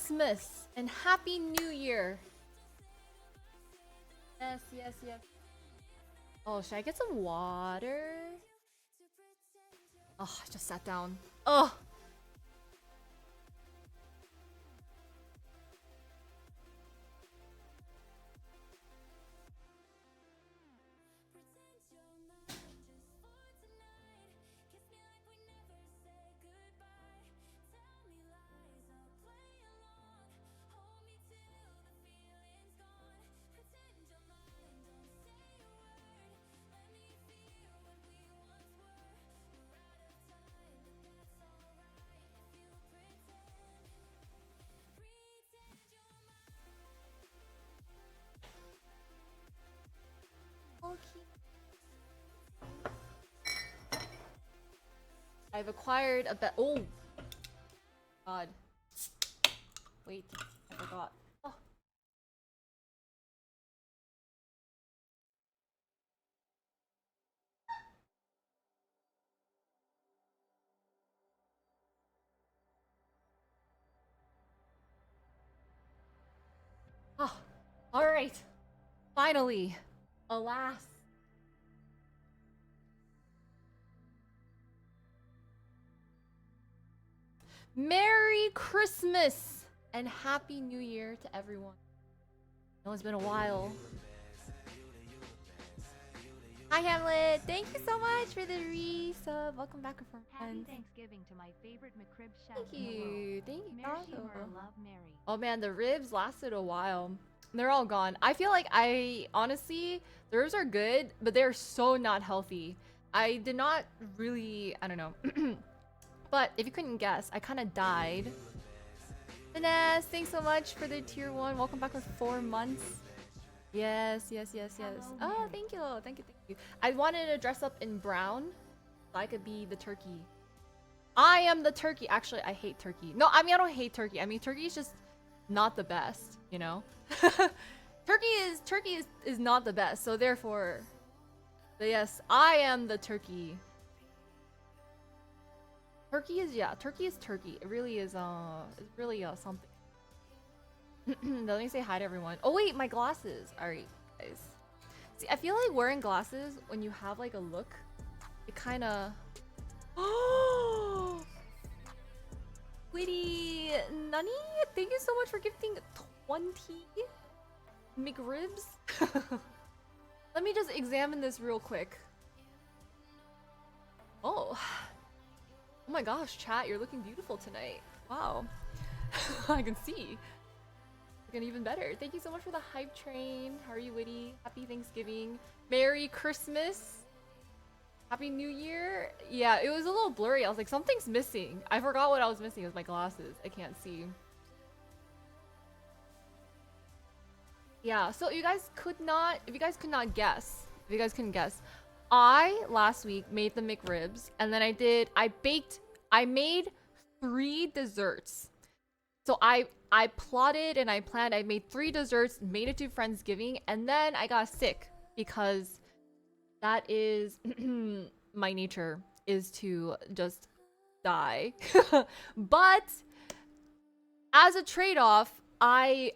Christmas and Happy New Year. Yes, yes, yes. Oh, should I get some water? Oh, I just sat down. Oh. Okay. I've acquired a oh god. Wait, I forgot. Oh. Oh. All right. Finally. Alas. Merry Christmas and Happy New Year to everyone. I know it's been a while. Hi Hamlet, thank you so much for the resub. Welcome back from friends. Happy Thanksgiving to my favorite McRib chef Thank in the world. you, thank you. Merci, Taco. love, Mary. Oh man, the ribs lasted a while. They're all gone. I feel like honestly, the ribs are good, but they're so not healthy. I did not really, I don't know. But if you couldn't guess, I kind of died. Finesse, thanks so much for the tier 1. Welcome back with 4 months. Yes, yes, yes, yes. Hello, Oh, thank you, thank you, thank you. I wanted to dress up in brown so I could be the turkey. I am the turkey. Actually, I hate turkey. No, I mean, I don't hate turkey. I mean, turkey is just not the best, you know? Turkey is not the best, so therefore, but yes, I am the turkey. Turkey is, yeah, turkey is turkey. It really is, it's really, something. Let me say hi to everyone. Oh wait, my glasses. Alright, guys. See, I feel like wearing glasses when you have like a look, it kinda... Oh! Witty Nani, thank you so much for gifting 20 McRibs. Let me just examine this real quick. Oh. Oh my gosh, chat, you're looking beautiful tonight. Wow. I can see. Looking even better. Thank you so much for the hype train. How are you, Witty? Happy Thanksgiving. Merry Christmas. Happy New Year. Yeah, it was a little blurry. I was like, something's missing. I forgot what I was missing. It was my glasses. I can't see. Yeah, so if you guys could not guess, if you guys couldn't guess, I last week made the McRibs, and then I made 3 desserts. So I plotted and I planned, I made 3 desserts, made it to Friendsgiving, and then I got sick because that is my nature, is to just die. But as a trade-off, I've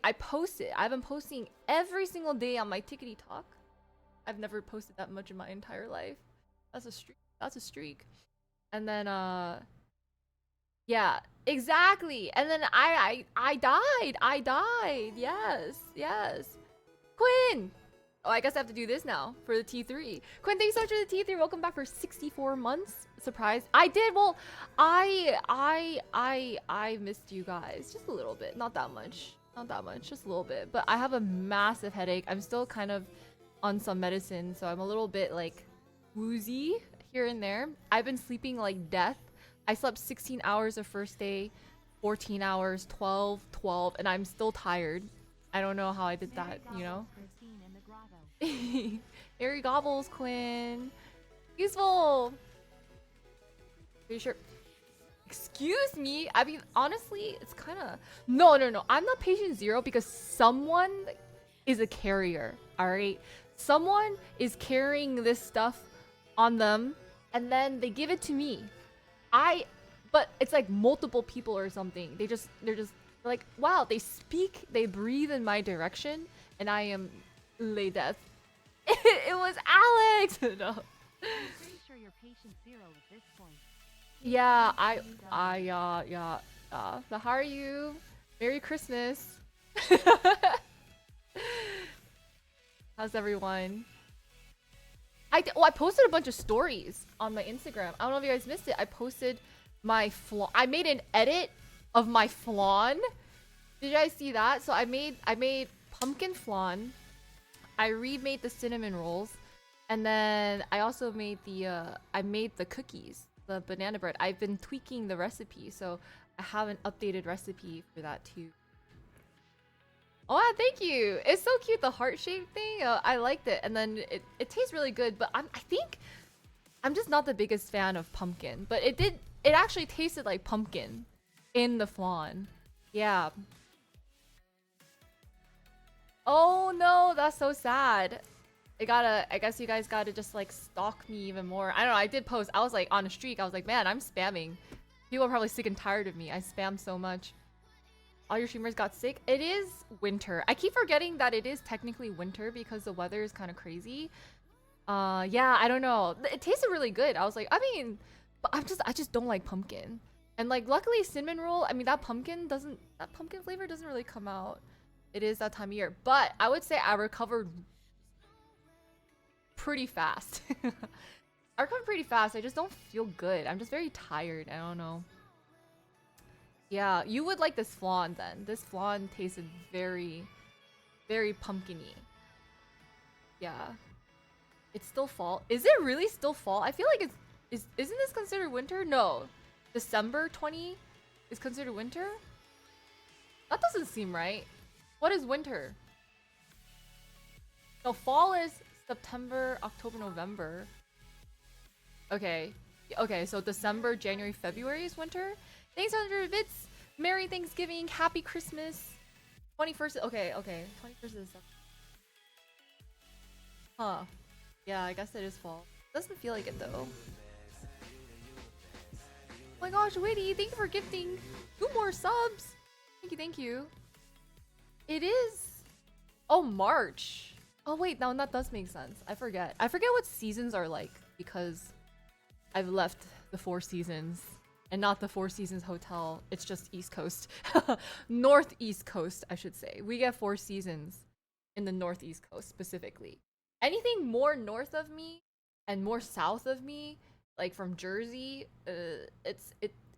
been posting every single day on my Tickety Talk. I've never posted that much in my entire life. That's a streak. That's a streak. And then yeah, exactly. And then I died. I died. Yes. Yes. Quinn. Oh, I guess I have to do this now for the T3. Quinn, thanks so much for the T3. Welcome back for 64 months. Surprise. I did. Well, I missed you guys just a little bit. Not that much. Not that much. Just a little bit. But I have a massive headache. I'm still kind of on some medicine, so I'm a little bit like woozy here and there. I've been sleeping like death. I slept 16 hours the first day, 14 hours, 12, 12, and I'm still tired. I don't know how I did that, you know? Harry Gobbles, Quinn. Useful. Pretty sure. Excuse me? I mean, honestly, it's kind of... No. I'm not patient 0 because someone is a carrier, alright? Someone is carrying this stuff on them, and then they give it to me. But it's like multiple people or something. They're just Like, wow, they speak, they breathe in my direction, and I am lay death. It was Alex. No. I'm pretty sure you're patient zero at this point. Yeah, so how are you? Merry Christmas. How's everyone? I posted a bunch of stories on my Instagram. I don't know if you guys missed it. I posted my flan. I made an edit of my flan. Did you guys see that? So I made pumpkin flan. I remade the cinnamon rolls, and then I also made the cookies, the banana bread. I've been tweaking the recipe, so I have an updated recipe for that too. Oh, thank you. It's so cute, the heart-shaped thing. I liked it, and then it tastes really good. But I think I'm just not the biggest fan of pumpkin. But it actually tasted like pumpkin in the flan. Yeah. Oh no, that's so sad. I guess you guys gotta just like stalk me even more. I don't know, I did post. I was like on a streak. I was like, man, I'm spamming. People are probably sick and tired of me. I spam so much. All your streamers got sick. It is winter. I keep forgetting that it is technically winter because the weather is kind of crazy. Yeah, I don't know. It tasted really good. I was like, I mean, but I just don't like pumpkin. And like, luckily cinnamon roll, I mean, that pumpkin flavor doesn't really come out. It is that time of year. But I would say I recovered pretty fast. I recovered pretty fast. I just don't feel good. I'm just very tired. I don't know. Yeah, you would like this flan then. This flan tasted very, very pumpkin-y. Yeah. It's still fall. Is it really still fall? I feel like isn't this considered winter? No. December 20 is considered winter? That doesn't seem right. What is winter? No, fall is September, October, November. Okay. Okay, so December, January, February is winter. Thanks, 100 bits. Merry Thanksgiving. Happy Christmas. 21st. Okay. 21st is September. Huh. Yeah, I guess it is fall. Doesn't feel like it though. Oh my gosh, Witty, thank you for gifting 2 more subs. Thank you. It is. Oh, March. Oh wait, no, that does make sense. I forget what seasons are like because I've left the 4 seasons and not the 4 seasons hotel. It's just East Coast. Northeast Coast, I should say. We get 4 seasons in the Northeast Coast specifically. Anything more north of me and more south of me, like from Jersey,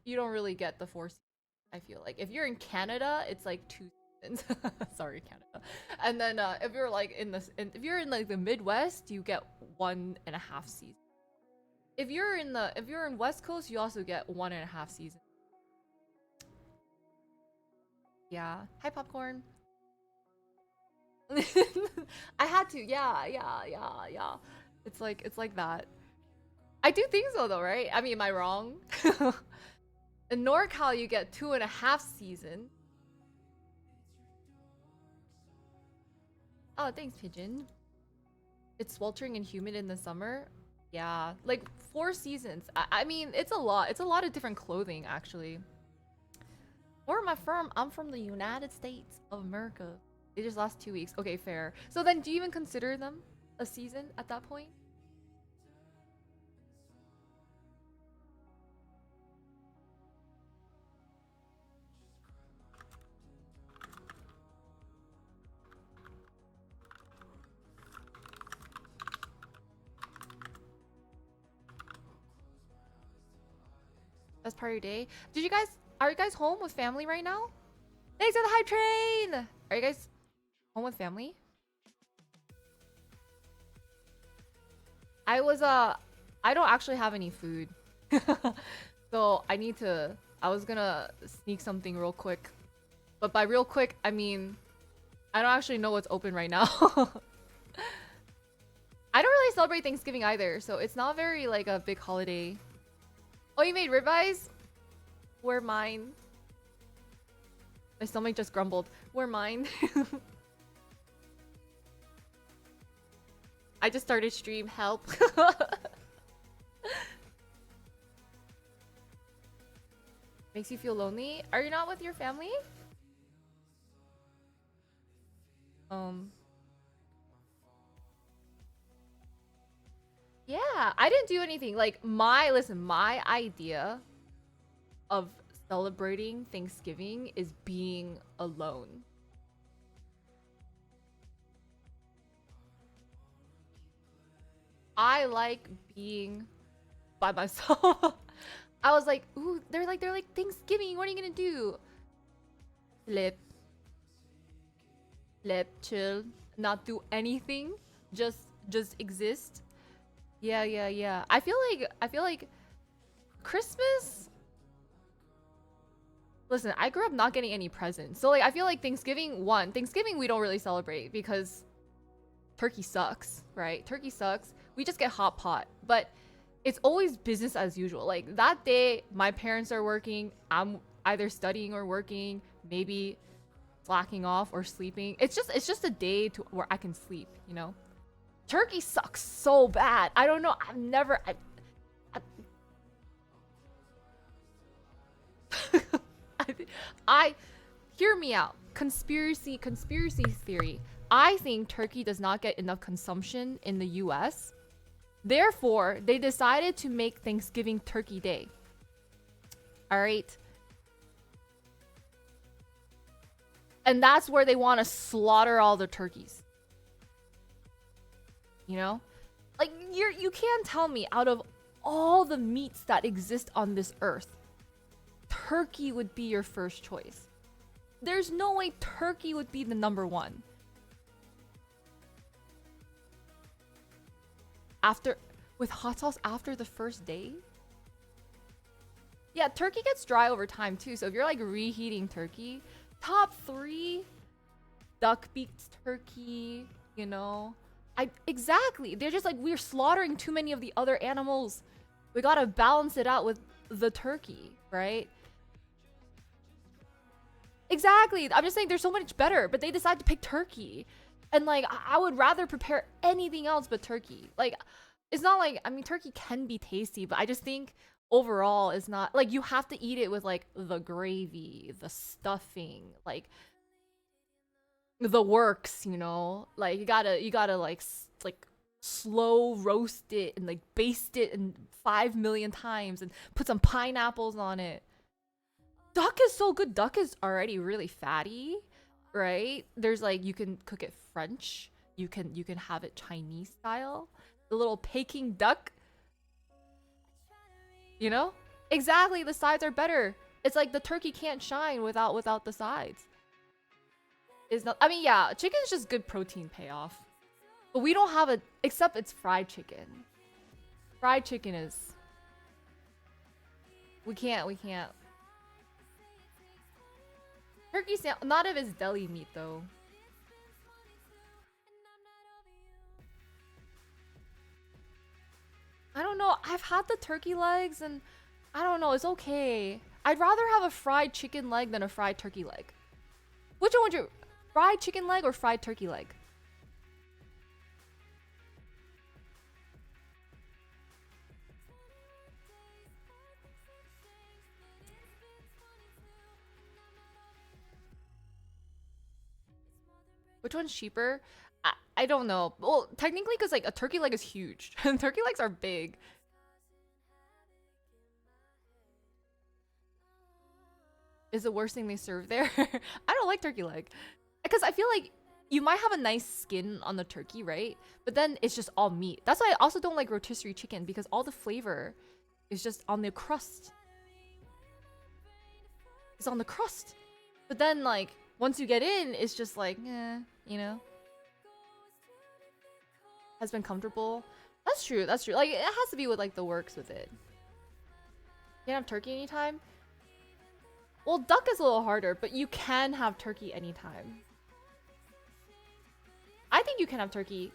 you don't really get the 4 seasons, I feel like. If you're in Canada, it's like 2 seasons. Sorry, Canada. And then if you're like if you're in like the Midwest, you get 1.5 seasons. If you're in West Coast, you also get 1.5 seasons. Yeah. Hi, popcorn. I had to. Yeah. It's like that. I do think so though, right? I mean, am I wrong? In NorCal, you get 2.5 seasons. Oh, thanks, Pigeon. It's sweltering and humid in the summer. Yeah, like 4 seasons. I mean, it's a lot. It's a lot of different clothing, actually. Where am I from? I'm from the United States of America. It just lasts 2 weeks. Okay, fair. So then, do you even consider them a season at that point? That's part of your day. Are you guys home with family right now? Thanks for the hype train! Are you guys home with family? I don't actually have any food. So I was gonna sneak something real quick. But by real quick, I mean, I don't actually know what's open right now. I don't really celebrate Thanksgiving either, so it's not very like a big holiday. Oh, you made ribeyes? Were mine. My stomach just grumbled. Were mine. I just started stream. Help. Makes you feel lonely? Are you not with your family? Um, yeah, I didn't do anything. Like my idea of celebrating Thanksgiving is being alone. I like being by myself. I was like, ooh, they're like Thanksgiving. What are you gonna do? Flip, flip, chill, not do anything, just exist. Yeah, yeah, yeah. I feel like Christmas. Listen, I grew up not getting any presents, so like I feel like Thanksgiving we don't really celebrate because turkey sucks, right? Turkey sucks. We just get hot pot, but it's always business as usual. Like that day, my parents are working. I'm either studying or working, maybe slacking off or sleeping. It's just a day to where I can sleep. You know, turkey sucks so bad. I don't know. I've never. I, I hear me out. Conspiracy theory. I think turkey does not get enough consumption in the US. Therefore, they decided to make Thanksgiving Turkey Day. All right. And that's where they want to slaughter all the turkeys. You know? Like you can't tell me out of all the meats that exist on this earth, turkey would be your first choice. There's no way turkey would be the number one. After with hot sauce after the first day? Yeah, turkey gets dry over time too. So if you're like reheating turkey, top 3 duck beaked turkey, you know. Exactly. They're just like we're slaughtering too many of the other animals. We got to balance it out with the turkey, right? Exactly. I'm just saying there's so much better, but they decide to pick turkey. And like I would rather prepare anything else but turkey. Like it's not like I mean turkey can be tasty, but I just think overall it's not like you have to eat it with like the gravy, the stuffing, like the works, you know? Like you gotta like slow roast it and like baste it and 5 million times and put some pineapples on it. Duck is so good. Duck is already really fatty, right? There's like you can cook it French. You can have it Chinese style. The little Peking duck, you know? Exactly, the sides are better. It's like the turkey can't shine without the sides. Is not I mean, yeah, chicken's just good protein payoff. But we don't have a except it's fried chicken. Fried chicken is we can't. Turkey not if it's deli meat though. I don't know. I've had the turkey legs and I don't know, it's okay. I'd rather have a fried chicken leg than a fried turkey leg. Which one would you fried chicken leg or fried turkey leg? Which one's cheaper? I don't know. Well, technically, because like a turkey leg is huge, and turkey legs are big. Is the worst thing they serve there? I don't like turkey leg because I feel like you might have a nice skin on the turkey, right? But then it's just all meat. That's why I also don't like rotisserie chicken because all the flavor is just on the crust. It's on the crust. But then like once you get in, it's just like, you know, has been comfortable. That's true. That's true. Like it has to be with like the works with it. Can't have turkey anytime. Well, duck is a little harder, but you can have turkey anytime. I think you can have turkey.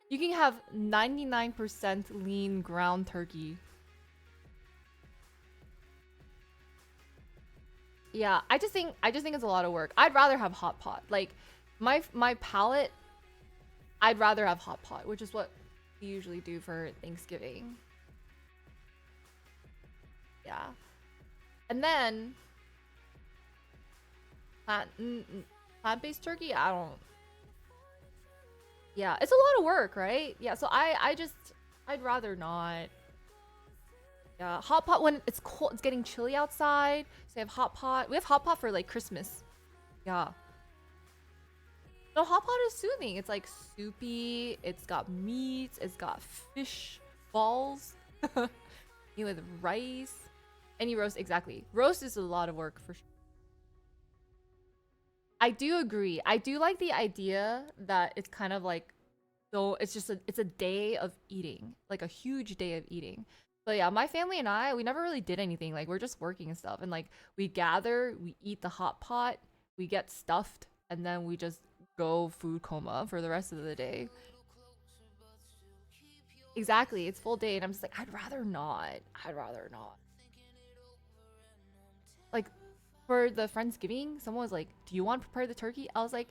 You can have 99% lean ground turkey. Yeah, I just think it's a lot of work. I'd rather have hot pot. Like my palate, I'd rather have hot pot, which is what we usually do for Thanksgiving. Yeah. And then plant plant-based turkey, I don't Yeah, it's a lot of work, right? Yeah, so I'd rather not. Yeah, hot pot when it's cold, it's getting chilly outside. So we have hot pot. We have hot pot for like Christmas. Yeah. No, hot pot is soothing. It's like soupy. It's got meats. It's got fish balls. You with rice. Any roast, exactly. Roast is a lot of work for sure. I do agree. I do like the idea that it's kind of like, so it's a day of eating, like a huge day of eating. But yeah, my family and I, we never really did anything. Like we're just working and stuff, and like we gather, we eat the hot pot, we get stuffed, and then we just go food coma for the rest of the day. Exactly, it's full day, and I'm just like, I'd rather not. I'd rather not. Like for the Friendsgiving, someone was like, "Do you want to prepare the turkey?" I was like,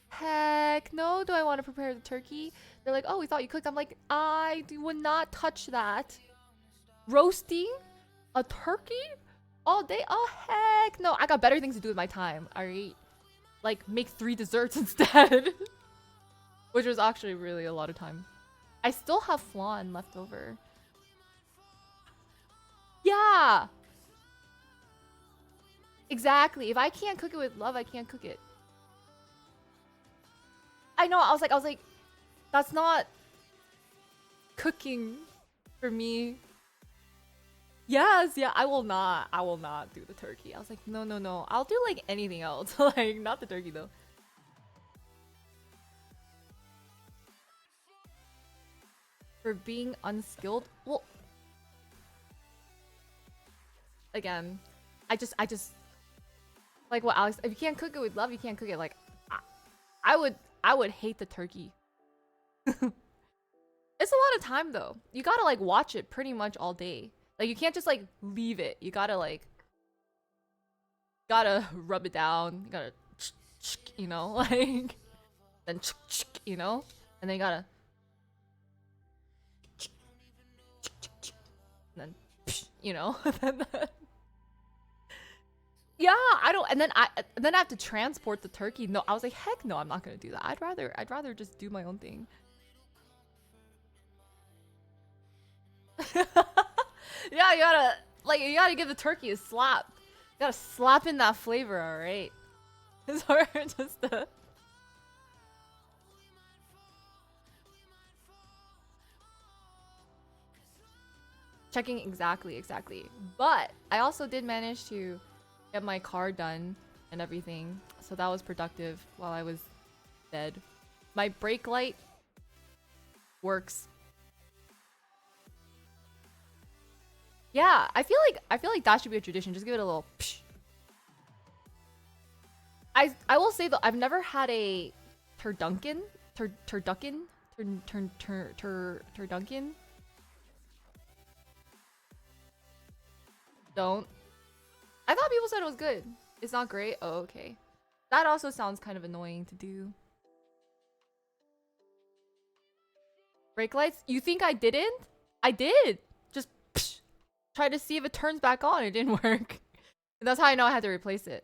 "Heck no, do I want to prepare the turkey?" They're like, "Oh, we thought you cooked." I'm like, would not touch that. Roasting a turkey all day? Oh, heck no. I got better things to do with my time, alright? Like, make 3 desserts instead. Which was actually really a lot of time. I still have flan left over. Yeah! Exactly. If I can't cook it with love, I can't cook it. I know, I was like, that's not cooking for me. Yes, yeah, I will not. I will not do the turkey. I was like, no, no, no. I'll do like anything else. Like, not the turkey though. For being unskilled? Well, again, I just like what Alex. If you can't cook it with love, you can't cook it. Like, I, I would hate the turkey. It's a lot of time though. You gotta like watch it pretty much all day. Like, you can't just like leave it. You gotta like, gotta rub it down. You gotta, you know, like, then, you know, and then you gotta, and then, you know, yeah, I don't. And then I have to transport the turkey. No, I was like, heck no, I'm not gonna do that. I'd rather just do my own thing. Yeah, you gotta give the turkey a slap. You gotta slap in that flavor, all right? So just checking exactly. But I also did manage to get my car done and everything, so that was productive while I was dead. My brake light works. Yeah, I feel like that should be a tradition. Just give it a little. Psh. I will say though, I've never had a turduncan, turducken, turduncan. Don't. I thought people said it was good. It's not great. Oh, okay. That also sounds kind of annoying to do. Brake lights? You think I didn't? I did. Just psh, try to see if it turns back on. It didn't work. And that's how I know I had to replace it.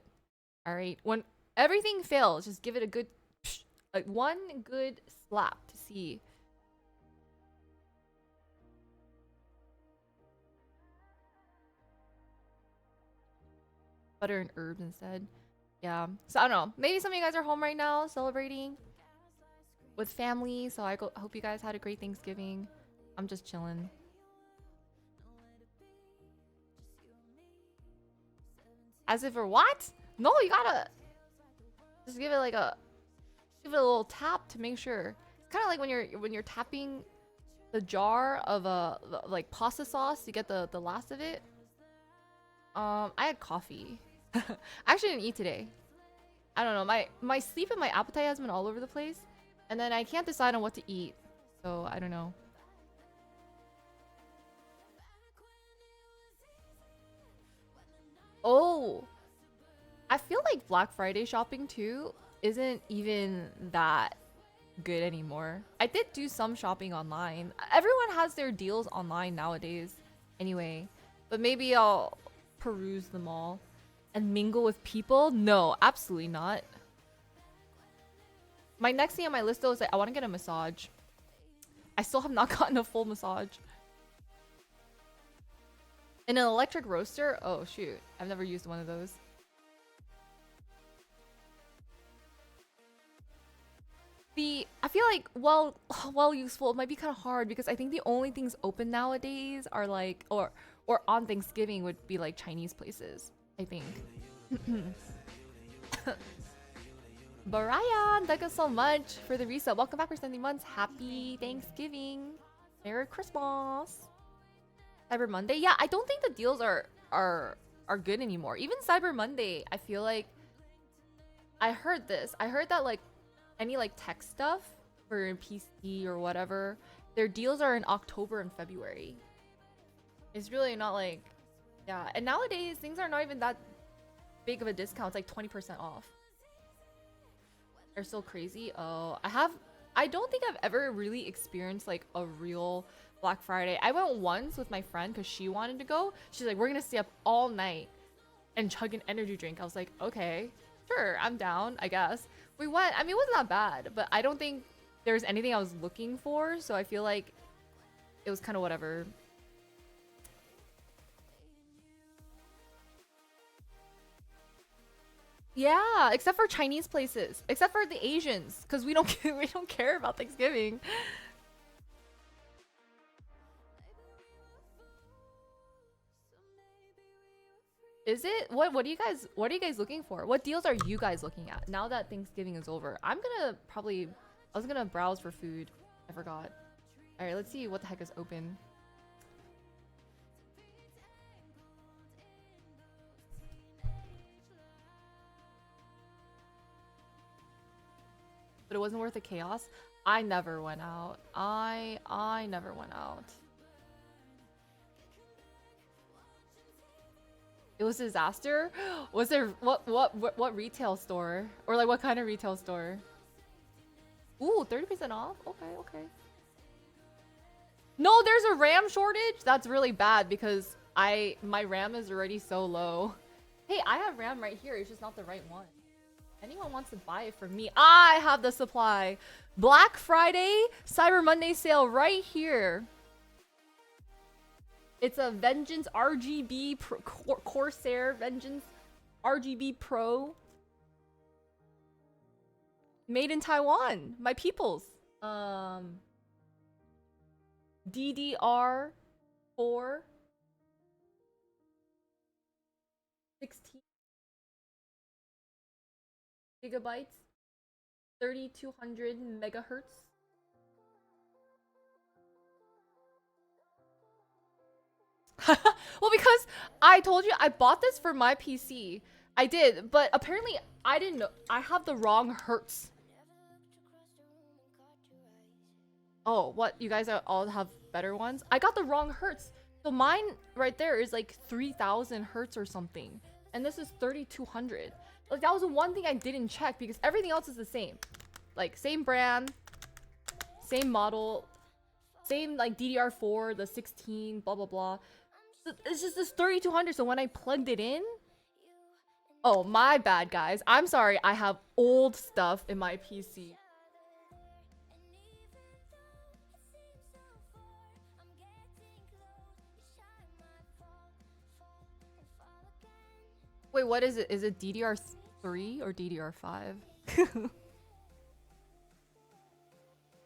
All right. When everything fails, just give it a good, psh, like one good slap to see. Butter and herbs instead. Yeah. So I don't know. Maybe some of you guys are home right now celebrating with family. So hope you guys had a great Thanksgiving. I'm just chilling. As if for what? No, you gotta just give it like give it a little tap to make sure. It's kind of like when you're tapping the jar of like pasta sauce to get the last of it. I had coffee. I actually didn't eat today. I don't know. My sleep and my appetite has been all over the place, and then I can't decide on what to eat. So I don't know. Oh, I feel like Black Friday shopping too isn't even that good anymore. I did do some shopping online. Everyone has their deals online nowadays anyway. But maybe I'll peruse them all and mingle with people? No, absolutely not. My next thing on my list though is like I want to get a massage. I still have not gotten a full massage. And an electric roaster? Oh shoot, I've never used one of those. I feel like well useful. It might be kind of hard because I think the only things open nowadays are like or on Thanksgiving would be like Chinese places. I think. Brian, thank you so much for the reset. Welcome back for 70 months. Happy Thanksgiving. Merry Christmas. Cyber Monday. Yeah, I don't think the deals are good anymore. Even Cyber Monday, I feel like I heard this. I heard that like any like tech stuff for PC or whatever, their deals are in October and February. It's really not like yeah. And nowadays things are not even that big of a discount. It's like 20% off. They're so crazy. Oh, I don't think I've ever really experienced like a real Black Friday. I went once with my friend because she wanted to go. She's like, we're gonna stay up all night and chug an energy drink. I was like, okay, sure, I'm down, I guess. We went. I mean, it wasn't that bad, but I don't think there was anything I was looking for. So I feel like it was kind of whatever. Yeah, except for Chinese places, except for the Asians, because we don't we don't care about Thanksgiving. Is it what are you guys looking for? What deals are you guys looking at now that Thanksgiving is over? I'm gonna probably I was gonna browse for food. I forgot. All right, let's see what the heck is open. But it wasn't worth the chaos. I never went out. I never went out. It was a disaster. Was there what retail store or like what kind of retail store? Ooh, 30% off. Okay, okay. No, there's a RAM shortage. That's really bad because my RAM is already so low. Hey, I have RAM right here. It's just not the right one. Anyone wants to buy it from me? I have the supply. Black Friday, Cyber Monday sale right here. It's a Vengeance RGB Pro, Corsair Vengeance RGB Pro. Made in Taiwan. My peoples. DDR4 16 gigabytes, 3200 megahertz. Well, because I told you I bought this for my PC. I did, but apparently I didn't know. I have the wrong hertz. Oh, what? You guys all have better ones? I got the wrong hertz. So mine right there is like 3000 hertz or something. And this is 3200. Like that was the one thing I didn't check because everything else is the same. Like same brand, same model, same like DDR4, the 16, blah blah blah. It's just this 3200. So when I plugged it in, oh my bad guys. I'm sorry. I have old stuff in my PC. Wait, what is it? Is it DDR3 or DDR5?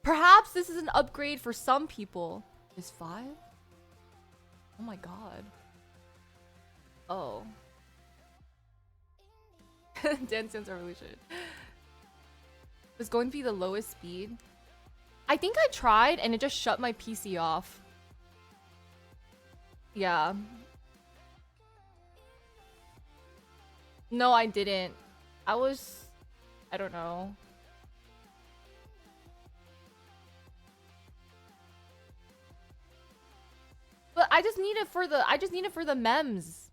Perhaps this is an upgrade for some people. Is 5? Oh my god. Oh. Dance Dance Revolution. It's going to be the lowest speed. I think I tried and it just shut my PC off. Yeah. No, I didn't. I don't know. But I just need it for the memes.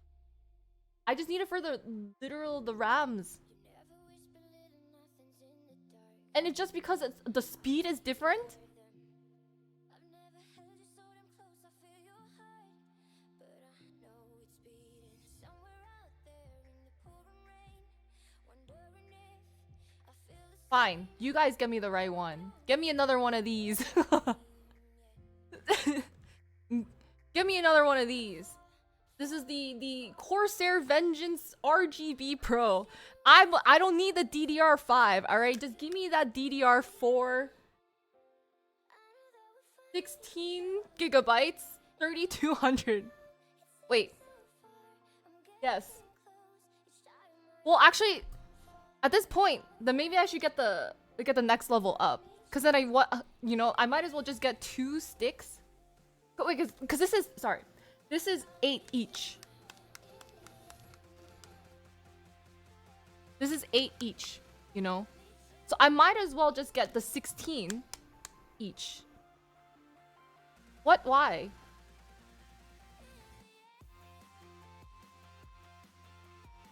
I just need it for the the RAMs. And it's just because the speed is different. Fine. You guys get me the right one. Get me another one of these. Get me another one of these. This is the Corsair Vengeance RGB Pro. I don't need the DDR5, alright? Just give me that DDR4. 16 gigabytes, 3200. Wait. Yes. Well, actually, at this point, then maybe I should get the next level up. Cause then I might as well just get 2 sticks. But wait, cause this is this is 8 each. This is 8 each, you know? So I might as well just get the 16 each. What? Why?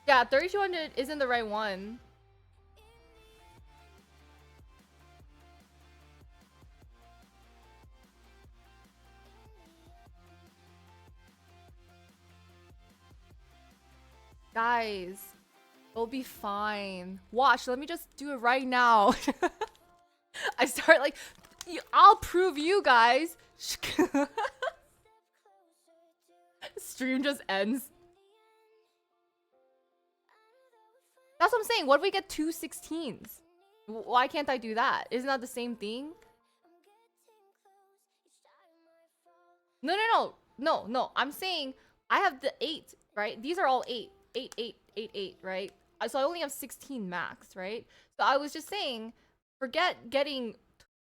Yeah, 3200 isn't the right one. Guys, it'll be fine. Watch, let me just do it right now. I start like, I'll prove you guys. Stream just ends. That's what I'm saying. What if we get 2 16s? Why can't I do that? Isn't that the same thing? No. I'm saying I have the 8, right? These are all 8. 8, 8, 8, 8, right? So I only have 16 max, right? So I was just saying, forget getting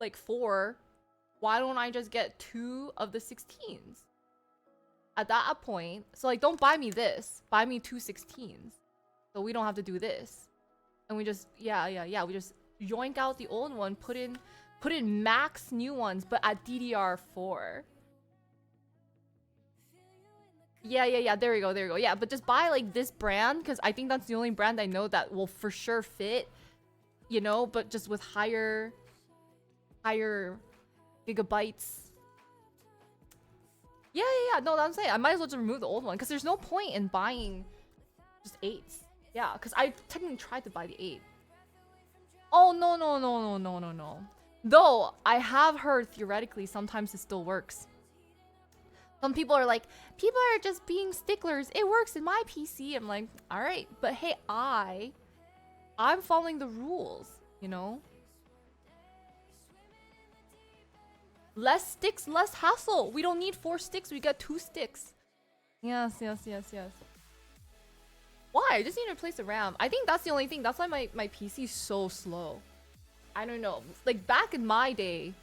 like 4. Why don't I just get 2 of the 16s? At that point, so like don't buy me this. Buy me 2 16s. So we don't have to do this. And we just we just yoink out the old one, put in max new ones, but at DDR4. Yeah, there we go. Yeah, but just buy like this brand, because I think that's the only brand I know that will for sure fit, you know, but just with higher gigabytes. Yeah, no, I'm saying I might as well just remove the old one, because there's no point in buying just 8s. Yeah, because I technically tried to buy the 8. Oh, no. Though, I have heard theoretically sometimes it still works. Some people are like, people are just being sticklers. It works in my PC. I'm like, alright, but hey, I'm following the rules, you know? Less sticks, less hassle. We don't need 4 sticks, we got 2 sticks. Yes. Why? I just need to replace the RAM. I think that's the only thing. That's why my PC is so slow. I don't know. Like back in my day,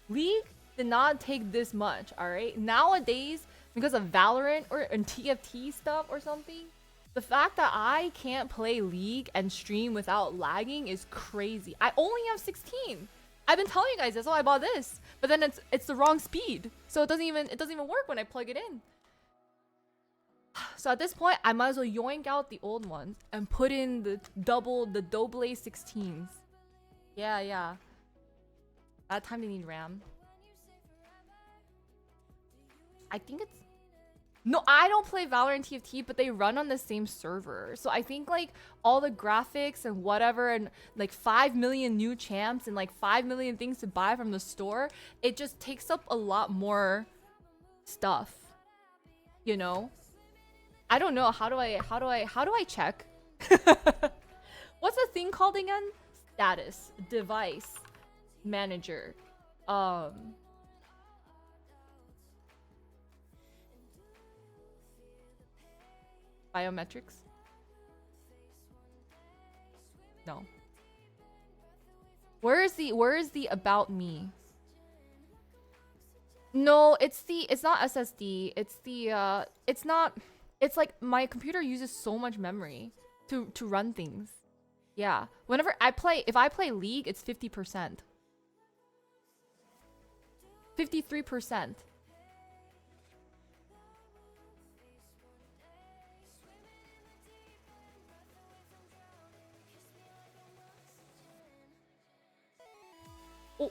League did not take this much, alright? Nowadays, because of Valorant and TFT stuff or something, the fact that I can't play League and stream without lagging is crazy. I only have 16. I've been telling you guys that's why I bought this. But then it's the wrong speed. So it doesn't even work when I plug it in. So at this point, I might as well yoink out the old ones and put in the double 16s. Yeah. That time they need RAM. I think it's... No, I don't play Valorant TFT, but they run on the same server. So I think like all the graphics and whatever and like 5 million new champs and like 5 million things to buy from the store, it just takes up a lot more stuff. You know? I don't know. How do I check? What's the thing called again? Status, device, manager. Biometrics? No. Where is the about me? No, it's not SSD. It's like my computer uses so much memory to run things. Yeah. If I play League, it's 50%. 53%. Oh.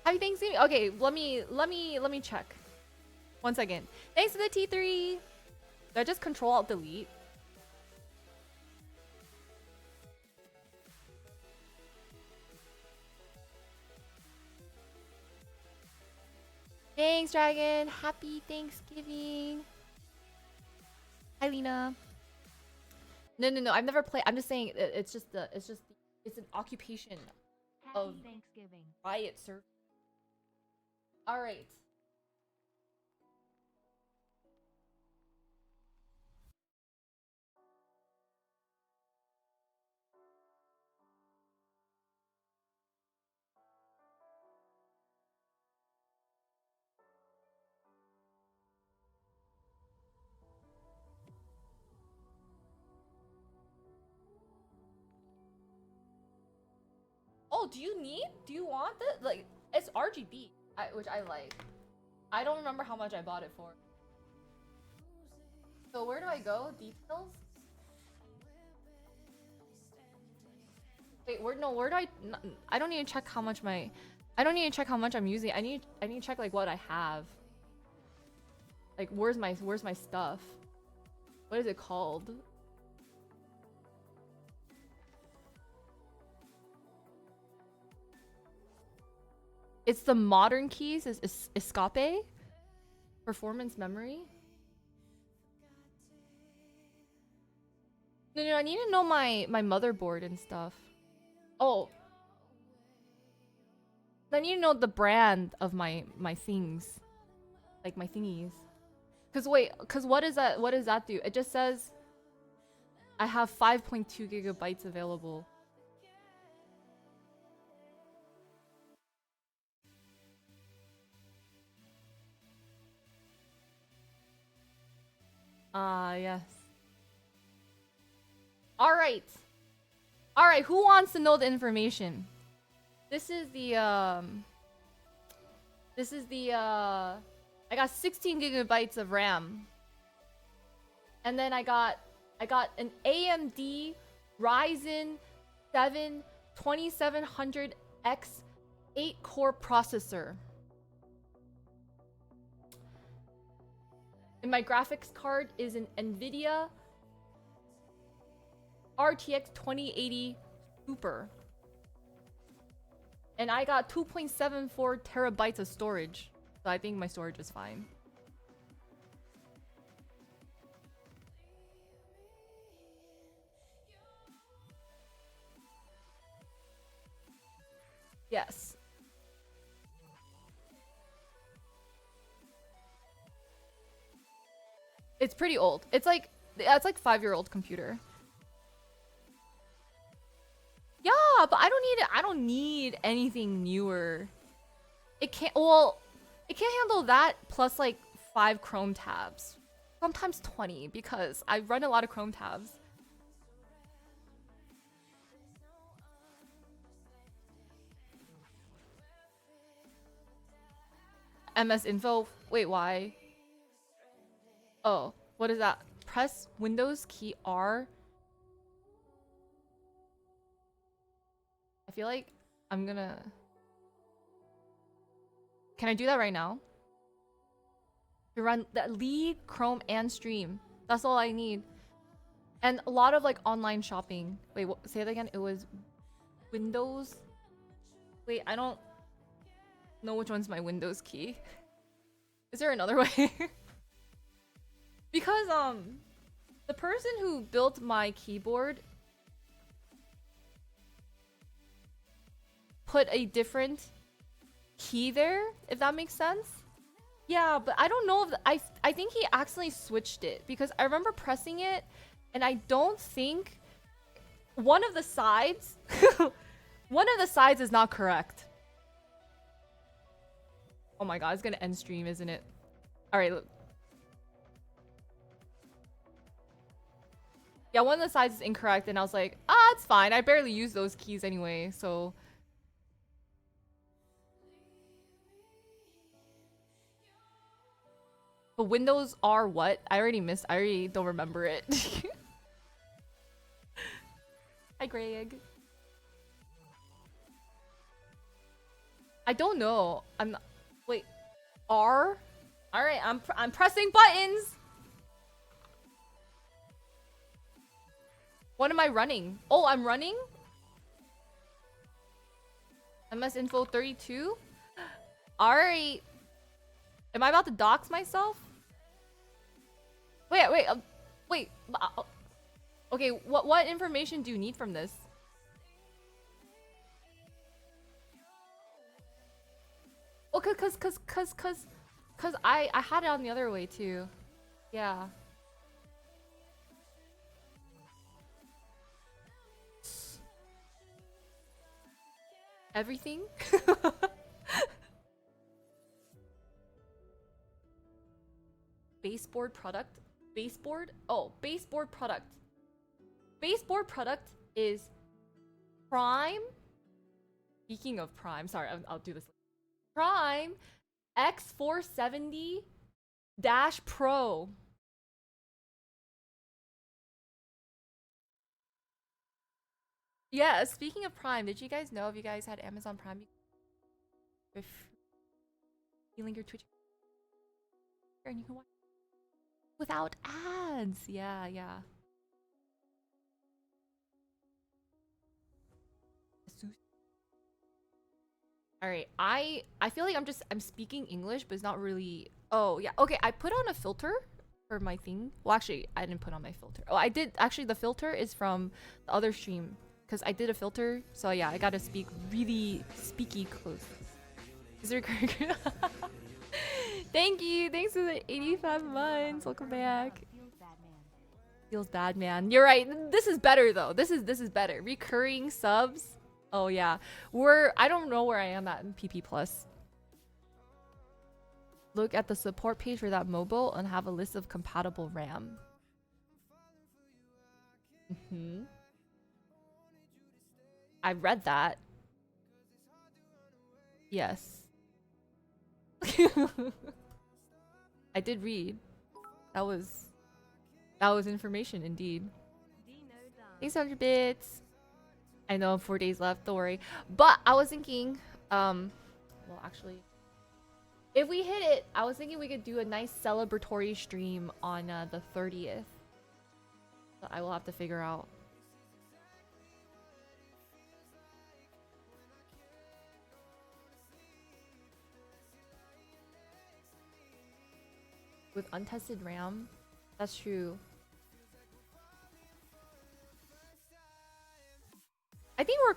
Happy Thanksgiving. Okay, let me check. 1 second. Thanks for the T3. Did I just Control Alt Delete? Thanks, Dragon. Happy Thanksgiving. Hi, Lena. No. I've never played. I'm just saying it's an occupation of Happy Thanksgiving. riot surf. All right. Oh, do you want the like? It's RGB, which I like. I don't remember how much I bought it for. So where do I go? Details? Wait, where do I don't need to check how much my I don't need to check how much I'm using. I need to check like what I have. Like where's my stuff? What is it called? It's the modern keys is escape performance memory. No, I need to know my motherboard and stuff. Oh, I need to know the brand of my things, like my thingies. Cause what is that? What does that do? It just says I have 5.2 gigabytes available. Ah, yes. All right. All right, who wants to know the information? This is the I got 16 gigabytes of RAM. And then I got an AMD Ryzen 7 2700X 8-core processor. And my graphics card is an NVIDIA RTX 2080 Super. And I got 2.74 terabytes of storage. So I think my storage is fine. Yes. It's pretty old. It's like 5-year-old computer. Yeah, but I don't need anything newer. It can't handle that plus like 5 Chrome tabs. Sometimes 20 because I run a lot of Chrome tabs. MS Info. Wait, why? Oh, what is that? Press Windows key R. I feel like I'm gonna... Can I do that right now? To run that Lead, Chrome, and Stream. That's all I need. And a lot of like online shopping. Wait, say that again. It was Windows. Wait, I don't know which one's my Windows key. Is there another way? Because the person who built my keyboard put a different key there, if that makes sense. Yeah, but I don't know if I think he accidentally switched it because I remember pressing it and I don't think one of the sides is not correct. Oh my god, it's gonna end stream, isn't it? Alright, look. Yeah, one of the sides is incorrect and I was like, it's fine. I barely use those keys anyway, so... But Windows are what? I already don't remember it. Hi, Greg. I don't know. I'm not... Wait. R? Alright, I'm pressing buttons! What am I running? Oh, I'm running? MS Info 32? Alright. Am I about to dox myself? Wait, wait, wait. Okay, what information do you need from this? Oh, cause I had it on the other way too. Yeah. Everything? Baseboard product? Baseboard? Oh, baseboard product. Baseboard product is Prime. Speaking of Prime, sorry, I'll do this. Prime X470 Dash Pro. Yeah, speaking of Prime, did you guys know if you guys had Amazon Prime, if you link your Twitch and you can watch without ads? Yeah, yeah. All right, I feel like I'm speaking English, but it's not really. Oh yeah, okay. I put on a filter for my thing. Well, actually, I didn't put on my filter. Oh, I did. Actually, the filter is from the other stream because I did a filter. So yeah, I gotta speak really speaky close. Is there? Thank you. Thanks for the 85 months. Welcome back. Feels bad, man. You're right. This is better though. This is better. Recurring subs. Oh yeah. I don't know where I am at in PP Plus. Look at the support page for that mobile and have a list of compatible RAM. I read that. Yes. I did read. That was information indeed. Thanks 100 bits. I know 4 days left, don't worry. But I was thinking, well actually, if we hit it, I was thinking we could do a nice celebratory stream on the 30th. So I will have to figure out. With untested RAM? That's true. I think we're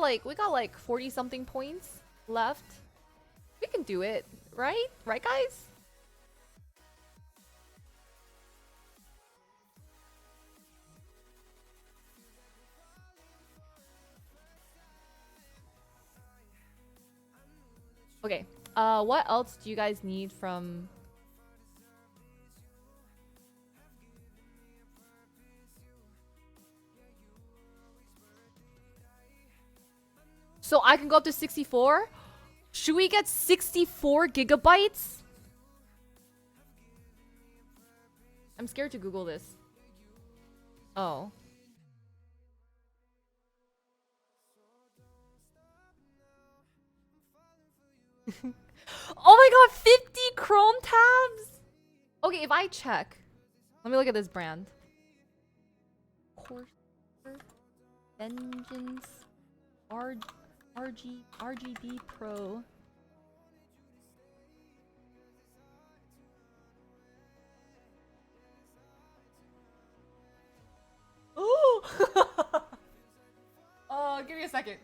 like we got like 40 something points left. We can do it, right? Right, guys? Okay. What else do you guys need from? So I can go up to 64? Should we get 64 gigabytes? I'm scared to Google this. Oh. Oh my god, 50 Chrome tabs? Okay, if I check. Let me look at this brand. Corsair Vengeance RGB Pro. Oh! Oh, give me a second.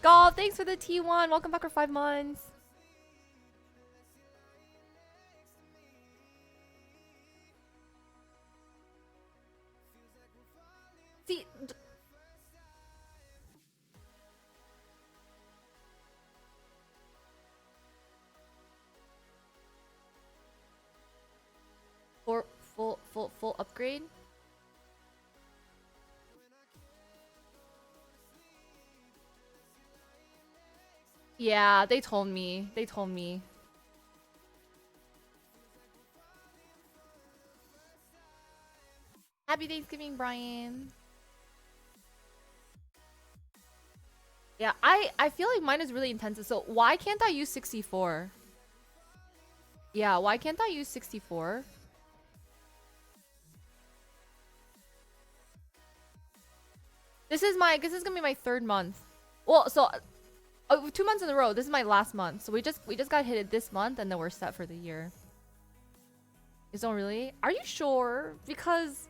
God, thanks for the T1. Welcome back for 5 months. See, for full upgrade. Yeah, they told me. They told me. Happy Thanksgiving, Brian. Yeah, I feel like mine is really intensive. So why can't I use 64? Yeah, why can't I use 64? This is gonna be my third month. Well, so 2 months in a row. This is my last month. So we just got hit it this month, and then we're set for the year. Is don't really? Are you sure? Because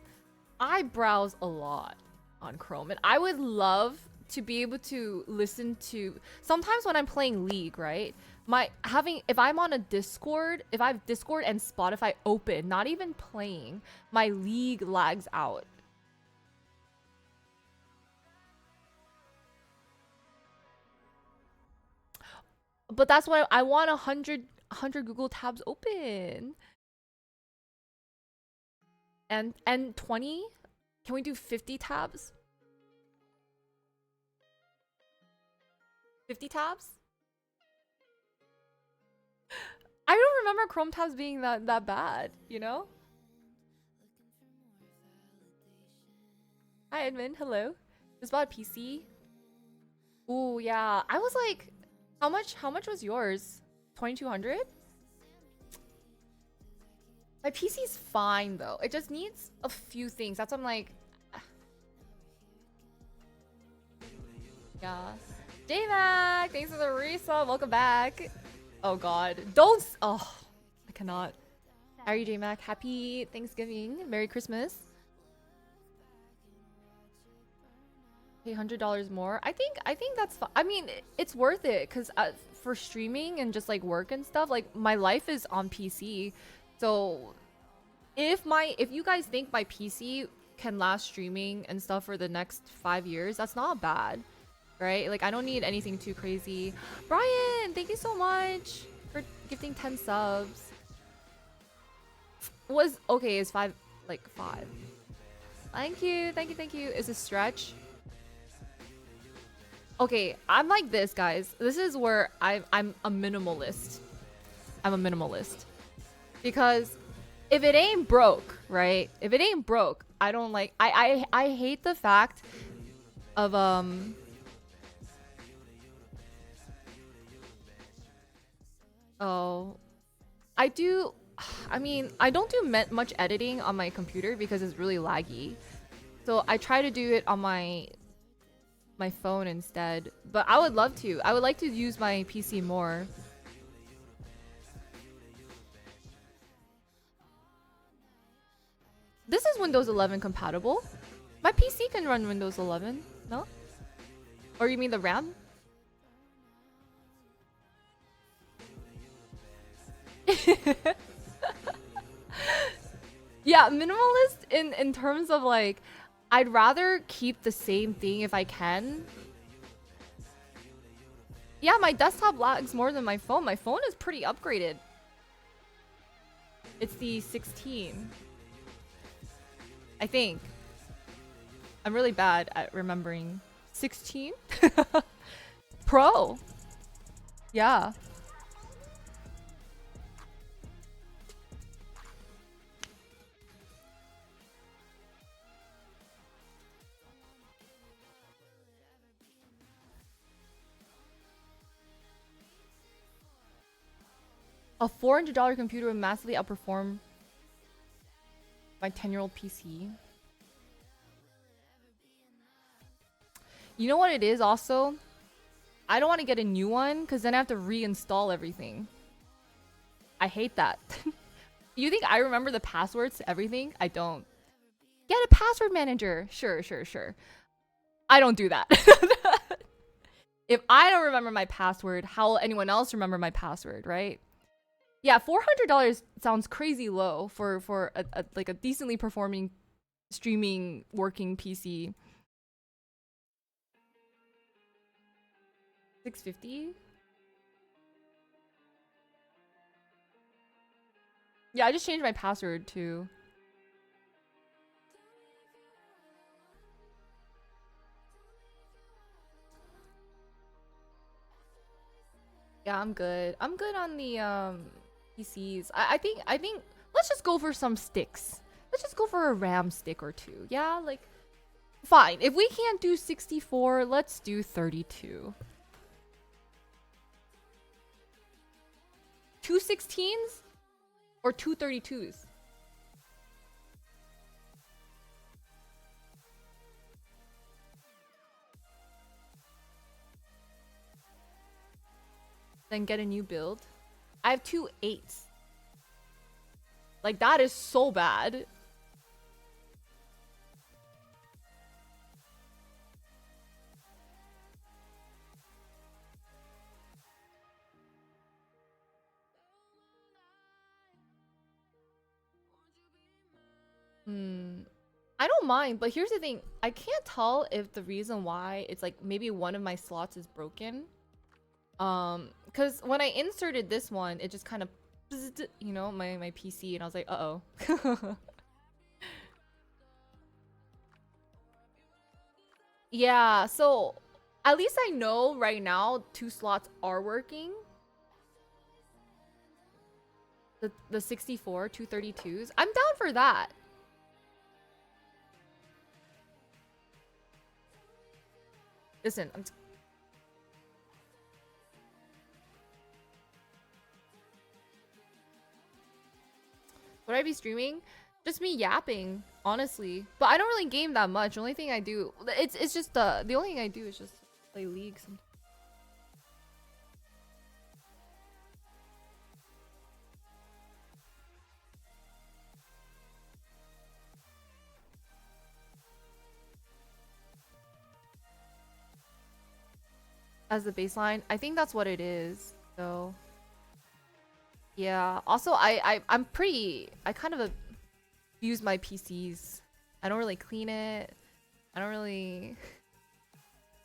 I browse a lot on Chrome, and I would love to be able to listen to. Sometimes when I'm playing League, right? If I'm on a Discord, if I have Discord and Spotify open, not even playing, my League lags out. But that's why I want 100 Google tabs open. And 20? Can we do 50 tabs? 50 tabs? I don't remember Chrome tabs being that bad, you know? Hi Edmund, hello. Just bought a PC. Ooh, yeah. I was like, how much was yours? 2200? My PC's fine though. It just needs a few things. That's what I'm like. Yeah. J-Mac, thanks for the resub. Welcome back. Oh god. Don't. Oh, I cannot. How are you, J-Mac? Happy Thanksgiving. Merry Christmas. Pay $100 more. I think that's fine. I mean, it's worth it because for streaming and just like work and stuff, like my life is on PC. So if you guys think my PC can last streaming and stuff for the next 5 years, that's not bad, right? Like I don't need anything too crazy. Brian, thank you so much for gifting 10 subs. Was okay, is 5 like 5. Thank you. Is a stretch? Okay, I'm like this, guys. This is where I'm a minimalist. I'm a minimalist. Because if it ain't broke, right? If it ain't broke, I don't like I hate the fact of oh, I mean, I don't do much editing on my computer because it's really laggy. So I try to do it on my phone instead. But I would love to. I would like to use my PC more. This is Windows 11 compatible. My PC can run Windows 11, no? Or you mean the RAM? Yeah, minimalist in terms of like, I'd rather keep the same thing if I can. Yeah, my desktop lags more than my phone. My phone is pretty upgraded. It's the 16. I think. I'm really bad at remembering. 16? Pro. Yeah. A $400 computer would massively outperform my 10-year-old PC. You know what it is also? I don't want to get a new one because then I have to reinstall everything. I hate that. You think I remember the passwords to everything? I don't. Get a password manager. Sure. I don't do that. If I don't remember my password, how will anyone else remember my password, right? Yeah, $400 sounds crazy low for a like a decently performing streaming working PC. 650? Yeah, I just changed my password too. Yeah, I'm good. I'm good on the PCs. I think let's just go for some sticks. Let's just go for a RAM stick or two. Yeah, like fine. If we can't do 64, let's do 32. 2 16s? Or 232s. Then get a new build. I have 2 8s. Like, that is so bad. I don't mind, but here's the thing. I can't tell if the reason why it's like maybe one of my slots is broken. Because when I inserted this one, it just kind of, you know, my PC, and I was like, uh-oh. Yeah, so at least I know right now 2 slots are working. The 64, 232s. I'm down for that. Listen, would I be streaming? Just me yapping, honestly. But I don't really game that much. The only thing I do, it's just the only thing I do is just play League sometimes. As the baseline, I think that's what it is. So yeah. Also, I'm pretty. I kind of use my PCs. I don't really clean it. I don't really.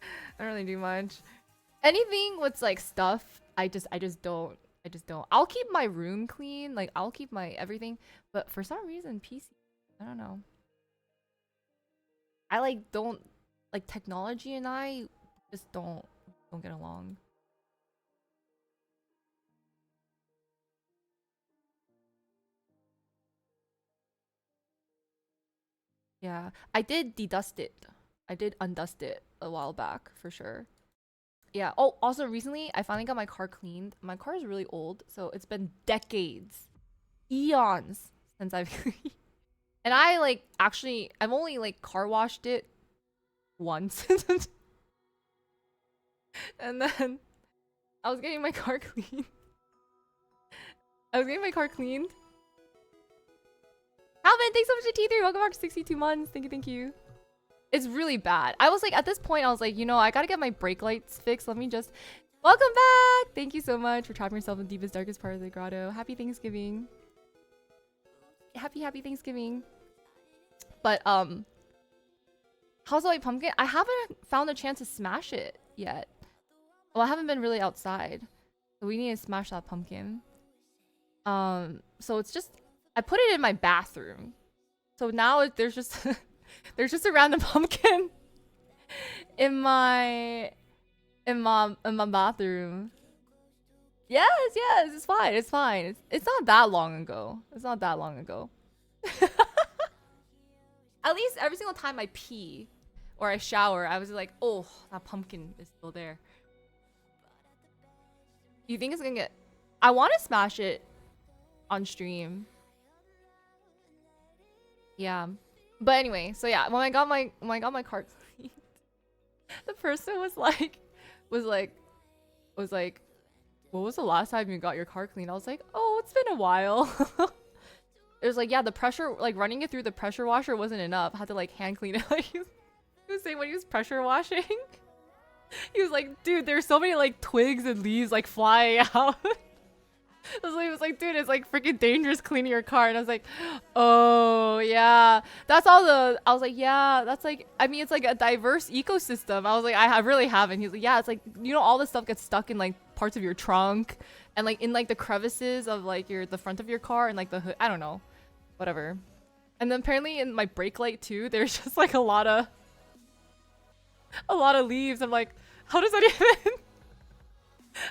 I don't really do much. Anything with like stuff, I just don't. I just don't. I'll keep my room clean. Like I'll keep my everything. But for some reason, PC. I don't know. I like don't like technology, and I just don't get along. Yeah, I did dedust it. I did undust it a while back for sure. Yeah. Oh, also recently I finally got my car cleaned. My car is really old, so it's been decades, eons since I've and I like actually I've only like car washed it once. And then I was getting my car cleaned. I was getting my car cleaned. Calvin, thanks so much to T3. Welcome back to 62 months. Thank you, thank you. It's really bad. I was like, at this point, I was like, you know, I gotta get my brake lights fixed. Let me just... Welcome back! Thank you so much for trapping yourself in the deepest, darkest part of the grotto. Happy Thanksgiving. Happy Thanksgiving. But, how's the white pumpkin? I haven't found a chance to smash it yet. Well, I haven't been really outside. So we need to smash that pumpkin. So it's just... I put it in my bathroom. So now there's just... there's just a random pumpkin in my bathroom. Yes, it's fine. It's fine. It's not that long ago. It's not that long ago. At least every single time I pee or I shower, I was like, oh, that pumpkin is still there. You think it's gonna get... I want to smash it on stream. Yeah. But anyway, so yeah, when I got my car cleaned, the person was like, what was the last time you got your car cleaned? I was like, oh, it's been a while. It was like, yeah, the pressure, like running it through the pressure washer wasn't enough. I had to like hand clean it. Like he was saying when he was pressure washing, he was like, dude, there's so many like twigs and leaves like flying out. He was like, dude, it's like freaking dangerous cleaning your car. And I was like, oh, yeah. That's all the... I was like, yeah, that's like... I mean, it's like a diverse ecosystem. I was like, I really haven't. He's like, yeah, it's like, you know, all this stuff gets stuck in like parts of your trunk and like in like the crevices of like the front of your car and like the hood. I don't know. Whatever. And then apparently in my brake light too, there's just like a lot of leaves. I'm like, how does that even...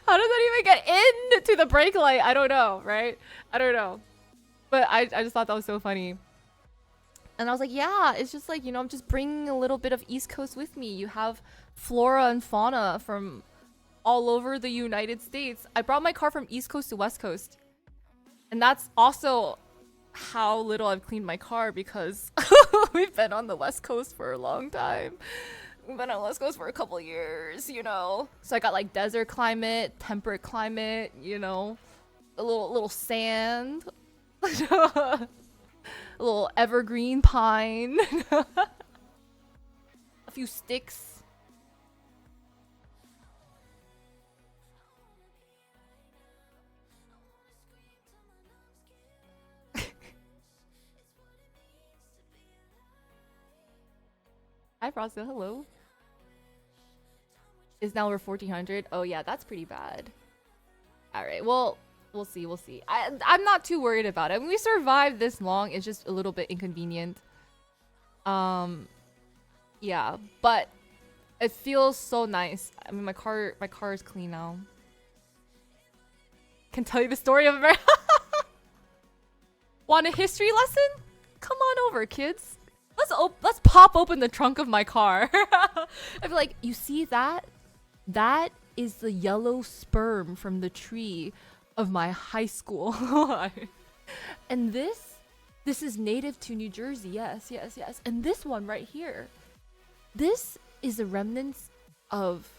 How does that even get into the brake light? I don't know, right? I don't know. But I just thought that was so funny. And I was like, yeah, it's just like, you know, I'm just bringing a little bit of East Coast with me. You have flora and fauna from all over the United States. I brought my car from East Coast to West Coast. And that's also how little I've cleaned my car because we've been on the West Coast for a long time. We've been on the West Coast for a couple years, you know. So I got like desert climate, temperate climate, you know, a little sand, a little evergreen pine, a few sticks. Hi, Frosto. Hello. Is now over 1400. Oh yeah, that's pretty bad. All right. Well, we'll see. We'll see. I'm not too worried about it. When we survived this long, it's just a little bit inconvenient. Yeah, but it feels so nice. I mean, my car is clean now. Can tell you the story of America. Want a history lesson? Come on over, kids. Let's pop open the trunk of my car. I'd be like, you see that? That is the yellow sperm from the tree of my high school. And this is native to New Jersey. Yes, yes, yes. And this one right here, this is the remnants of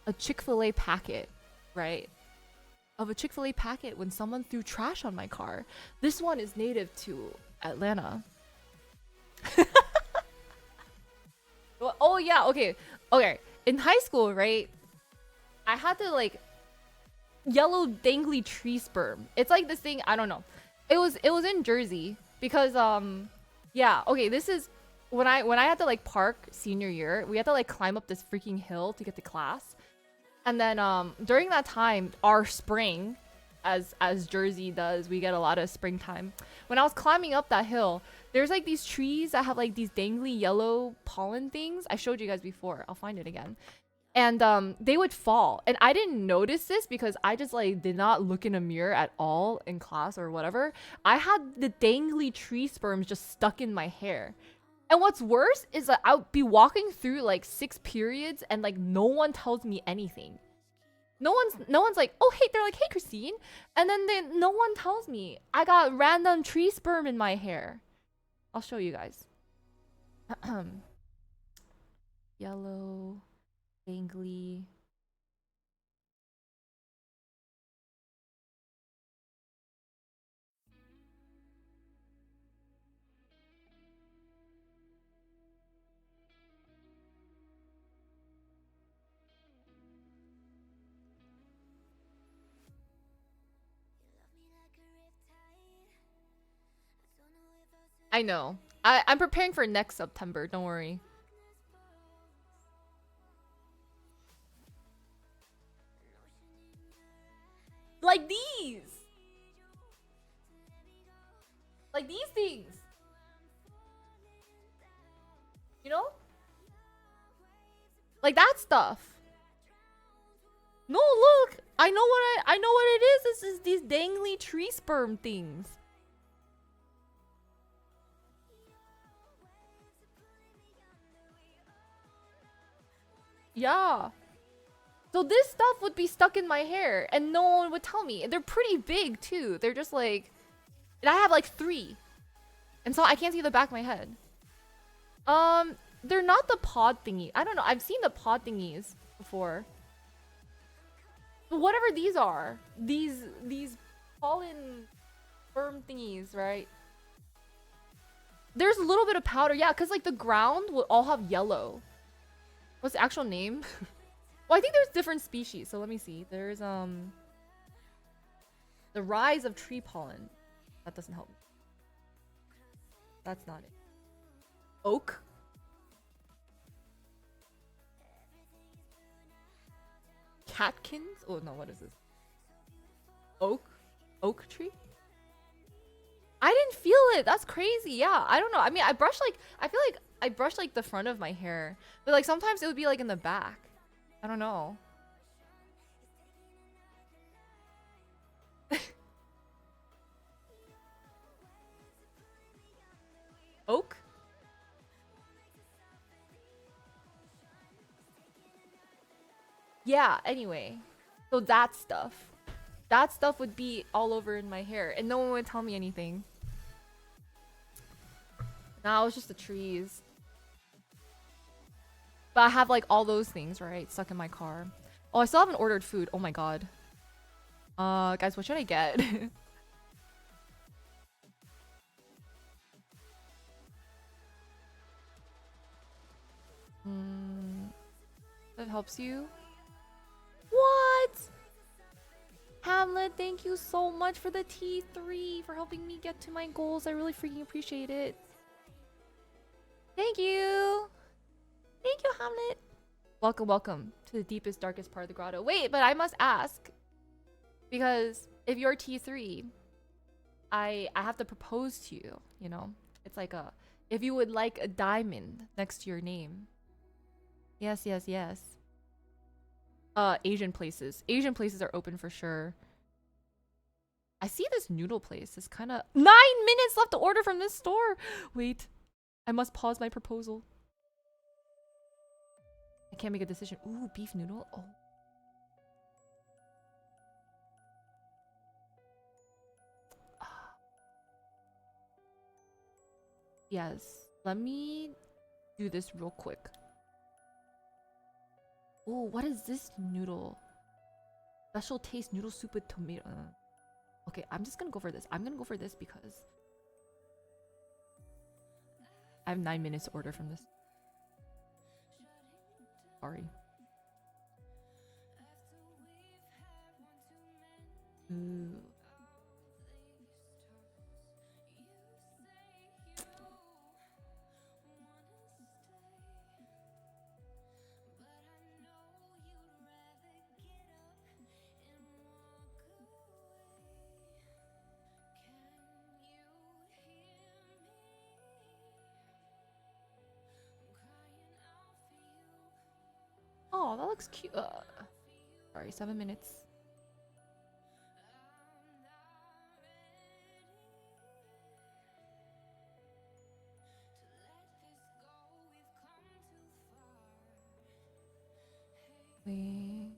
a Chick-fil-A packet, right? Of a Chick-fil-A packet when someone threw trash on my car. This one is native to Atlanta. Oh yeah, okay. Okay. In high school, right? I had to like yellow dangly tree sperm. It's like this thing, I don't know. It was in Jersey because yeah, okay, this is when I had to like park senior year, we had to like climb up this freaking hill to get to class. And then during that time, our spring, as Jersey does, we get a lot of springtime. When I was climbing up that hill, there's like these trees that have like these dangly yellow pollen things. I showed you guys before. I'll find it again. And they would fall. And I didn't notice this because I just like did not look in a mirror at all in class or whatever. I had the dangly tree sperms just stuck in my hair. And what's worse is that I'll be walking through like 6 periods and like no one tells me anything. No one's like, oh hey, they're like, hey Christine, and then no one tells me I got random tree sperm in my hair. I'll show you guys. Yellow, dangly. I know. I'm preparing for next September. Don't worry. Like these. Like these things. You know? Like that stuff. No, look. I know what it is. This is these dangly tree sperm things. Yeah. So this stuff would be stuck in my hair and no one would tell me. And they're pretty big too. They're just like, and I have like 3. And so I can't see the back of my head. They're not the pod thingy. I don't know. I've seen the pod thingies before. But whatever these are, these pollen sperm thingies, right? There's a little bit of powder, yeah, because like the ground will all have yellow. What's the actual name? Well, I think there's different species, so let me see. There's the rise of tree pollen. That doesn't help me. That's not it. Oak. Catkins? Oh no, what is this? Oak tree? I didn't feel it. That's crazy. Yeah, I don't know. I mean, I feel like I brush like the front of my hair, but like sometimes it would be like in the back. I don't know. Oak? Yeah, anyway. So that stuff. that stuff would be all over in my hair and no one would tell me anything. Now it's just the trees. But I have like all those things, right? Stuck in my car. Oh, I still haven't ordered food. Oh my god. Guys, what should I get? That helps you? What? Hamlet, thank you so much for the T3 for helping me get to my goals. I really freaking appreciate it. Thank you. Thank you, Hamlet. Welcome, welcome to the deepest, darkest part of the grotto. Wait, but I must ask. Because if you're T3, I have to propose to you, you know? It's like a, if you would like a diamond next to your name. Yes, yes, yes. Asian places. Asian places are open for sure. I see this noodle place. It's kind of 9 minutes left to order from this store. Wait, I must pause my proposal. I can't make a decision. Ooh, beef noodle. Oh. Yes. Let me do this real quick. Oh, what is this noodle? Special taste noodle soup with tomato. Okay, I'm just gonna go for this. I'm gonna go for this because I have 9 minutes to order from this. Sorry. Ooh. Oh, that looks cute. Sorry, 7 minutes. Wait.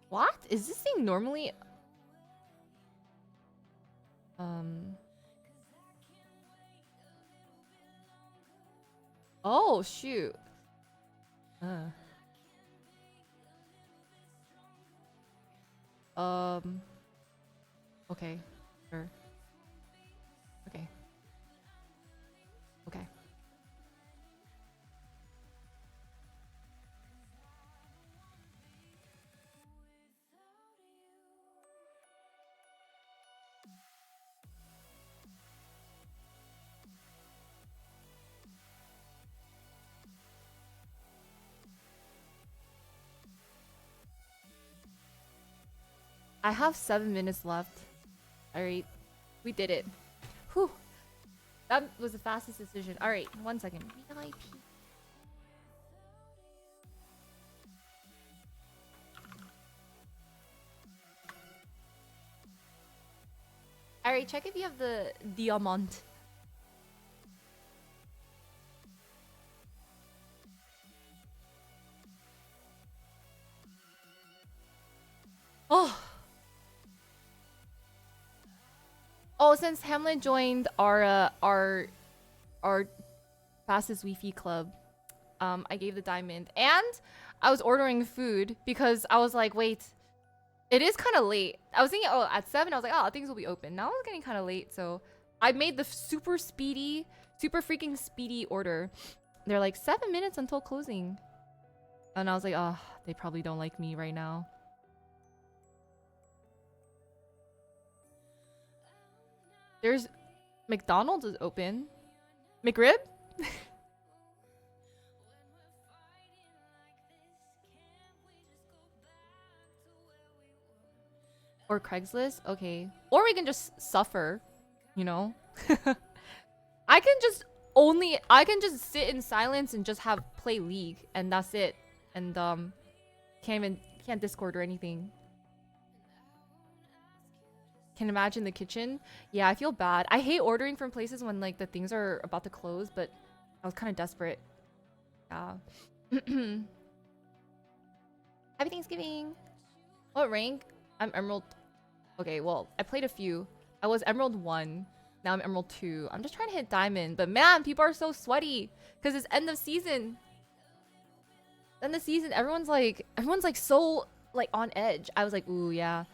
What? Is this thing normally... Oh, shoot. Okay. Sure. Okay. Okay. I have 7 minutes left. Alright. We did it. Whew. That was the fastest decision. Alright, 1 second. VIP. Alright, check if you have the diamond. Oh. Oh, since Hamlin joined our fastest Wi-Fi club, I gave the diamond, and I was ordering food because I was like, wait, it is kind of late. I was thinking, oh, at 7, I was like, oh, things will be open. Now it's getting kind of late, so I made the super freaking speedy order. They're like 7 minutes until closing, and I was like, oh, they probably don't like me right now. There's McDonald's is open. McRib? Or Craigslist? Okay. Or we can just suffer, you know? I can just sit in silence and just play League and that's it. And can't Discord or anything. Can imagine the kitchen. Yeah, I feel bad. I hate ordering from places when like the things are about to close, but I was kind of desperate. Yeah. Happy Thanksgiving. What rank? I'm Emerald. Okay, well, I played a few. I was Emerald 1. Now I'm Emerald 2. I'm just trying to hit Diamond. But man, people are so sweaty. Because it's end of season. End of season, everyone's like so like on edge. I was like, ooh, yeah.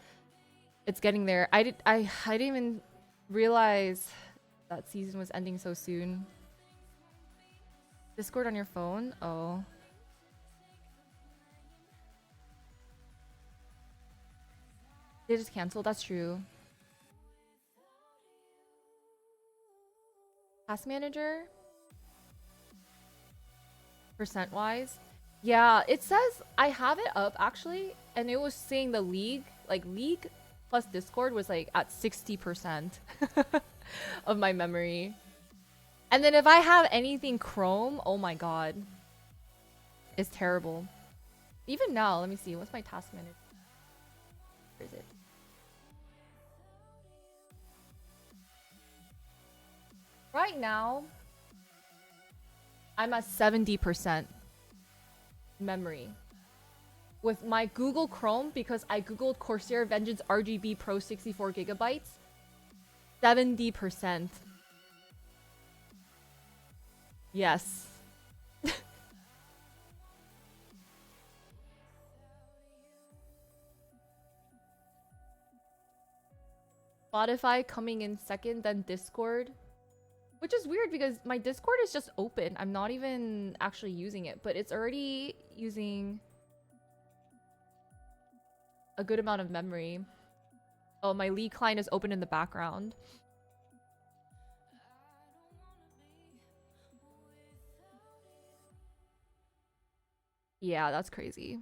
It's getting there. I didn't even realize that season was ending so soon. Discord on your phone? Oh. They just canceled. That's true. Task manager? Percent wise? Yeah, it says I have it up actually, and it was saying the league, like league plus Discord was like at 60% of my memory. And then if I have anything Chrome, oh my god. It's terrible. Even now, let me see. What's my task manager? Where is it? Right now, I'm at 70% memory. With my Google Chrome, because I googled Corsair Vengeance RGB Pro 64 gigabytes, 70%. Yes. Spotify coming in second, then Discord. Which is weird because my Discord is just open. I'm not even actually using it, but it's already using a good amount of memory. Oh, my League client is open in the background. Yeah, that's crazy.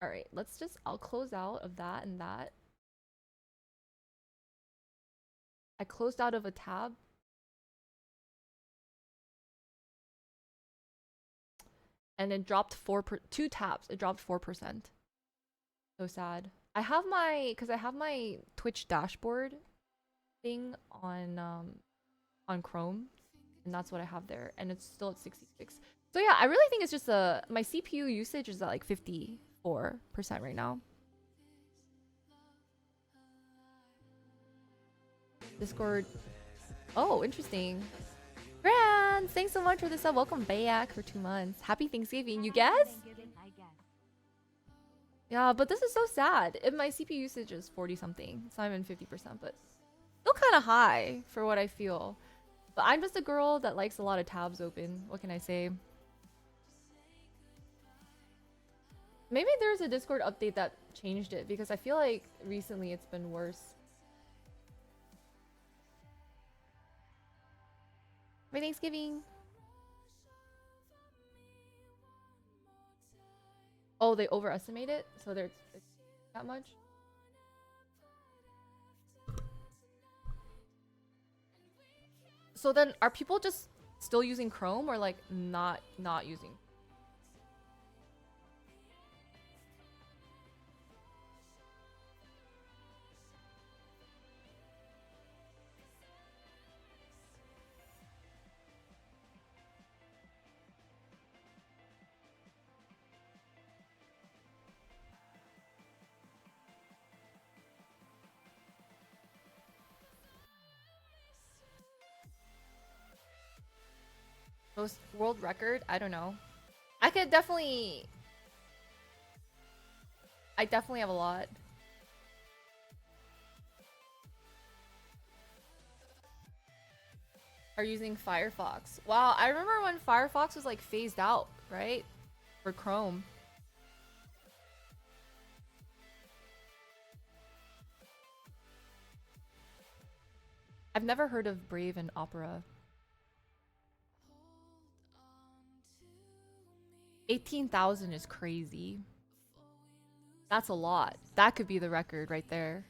All right, I'll close out of that and that. I closed out of a tab. And it dropped 2 tabs. It dropped 4%. So sad. I have my Twitch dashboard thing on Chrome, and that's what I have there, and it's still at 66. So yeah, I really think it's just my CPU usage is at like 54% right now. Discord. Oh, interesting. Grand! Thanks so much for the sub. Welcome back for 2 months. Happy Thanksgiving, you guys? Yeah, but this is so sad. If my CPU usage is 40 something, it's not even 50%, but still kind of high for what I feel. But I'm just a girl that likes a lot of tabs open. What can I say? Maybe there's a Discord update that changed it because I feel like recently it's been worse. Happy Thanksgiving. Oh, they overestimate it? So there's that much? So then are people just still using Chrome or like not using? Most world record? I don't know. I definitely have a lot. Are using Firefox. Wow, I remember when Firefox was like phased out, right? For Chrome. I've never heard of Brave and Opera. 18,000 is crazy. That's a lot. That could be the record right there.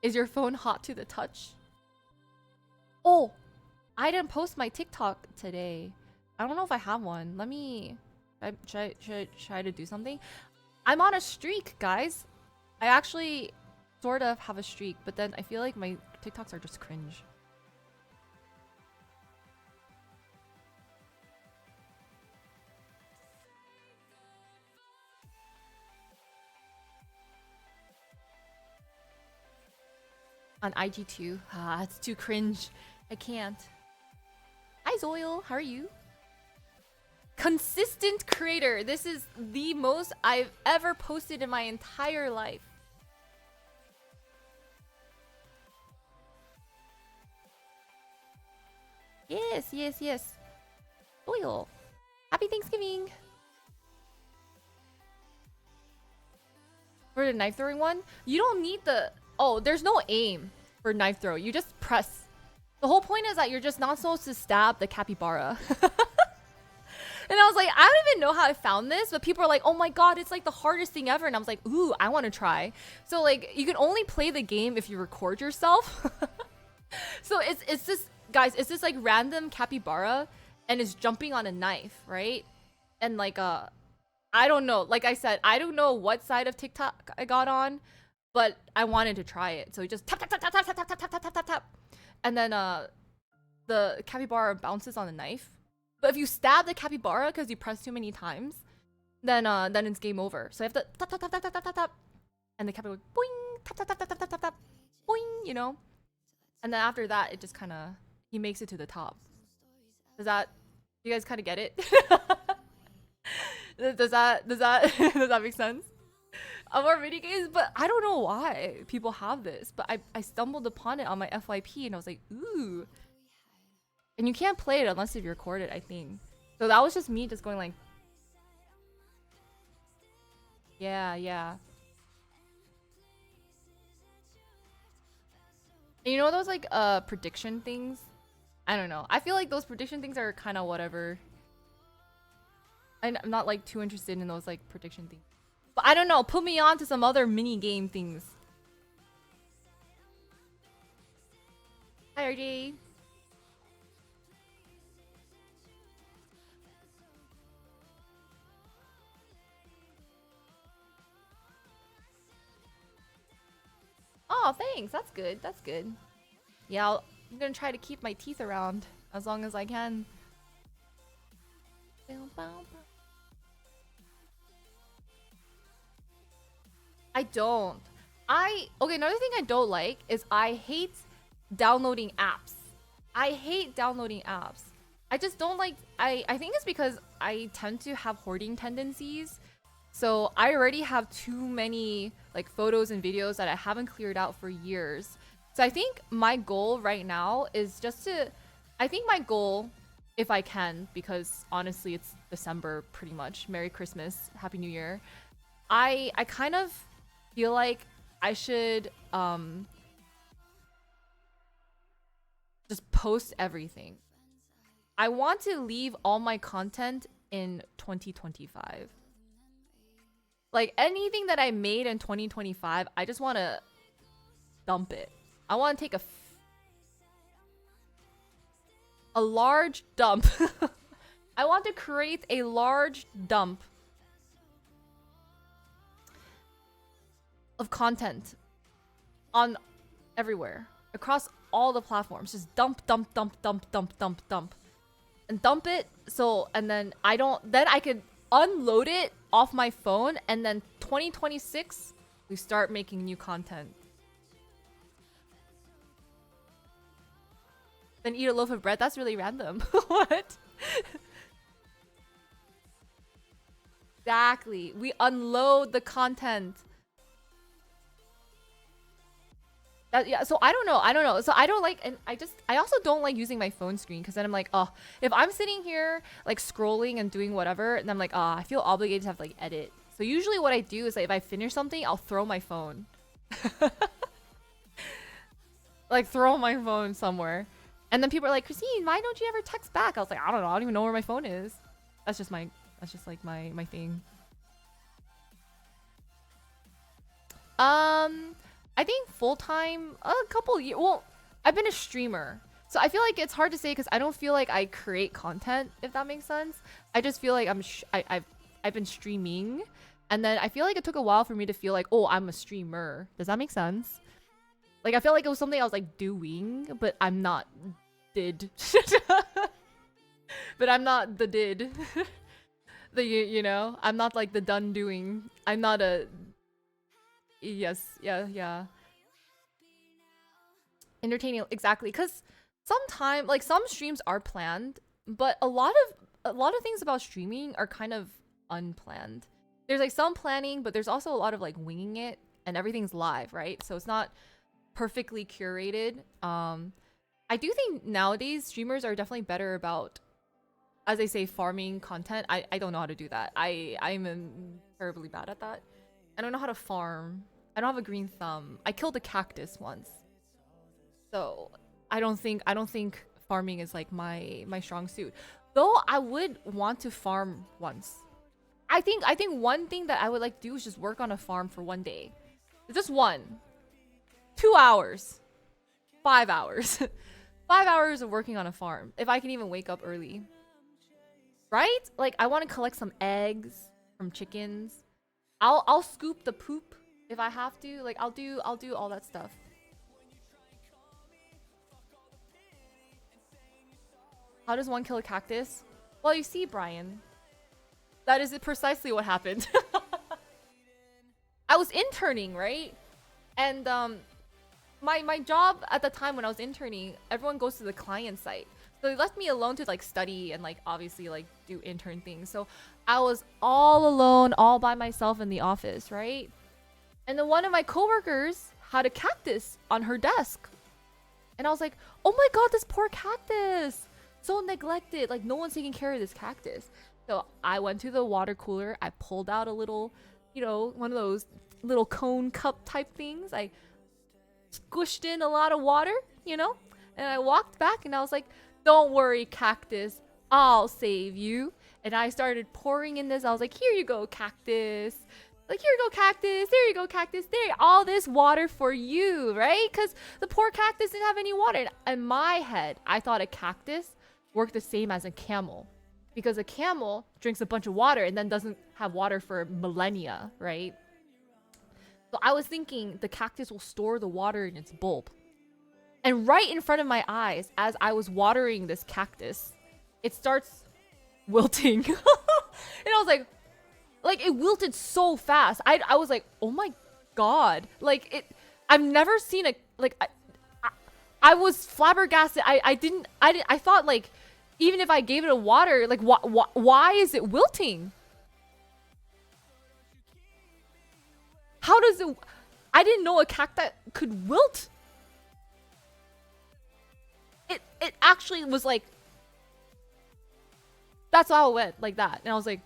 Is your phone hot to the touch? Oh, I didn't post my TikTok today. I don't know if I have one. Let me try to do something. I'm on a streak, guys. I actually sort of have a streak, but then I feel like my TikToks are just cringe. On IG too. Ah, it's too cringe. I can't. Hi Zoil, how are you? Consistent creator. This is the most I've ever posted in my entire life. Yes, yes, yes. Zoil. Happy Thanksgiving. For the knife throwing one, you don't need the... Oh, there's no aim for knife throw. You just press. The whole point is that you're just not supposed to stab the capybara. And I was like, I don't even know how I found this, but people are like, oh my god, it's like the hardest thing ever. And I was like, ooh, I want to try. So like, you can only play the game if you record yourself. So it's this, guys, it's this like random capybara and it's jumping on a knife, right? And like, I don't know. Like I said, I don't know what side of TikTok I got on, but I wanted to try it. So you just tap, tap, tap, tap, tap, tap, tap, tap, tap, tap, tap, tap. And then the capybara bounces on the knife. But if you stab the capybara because you press too many times, then it's game over. So you have to tap, tap, tap, tap, tap, tap, tap, tap. And the capybara goes boing, tap, tap, tap, tap, tap, tap, tap, tap, boing, you know? And then after that, it just kind of, he makes it to the top. Does that, you guys kind of get it? does that make sense? More video games, but I don't know why people have this, but I stumbled upon it on my FYP and I was like, ooh. And you can't play it unless you record it, I think. So that was just me just going like, yeah, yeah. And you know those like prediction things? I don't know. I feel like those prediction things are kind of whatever. I'm not like too interested in those like prediction things. But I don't know, put me on to some other mini game things. Hi RJ. Oh, thanks. That's good. That's good. Yeah, I'm gonna try to keep my teeth around as long as I can. I don't. Okay, another thing I don't like is I hate downloading apps. I hate downloading apps. I just don't like, I think it's because I tend to have hoarding tendencies. So I already have too many like photos and videos that I haven't cleared out for years. So I think my goal right now is just to, I think my goal, if I can, because honestly it's December pretty much. Merry Christmas, Happy New Year. I kind of feel like I should just post everything. I want to leave all my content in 2025. Like anything that I made in 2025, I just want to dump it. I want to take a large dump. I want to create a large dump of content on everywhere, across all the platforms. Just dump, dump, dump, dump, dump, dump, dump. And dump it so, and then I could unload it off my phone, and then 2026 we start making new content. Then eat a loaf of bread? That's really random. What? Exactly. We unload the content. Yeah, so I don't know. So I don't like, and I also don't like using my phone screen, because then I'm like, oh, if I'm sitting here like scrolling and doing whatever, and I'm like, oh, I feel obligated to have to like edit. So usually what I do is like, if I finish something, I'll throw my phone. Like throw my phone somewhere. And then people are like, Christine, why don't you ever text back? I was like, I don't know. I don't even know where my phone is. That's just like my thing. I think full time a couple years. Well, I've been a streamer, so I feel like it's hard to say because I don't feel like I create content. If that makes sense, I just feel like I've been streaming, and then I feel like it took a while for me to feel like, oh, I'm a streamer. Does that make sense? Like I felt like it was something I was like doing, but I'm not did. But I'm not the did. The you know, I'm not like the done doing. I'm not a yes, yeah. Entertaining exactly because sometimes like some streams are planned, but a lot of things about streaming are kind of unplanned. There's like some planning, but there's also a lot of like winging it and everything's live, right? So it's not perfectly curated. I do think nowadays streamers are definitely better about, as I say, farming content. I don't know how to do that. I'm terribly bad at that. I don't know how to farm. I don't have a green thumb. I killed a cactus once. So I don't think farming is like my strong suit. Though I would want to farm once. I think one thing that I would like to do is just work on a farm for one day. Just one. 2 hours. 5 hours. 5 hours of working on a farm. If I can even wake up early. Right? Like I want to collect some eggs from chickens. I'll scoop the poop if I have to. Like I'll do all that stuff. How does one kill a cactus? Well, you see, Brian. That is precisely what happened. I was interning, right? And my job at the time when I was interning, everyone goes to the client site. So they left me alone to like study and like obviously like do intern things. So I was all alone, all by myself in the office, right? And then one of my coworkers had a cactus on her desk. And I was like, "Oh my god, this poor cactus. So neglected. Like no one's taking care of this cactus." So I went to the water cooler. I pulled out a little, one of those little cone cup type things. I squished in a lot of water, and I walked back and I was like, "Don't worry, cactus. I'll save you." And I started pouring in this. I was like, "Here you go, cactus. Like, here you go, cactus. There you go, cactus. There, all this water for you, right?" Because the poor cactus didn't have any water. And in my head, I thought a cactus worked the same as a camel. Because a camel drinks a bunch of water and then doesn't have water for millennia, right? So I was thinking the cactus will store the water in its bulb. And right in front of my eyes, as I was watering this cactus, it starts wilting. And I was like it wilted so fast. I was like, "Oh my god." Like I've never seen I was flabbergasted. I thought like even if I gave it a water, like why is it wilting? How does it? I didn't know a cactus could wilt. It actually was like, that's how it went, like that. And I was like,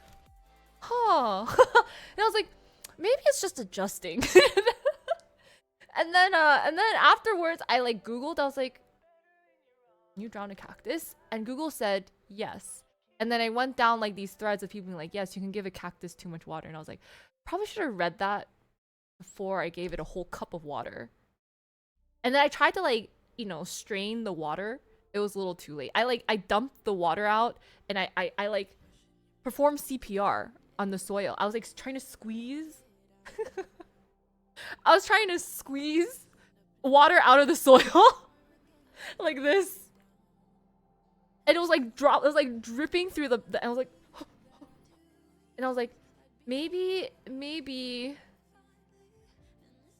huh. And I was like, maybe it's just adjusting. And then afterwards I like Googled. I was like, "Can you drown a cactus?" And Google said yes. And then I went down like these threads of people being like, "Yes, you can give a cactus too much water." And I was like, probably should have read that before I gave it a whole cup of water. And then I tried to like, strain the water. It was a little too late. I dumped the water out and I like performed CPR on the soil. I was like trying to squeeze. I was trying to squeeze water out of the soil like this. And it was like dripping through the and I was like and I was like, maybe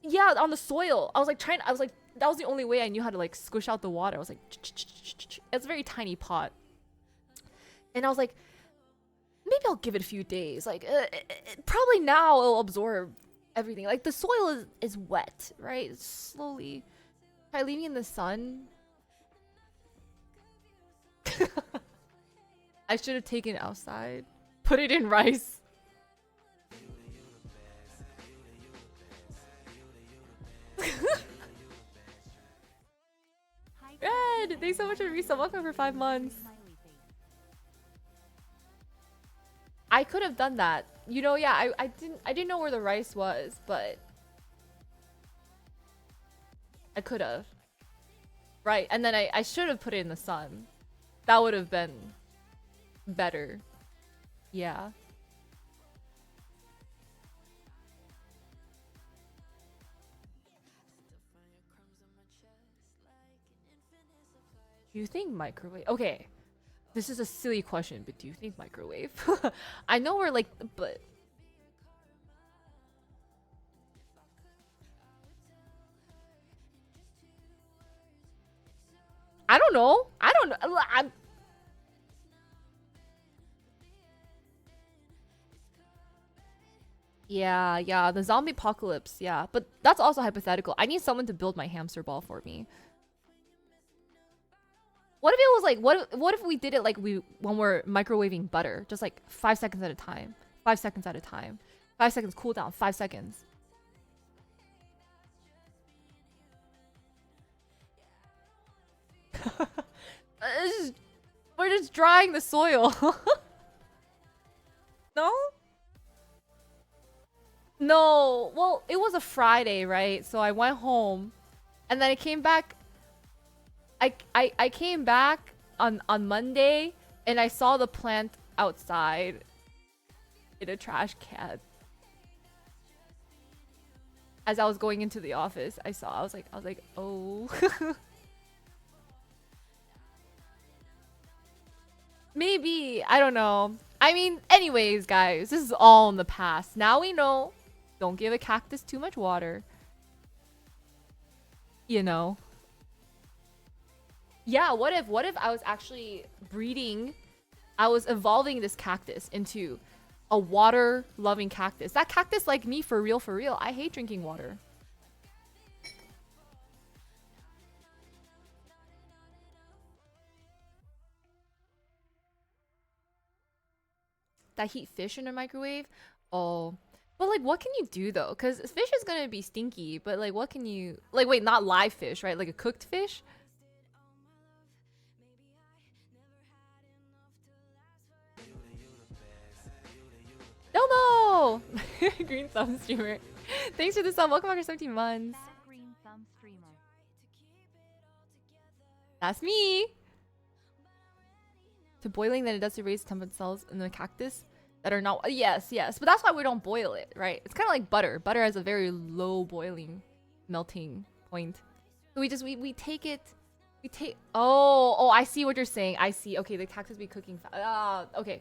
yeah, on the soil. I was like that was the only way I knew how to like squish out the water. I was like, it's a very tiny pot. And I was like, maybe I'll give it a few days. Like, probably now it'll absorb everything. Like, the soil is wet, right? It's slowly. Try leaving in the sun. I should have taken it outside. Put it in rice. Red, thanks so much for resub. Welcome for 5 months. I could have done that. Yeah, I didn't know where the rice was, but I could have. Right, and then I should have put it in the sun. That would have been better. Yeah. Do you think microwave? Okay, this is a silly question, but do you think microwave? I know we're like, but I don't know. I don't know. Yeah, yeah, the zombie apocalypse. Yeah, but that's also hypothetical. I need someone to build my hamster ball for me. What if it was like what if we did it like we when we're microwaving butter, just like 5 seconds at a time, 5 seconds at a time, 5 seconds cooldown, 5 seconds. We're just drying the soil. No? No. Well, it was a Friday, right? So I went home and then I came back. I came back on Monday and I saw the plant outside in a trash can. As I was going into the office, I was like, oh. Maybe. I don't know. I mean, anyways, guys, this is all in the past. Now we know. Don't give a cactus too much water. You know. Yeah, what if I was actually breeding, I was evolving this cactus into a water-loving cactus. That cactus like me for real, for real. I hate drinking water. That heat fish in a microwave? Oh. But like what can you do though? Because fish is gonna be stinky, but like what can you like wait, not live fish, right? Like a cooked fish? Elmo! Green thumb streamer. Thanks for the sub. Welcome back for 17 months. Bad green thumb streamer. That's me. To boiling than it does to raise temperate cells in the cactus that are not. Yes, yes. But that's why we don't boil it, right? It's kind of like butter. Butter has a very low boiling, melting point. So we take it. We take. Oh, I see what you're saying. I see. Okay, the cactus be cooking. Okay.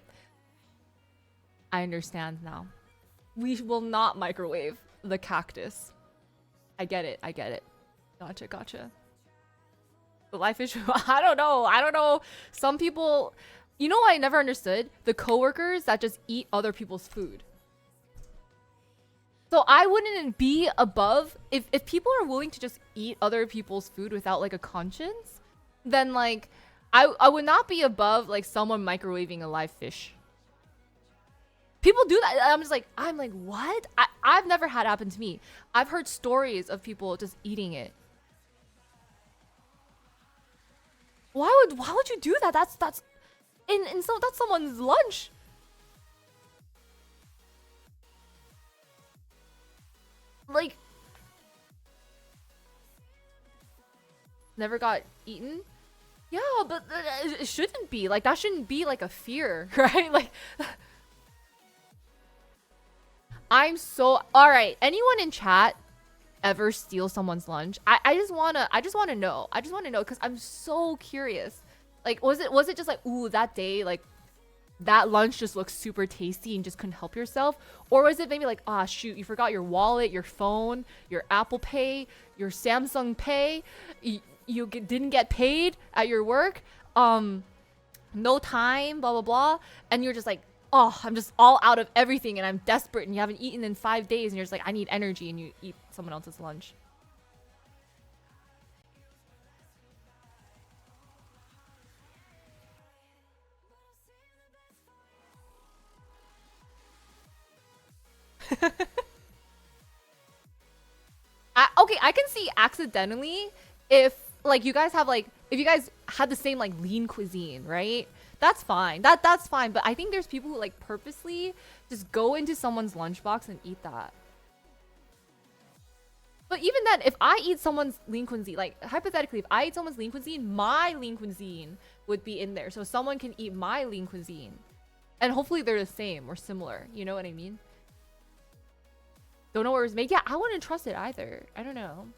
I understand now. We will not microwave the cactus. I get it. I get it. Gotcha. Gotcha. The live fish. I don't know. I don't know. Some people, you know, what I never understood the coworkers that just eat other people's food. So I wouldn't be above if people are willing to just eat other people's food without like a conscience, then like I would not be above like someone microwaving a live fish. People do that. I'm like, what? I've never had it happen to me. I've heard stories of people just eating it. Why would you do that? That's so that's someone's lunch. Like never got eaten? Yeah, but it shouldn't be. Like that shouldn't be like a fear, right? Like I'm so alright. Anyone in chat ever steal someone's lunch? I just wanna know. I just wanna know because I'm so curious. Like was it just like, ooh, that day, like that lunch just looks super tasty and just couldn't help yourself? Or was it maybe like, ah, shoot, you forgot your wallet, your phone, your Apple Pay, your Samsung Pay, you didn't get paid at your work, no time, blah blah blah, and you're just like, oh, I'm just all out of everything and I'm desperate and you haven't eaten in 5 days and you're just like, I need energy, and you eat someone else's lunch. Okay, I can see accidentally if like you guys have like if you guys had the same like lean cuisine, right? That's fine. That's fine. But I think there's people who like purposely just go into someone's lunchbox and eat that. But even then, if I eat someone's lean cuisine, like hypothetically, if I eat someone's lean cuisine, my lean cuisine would be in there. So someone can eat my lean cuisine. And hopefully they're the same or similar. You know what I mean? Don't know where it was made. Yeah, I wouldn't trust it either. I don't know.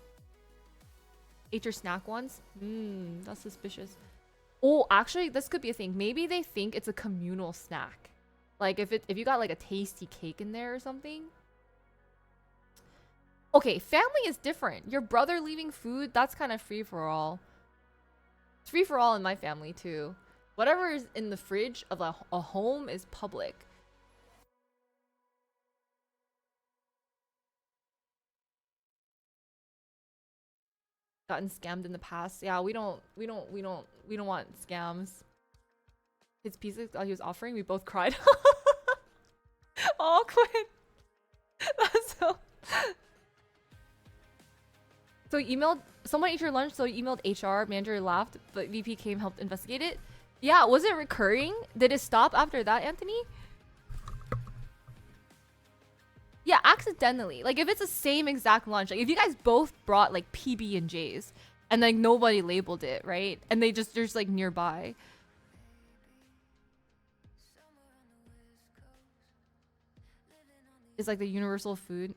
Ate your snack once? That's suspicious. Oh, actually, this could be a thing. Maybe they think it's a communal snack. Like if you got like a tasty cake in there or something. Okay, family is different. Your brother leaving food, that's kind of free for all. It's free for all in my family too. Whatever is in the fridge of a home is public. Gotten scammed in the past. Yeah, we don't want scams. His pizza he was offering, we both cried. Oh, Quinn. That's so. So he emailed someone ate your lunch, so he emailed HR, manager laughed, but VP came helped investigate it. Yeah, was it recurring? Did it stop after that, Anthony? Yeah, accidentally. Like if it's the same exact lunch, like if you guys both brought like PB and J's and like nobody labeled it, right? And they're just like nearby. It's like the universal food.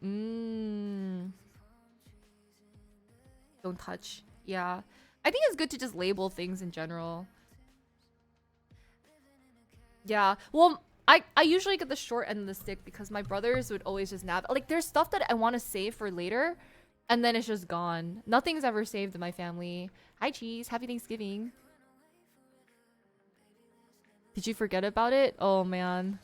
Don't touch. Yeah. I think it's good to just label things in general. Yeah. Well, I usually get the short end of the stick because my brothers would always just nab. Like there's stuff that I want to save for later and then it's just gone. Nothing's ever saved in my family. Hi, Cheese. Happy Thanksgiving. Did you forget about it? Oh, man.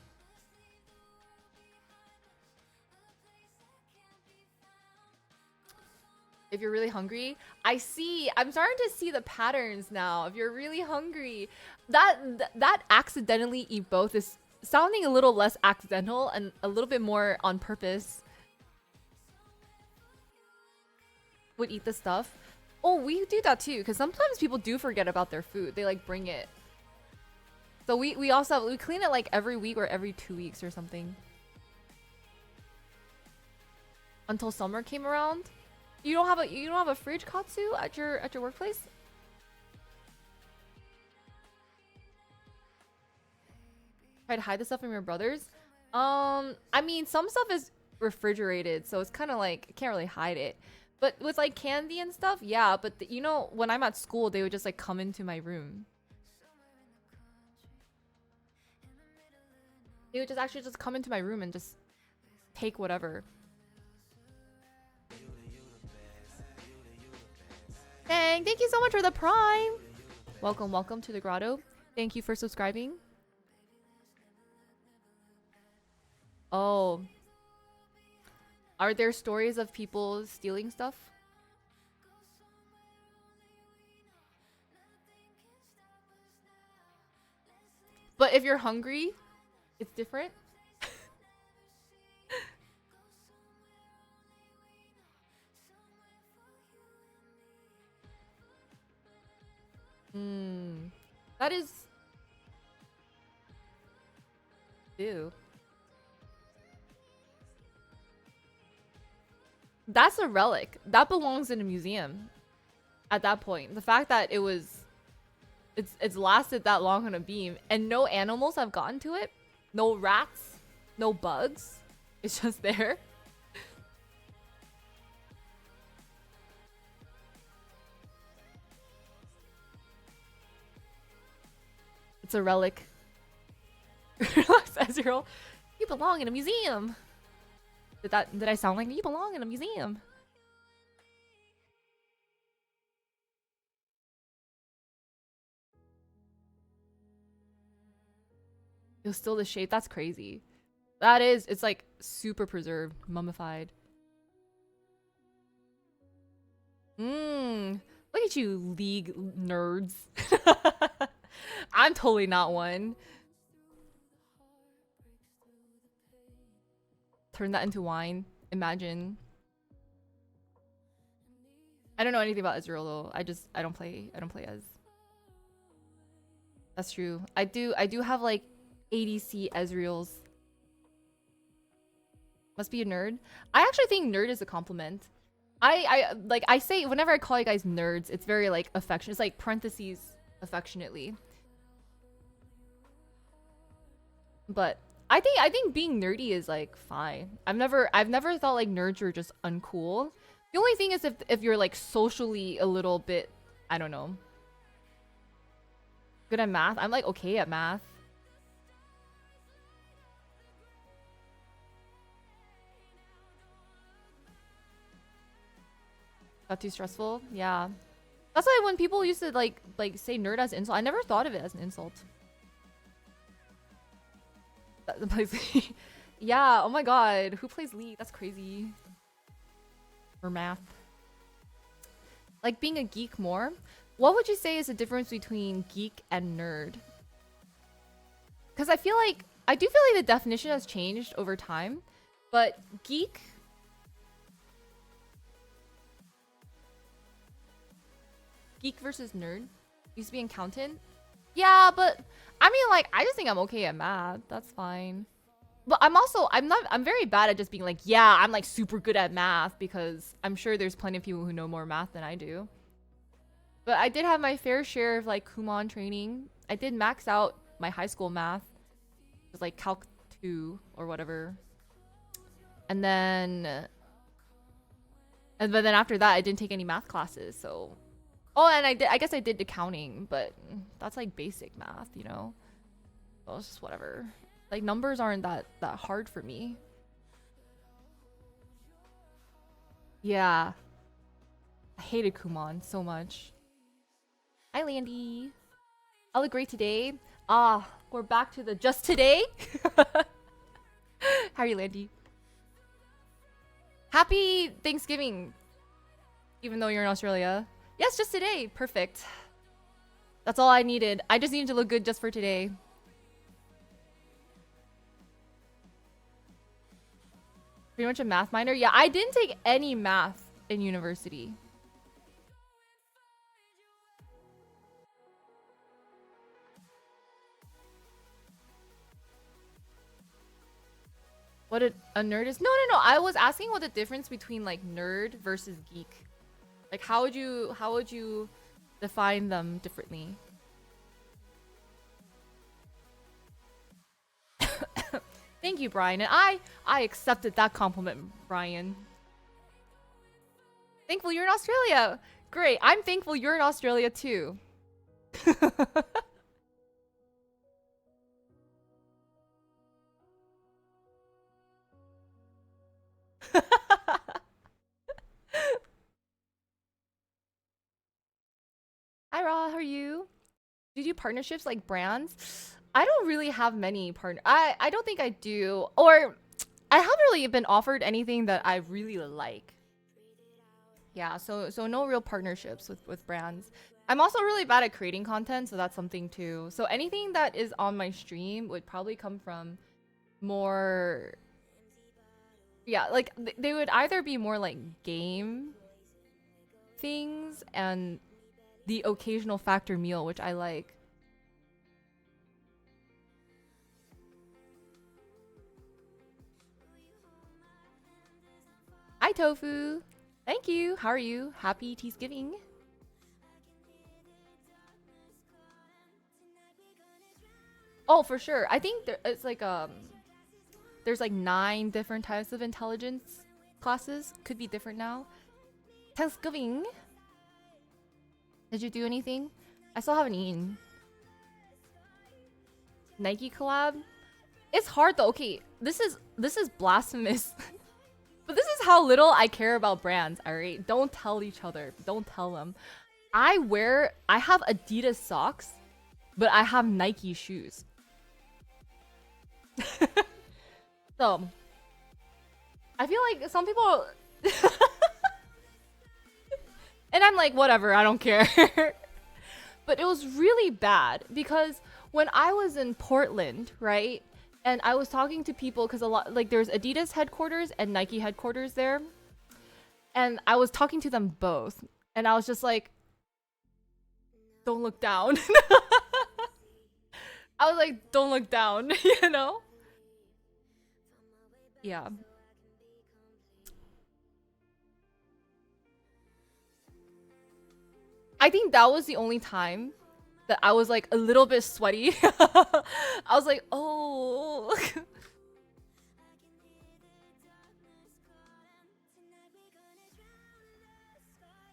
If you're really hungry, I'm starting to see the patterns now. If you're really hungry, that accidentally eat both is sounding a little less accidental and a little bit more on purpose. Would eat the stuff. Oh, we do that too, because sometimes people do forget about their food. They like bring it. So we also we clean it like every week or every 2 weeks or something. Until summer came around. You don't have a fridge, Katsu, at your workplace? Try to hide the stuff from your brothers? I mean, some stuff is refrigerated, so it's kind of like I can't really hide it. But with like candy and stuff, yeah. But you know, when I'm at school, they would just like come into my room. They would just actually just come into my room and just take whatever. Dang, thank you so much for the prime. Welcome to the grotto. Thank you for subscribing. Oh. Are there stories of people stealing stuff? But if you're hungry, it's different. That is... Ew. That's a relic. That belongs in a museum. At that point. The fact that it was... It's lasted that long on a beam and no animals have gotten to it. No rats. No bugs. It's just there. It's a relic. Relax, Ezreal. You belong in a museum. Did I sound like you belong in a museum? You'll still the shape. That's crazy. It's like super preserved, mummified. Look at you, League nerds. I'm totally not one. Turn that into wine. Imagine. I don't know anything about Israel though. I don't play as. That's true. I do have like ADC Ezreals. Must be a nerd. I actually think nerd is a compliment. I say whenever I call you guys nerds, it's very like affectionate. It's like parentheses affectionately. But I think being nerdy is like fine. I've never thought like nerds were just uncool. The only thing is if you're like socially a little bit, I don't know, good at math. I'm like okay at math. Got too stressful? Yeah. That's why when people used to like say nerd as an insult, I never thought of it as an insult. That plays League. Yeah, oh my god. Who plays League? That's crazy. Or math. Like being a geek more? What would you say is the difference between geek and nerd? Because I do feel like the definition has changed over time. But geek versus nerd used to be accountant. Yeah, but I mean like I just think I'm okay at math. That's fine. But I'm very bad at just being like, yeah, I'm like super good at math because I'm sure there's plenty of people who know more math than I do. But I did have my fair share of like Kumon training. I did max out my high school math. It was like Calc 2 or whatever. And then but then after that I didn't take any math classes, so oh, and I guess I did accounting, but that's like basic math, you know? So it's just whatever. Like numbers aren't that hard for me. Yeah. I hated Kumon so much. Hi, Landy. I'll agree today. Ah, we're back to the just today. How are you, Landy? Happy Thanksgiving. Even though you're in Australia. Yes, just today. Perfect. That's all I needed. I just needed to look good just for today. Pretty much a math minor. Yeah, I didn't take any math in university. What a nerd is? No. I was asking what the difference between like nerd versus geek. Like how would you define them differently? Thank you, Brian. And I accepted that compliment, Brian. Thankful you're in Australia. Great. I'm thankful you're in Australia too. Hi, Ra. How are you? Do you do partnerships like brands? I don't really have many partner. I don't think I do. Or I haven't really been offered anything that I really like. Yeah, so no real partnerships with brands. I'm also really bad at creating content, so that's something too. So anything that is on my stream would probably come from more, yeah, like they would either be more like game things and the occasional factor meal, which I like. Hi, Tofu. Thank you. How are you? Happy Thanksgiving. Oh, for sure. I think it's like there's like 9 different types of intelligence classes. Could be different now. Thanksgiving. Did you do anything? I still haven't eaten. Nike collab? It's hard though. Okay, this is blasphemous. But this is how little I care about brands, alright? Don't tell each other. Don't tell them. I have Adidas socks, but I have Nike shoes. So, I feel like some people... And I'm like, whatever, I don't care. But it was really bad because when I was in Portland, right? And I was talking to people because a lot, like there's Adidas headquarters and Nike headquarters there. And I was talking to them both. And I was just like, don't look down. I was like, don't look down, you know? Yeah. I think that was the only time that I was like a little bit sweaty. I was like, oh.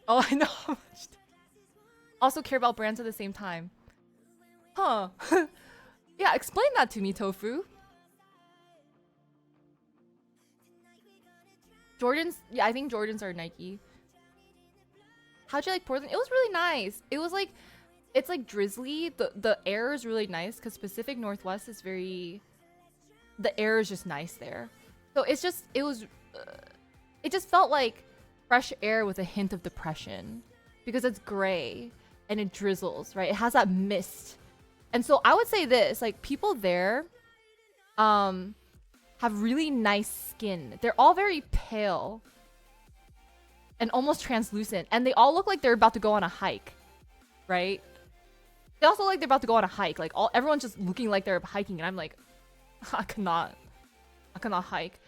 Oh, I know how much. Also care about brands at the same time. Huh. Yeah, explain that to me, Tofu. Jordans, yeah, I think Jordans are Nike. How'd you like Portland? It was really nice. It was like, it's like drizzly. The air is really nice because Pacific Northwest is very, the air is just nice there. So it's just, it just felt like fresh air with a hint of depression because it's gray and it drizzles, right? It has that mist. And so I would say this, like people there, have really nice skin. They're all very pale and almost translucent, and they all look like they're about to go on a hike, right? They also look like they're about to go on a hike. Like everyone's just looking like they're hiking, and I'm like, I cannot hike.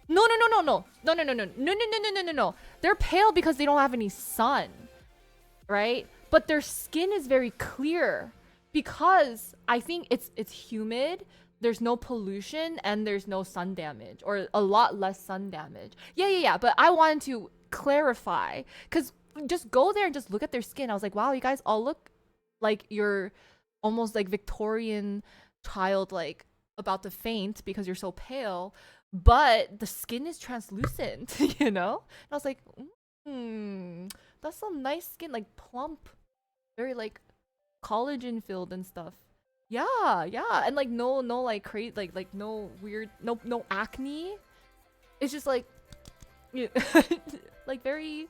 No, no, no, no, no, no, no, no, no, no, no, no, no, no, no, no. They're pale because they don't have any sun, right? But their skin is very clear because I think it's humid. There's no pollution and there's no sun damage, or a lot less sun damage. Yeah. But I wanted to clarify because just go there and just look at their skin. I was like, wow, you guys all look like you're almost like Victorian child, like about to faint because you're so pale, but the skin is translucent, you know? And I was like, that's some nice skin, like plump, very like collagen filled and stuff. Yeah, and like no like crazy like no weird no acne. It's just like yeah, like very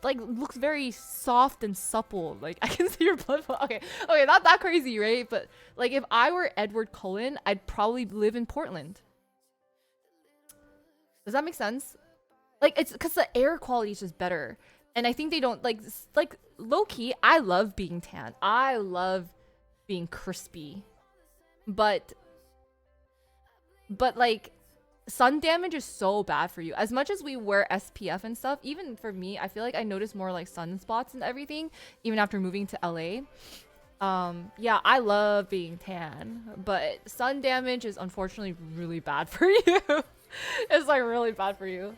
like looks very soft and supple. Like I can see your blood flow. Okay, not that crazy, right? But like if I were Edward Cullen, I'd probably live in Portland. Does that make sense? Like it's because the air quality is just better, and I think they don't like low key. I love being tan. I love being crispy, but like sun damage is so bad for you. As much as we wear SPF and stuff, even for me, I feel like I notice more like sunspots and everything even after moving to LA. Yeah, I love being tan, but sun damage is unfortunately really bad for you. It's like really bad for you.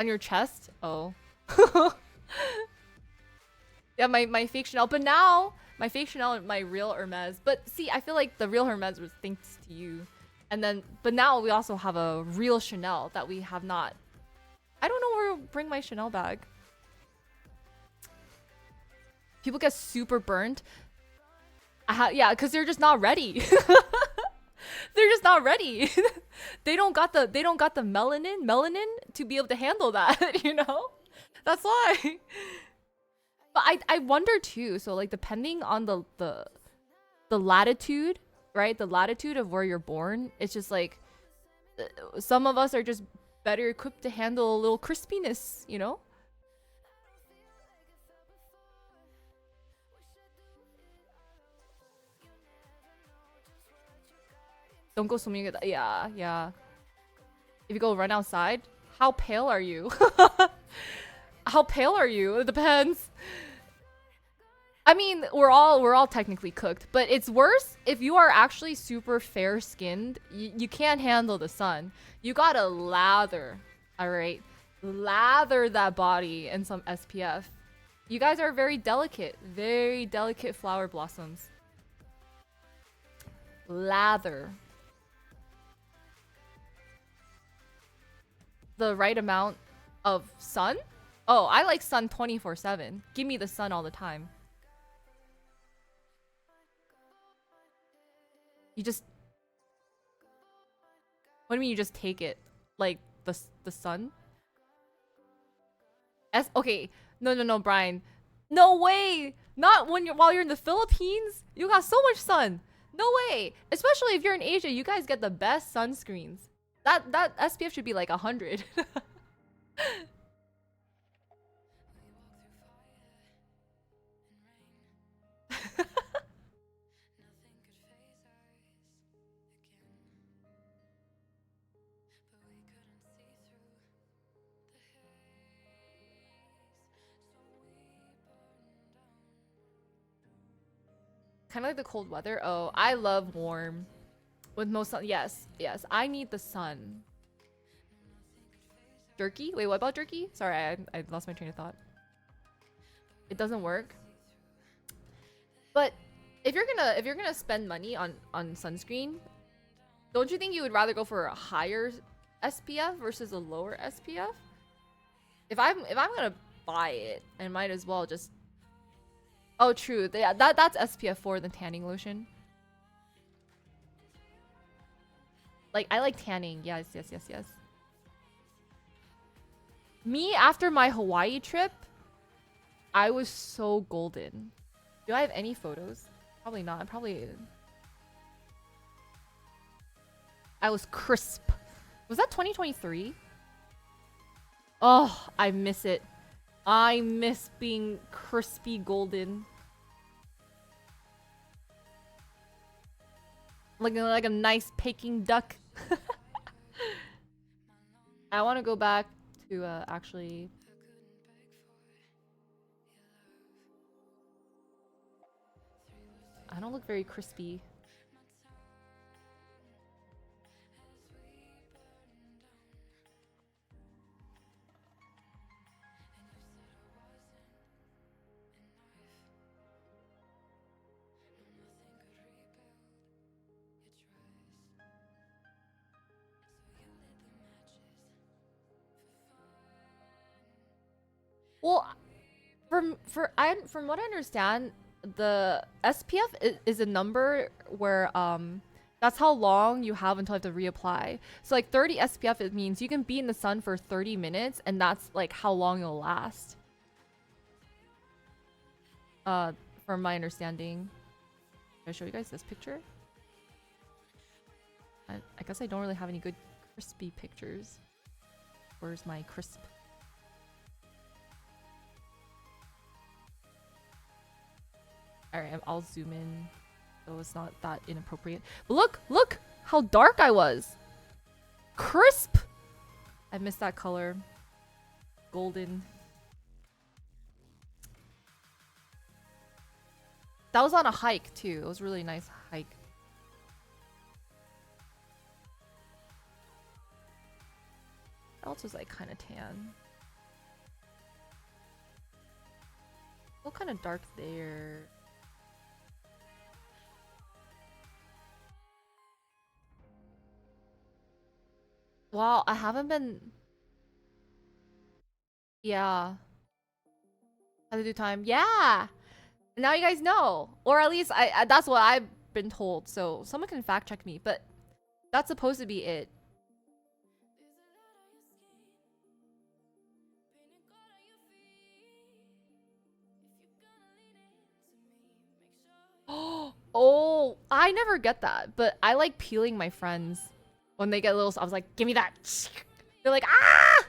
On your chest? Oh. Yeah, my fake Chanel, but now my fake Chanel and my real Hermes. But see, I feel like the real Hermes was thanks to you, and then but now we also have a real Chanel that we have not. I don't know where to bring my Chanel bag. People get super burnt. Yeah, because they're just not ready. They're just not ready. They don't got the melanin to be able to handle that, you know? That's why. But I wonder too, so like depending on the latitude, right? The latitude of where you're born, it's just like some of us are just better equipped to handle a little crispiness, you know? Don't go swimming. Yeah. If you go run outside, how pale are you? How pale are you? It depends. I mean, we're all technically cooked, but it's worse if you are actually super fair skinned. You can't handle the sun. You gotta lather, all right? Lather that body in some SPF. You guys are very delicate flower blossoms. Lather. The right amount of sun? Oh, I like sun 24/7. Give me the sun all the time. You just... What do you mean you just take it? Like, the sun? Okay. No, Brian. No way! Not while you're in the Philippines? You got so much sun! No way! Especially if you're in Asia, you guys get the best sunscreens. That SPF should be like 100. Kind of like the cold weather. Oh, I love warm. With most sun. Yes, yes. I need the sun. Jerky? Wait, what about jerky? Sorry, I lost my train of thought. It doesn't work. But if you're gonna spend money on sunscreen, don't you think you would rather go for a higher SPF versus a lower SPF? If I'm gonna buy it, I might as well just. Oh, true. Yeah, that's SPF 4 than tanning lotion. Like I like tanning. Yes, yes, yes, yes. Me after my Hawaii trip, I was so golden. Do I have any photos? Probably not. I was crisp. Was that 2023? Oh, I miss it. I miss being crispy golden. Like a nice Peking duck. I want to go back to actually. I don't look very crispy. Well, from what I understand, the SPF is a number where that's how long you have until you have to reapply. So like 30 SPF, it means you can be in the sun for 30 minutes, and that's like how long it'll last. From my understanding. Can I show you guys this picture? I guess I don't really have any good crispy pictures. Where's my crisp? Alright, I'll zoom in so it's not that inappropriate. But look how dark I was. Crisp! I missed that color. Golden. That was on a hike too. It was a really nice hike. What else was like kind of tan? Still kind of dark there. Wow, I haven't been. Yeah. Had to do time. Yeah. Now you guys know, or at least I that's what I've been told. So someone can fact check me, but that's supposed to be it. Oh, I never get that, but I like peeling my friends when they get little. I was like, give me that. They're like, ah.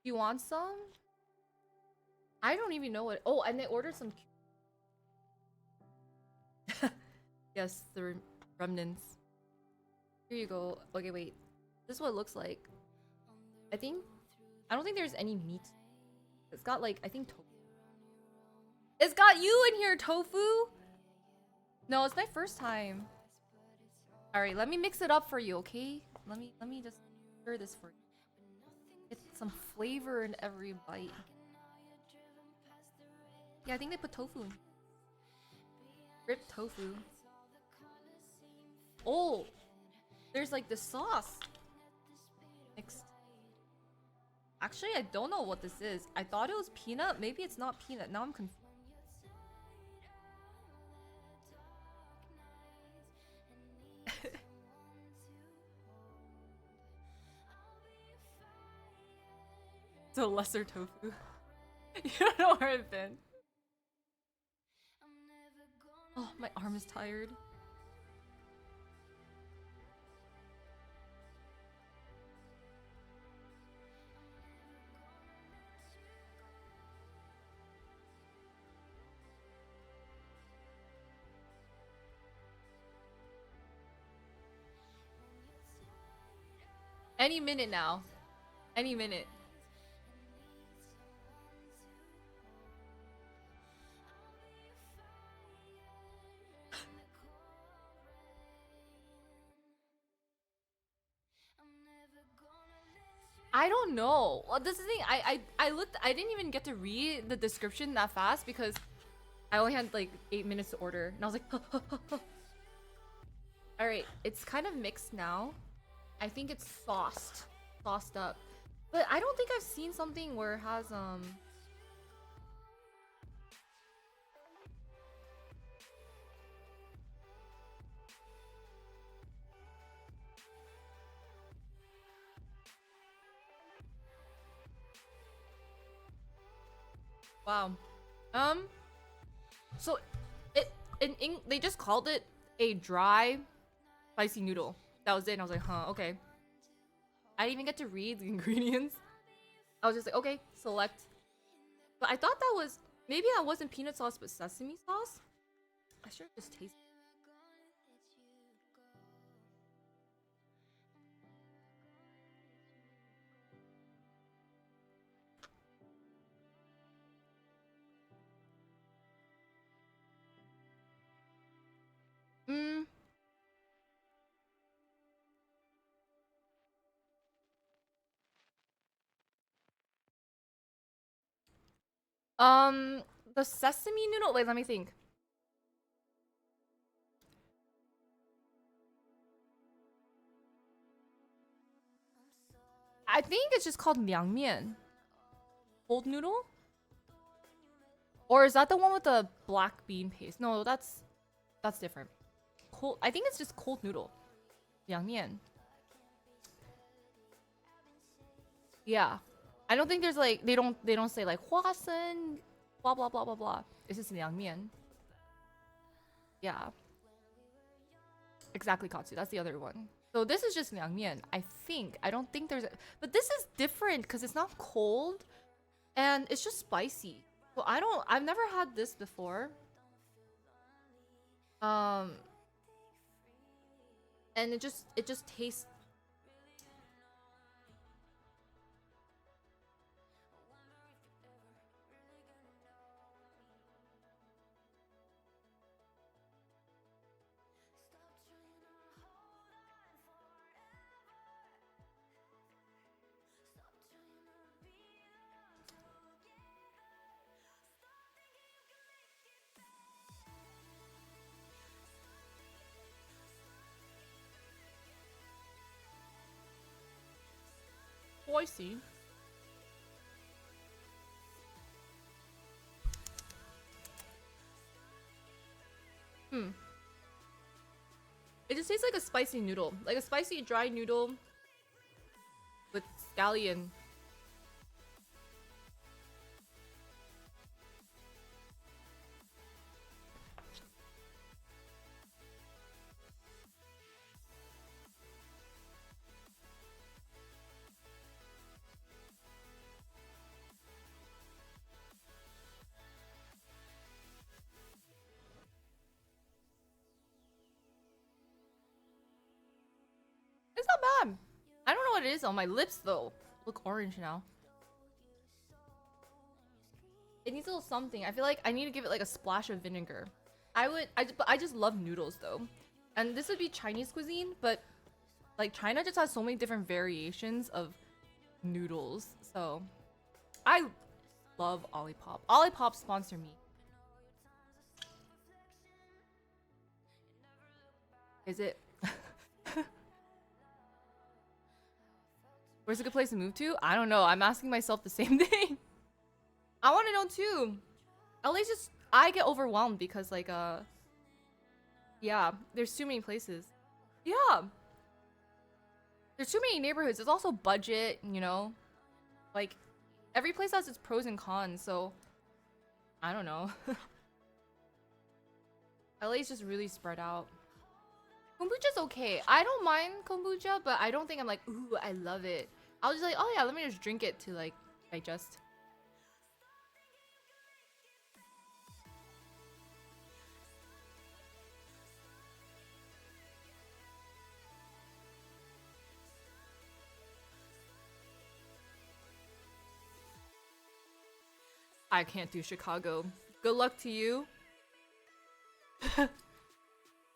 You want some? I don't even know what. Oh, and they ordered some. Yes, the remnants. Here you go. Okay, wait. This is what it looks like. I think. I don't think there's any meat. It's got like, I think tofu. It's got you in here, tofu. No, it's my first time. All right, let me mix it up for you, okay? Let me just stir this for you. Get some flavor in every bite. Yeah, I think they put tofu in. Ripped tofu. Oh, there's like the sauce mixed. Actually, I don't know what this is. I thought it was peanut. Maybe it's not peanut. Now I'm confused. So lesser tofu. You don't know where I've been. Oh, my arm is tired. Any minute now. Any minute. I don't know. Well, this is the thing. I looked. I didn't even get to read the description that fast because I only had like 8 minutes to order, and I was like, all right. It's kind of mixed now. I think it's sauced up. But I don't think I've seen something where it has wow. Um so it they just called it a dry spicy noodle. That was it. And I was like, huh, okay. I didn't even get to read the ingredients. I was just like, okay, select. But I thought that was maybe that wasn't peanut sauce but sesame sauce. I sure just taste. Mm. Um the sesame noodle. Wait, let me think. I think it's just called miangmian. Cold noodle? Or is that the one with the black bean paste? No, that's different. Cold. I think it's just cold noodle. Miangmian. Yeah. I don't think there's like they don't say like huasen blah blah blah blah blah. It's just miangmian. Yeah. Exactly, Katsu. That's the other one. So this is just miangmian. I think. I don't think there's but this is different because it's not cold and it's just spicy. So I've never had this before. Um and it just tastes spicy. Hmm. It just tastes like a spicy noodle. Like a spicy dry noodle with scallion. It's not bad. I don't know what it is on my lips though. Look orange now. It needs a little something. I feel like I need to give it like a splash of vinegar. I just love noodles though. And this would be Chinese cuisine, but like China just has so many different variations of noodles. So I love Olipop. Olipop sponsor me. Is it? Where's a good place to move to? I don't know. I'm asking myself the same thing. I want to know too. At least just I get overwhelmed because like yeah, there's too many places. Yeah. There's too many neighborhoods. It's also budget, you know? Like every place has its pros and cons, so I don't know. LA's just really spread out. Kombucha's okay. I don't mind kombucha, but I don't think I'm like, ooh, I love it. I'll just like, oh yeah, let me just drink it to like digest. I can't do Chicago. Good luck to you.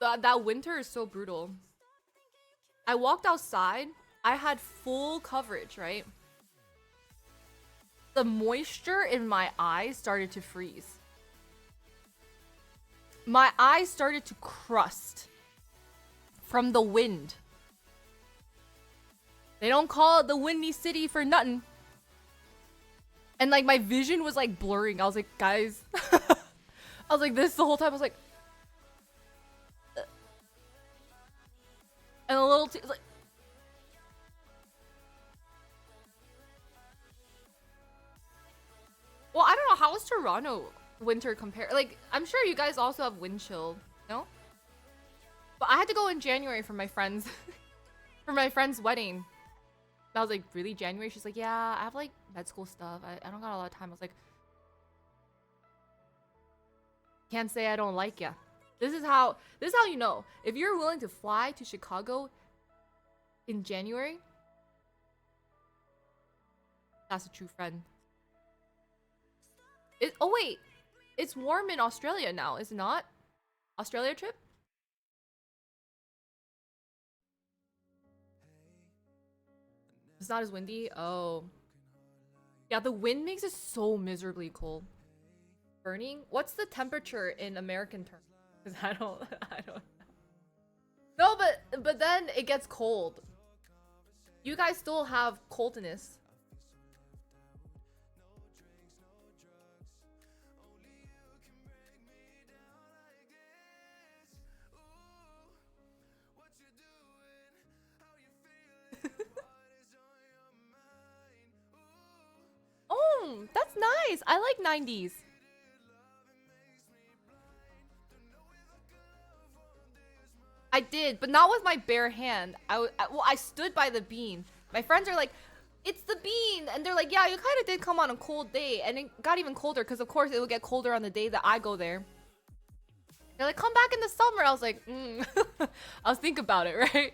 That winter is so brutal. I walked outside. I had full coverage, right? The moisture in my eyes started to freeze. My eyes started to crust from the wind. They don't call it the Windy City for nothing. And like my vision was like blurring. I was like, guys. I was like this the whole time. I was like. And a little like. Well, I don't know. How is Toronto winter compare? Like, I'm sure you guys also have wind chill, no? But I had to go in January for my friend's for my friend's wedding. And I was like, really, January? She's like, yeah, I have like med school stuff. I don't got a lot of time. I was like, can't say I don't like ya. This is how you know. If you're willing to fly to Chicago in January, that's a true friend. Oh wait, it's warm in Australia now, is it not? Australia trip? It's not as windy? Oh. Yeah, the wind makes it so miserably cold. Burning? What's the temperature in American terms? Because I don't know. No, but then it gets cold. You guys still have coldness. Oh, that's nice. I like 90s. I did, but not with my bare hand. Well, I stood by the bean. My friends are like, it's the bean. And they're like, yeah, you kind of did come on a cold day. And it got even colder because, of course, it would get colder on the day that I go there. They're like, come back in the summer. I was like, I'll think about it, right?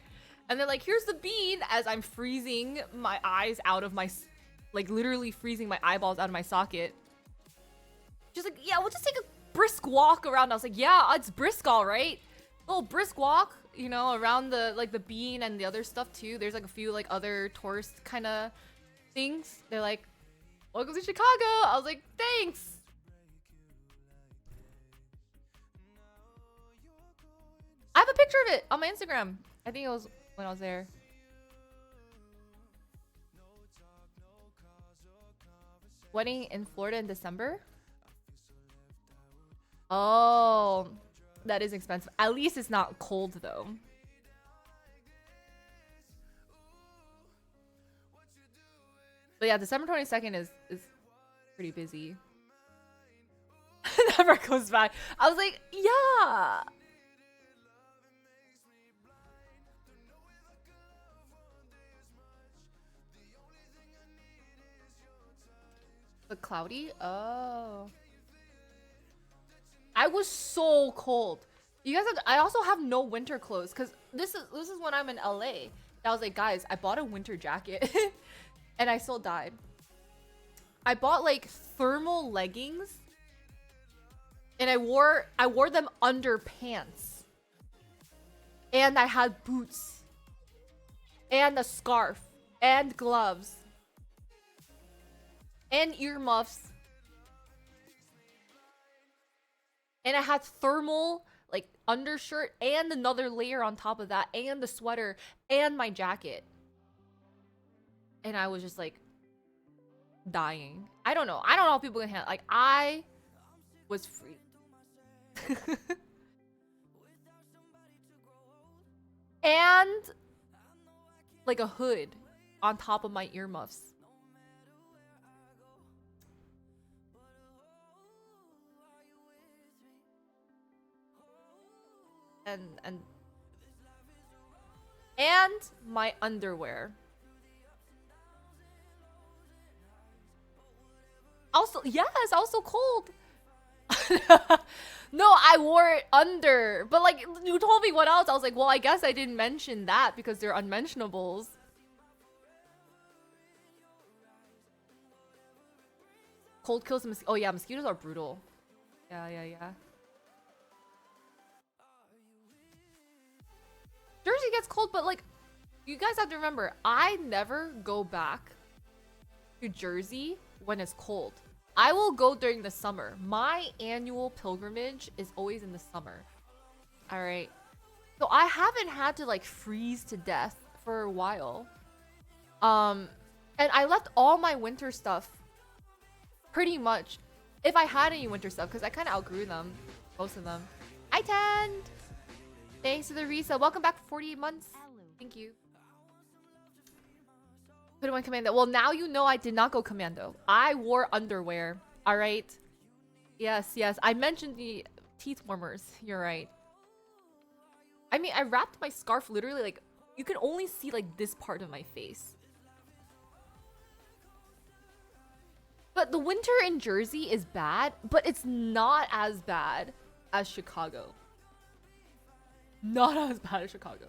And they're like, here's the bean as I'm freezing my eyes out of my, like literally freezing my eyeballs out of my socket. She's like, yeah, we'll just take a brisk walk around. I was like, yeah, it's brisk, all right. Little brisk walk, you know, around the like the bean and the other stuff too. There's like a few like other tourist kind of things. They're like, welcome to Chicago. I was like, thanks. I have a picture of it on my Instagram. I think it was when I was there. Wedding in Florida in December? Oh, that is expensive. At least it's not cold though. But yeah, December 22nd is pretty busy. Never goes by. I was like, yeah. But cloudy? Oh. I was so cold. You guys have I also have no winter clothes because this is when I'm in LA. I was like, guys, I bought a winter jacket and I still died. I bought like thermal leggings and I wore them under pants. And I had boots and a scarf and gloves and earmuffs. And I had thermal like undershirt and another layer on top of that and the sweater and my jacket. And I was just like dying. I don't know how people can handle, like, I was free. And like a hood on top of my earmuffs. And my underwear. Also, yes, also cold. No, I wore it under. But like, you told me what else. I was like, well, I guess I didn't mention that because they're unmentionables. Cold kills the oh yeah, mosquitoes are brutal. Yeah. Jersey gets cold, but like, you guys have to remember, I never go back to Jersey when it's cold. I will go during the summer. My annual pilgrimage is always in the summer. All right. So I haven't had to like freeze to death for a while. And I left all my winter stuff pretty much, if I had any winter stuff, because I kind of outgrew them, most of them. I tend. Thanks to the resale. Welcome back for 48 months. Thank you. Put it on commando. Well, now you know I did not go commando. I wore underwear. All right. Yes. I mentioned the teeth warmers. You're right. I mean, I wrapped my scarf literally like, you can only see like this part of my face. But the winter in Jersey is bad, but it's not as bad as Chicago. Not as bad as Chicago.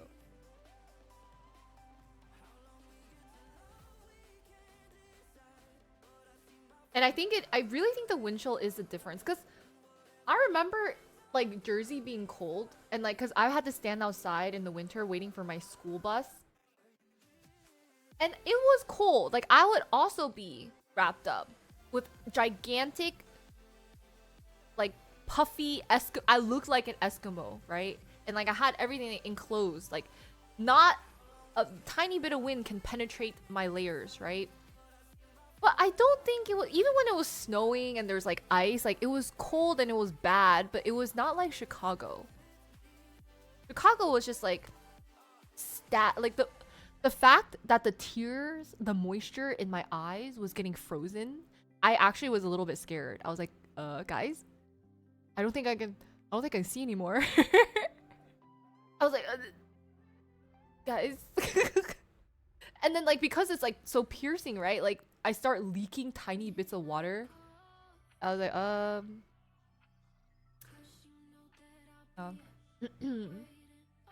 And I really think the wind chill is the difference. Because I remember like Jersey being cold. And like, because I had to stand outside in the winter waiting for my school bus. And it was cold. Like, I would also be wrapped up with gigantic, like, puffy I looked like an Eskimo, right? And like, I had everything enclosed. Like, not a tiny bit of wind can penetrate my layers, right? But I don't think it was, even when it was snowing and there's like ice, like, it was cold and it was bad, but it was not like Chicago. Chicago was just like like the fact that the tears, the moisture in my eyes was getting frozen, I actually was a little bit scared. I was like, guys, I don't think I can see anymore. I was like, guys. And then like, because it's like so piercing, right? Like, I start leaking tiny bits of water. I was like,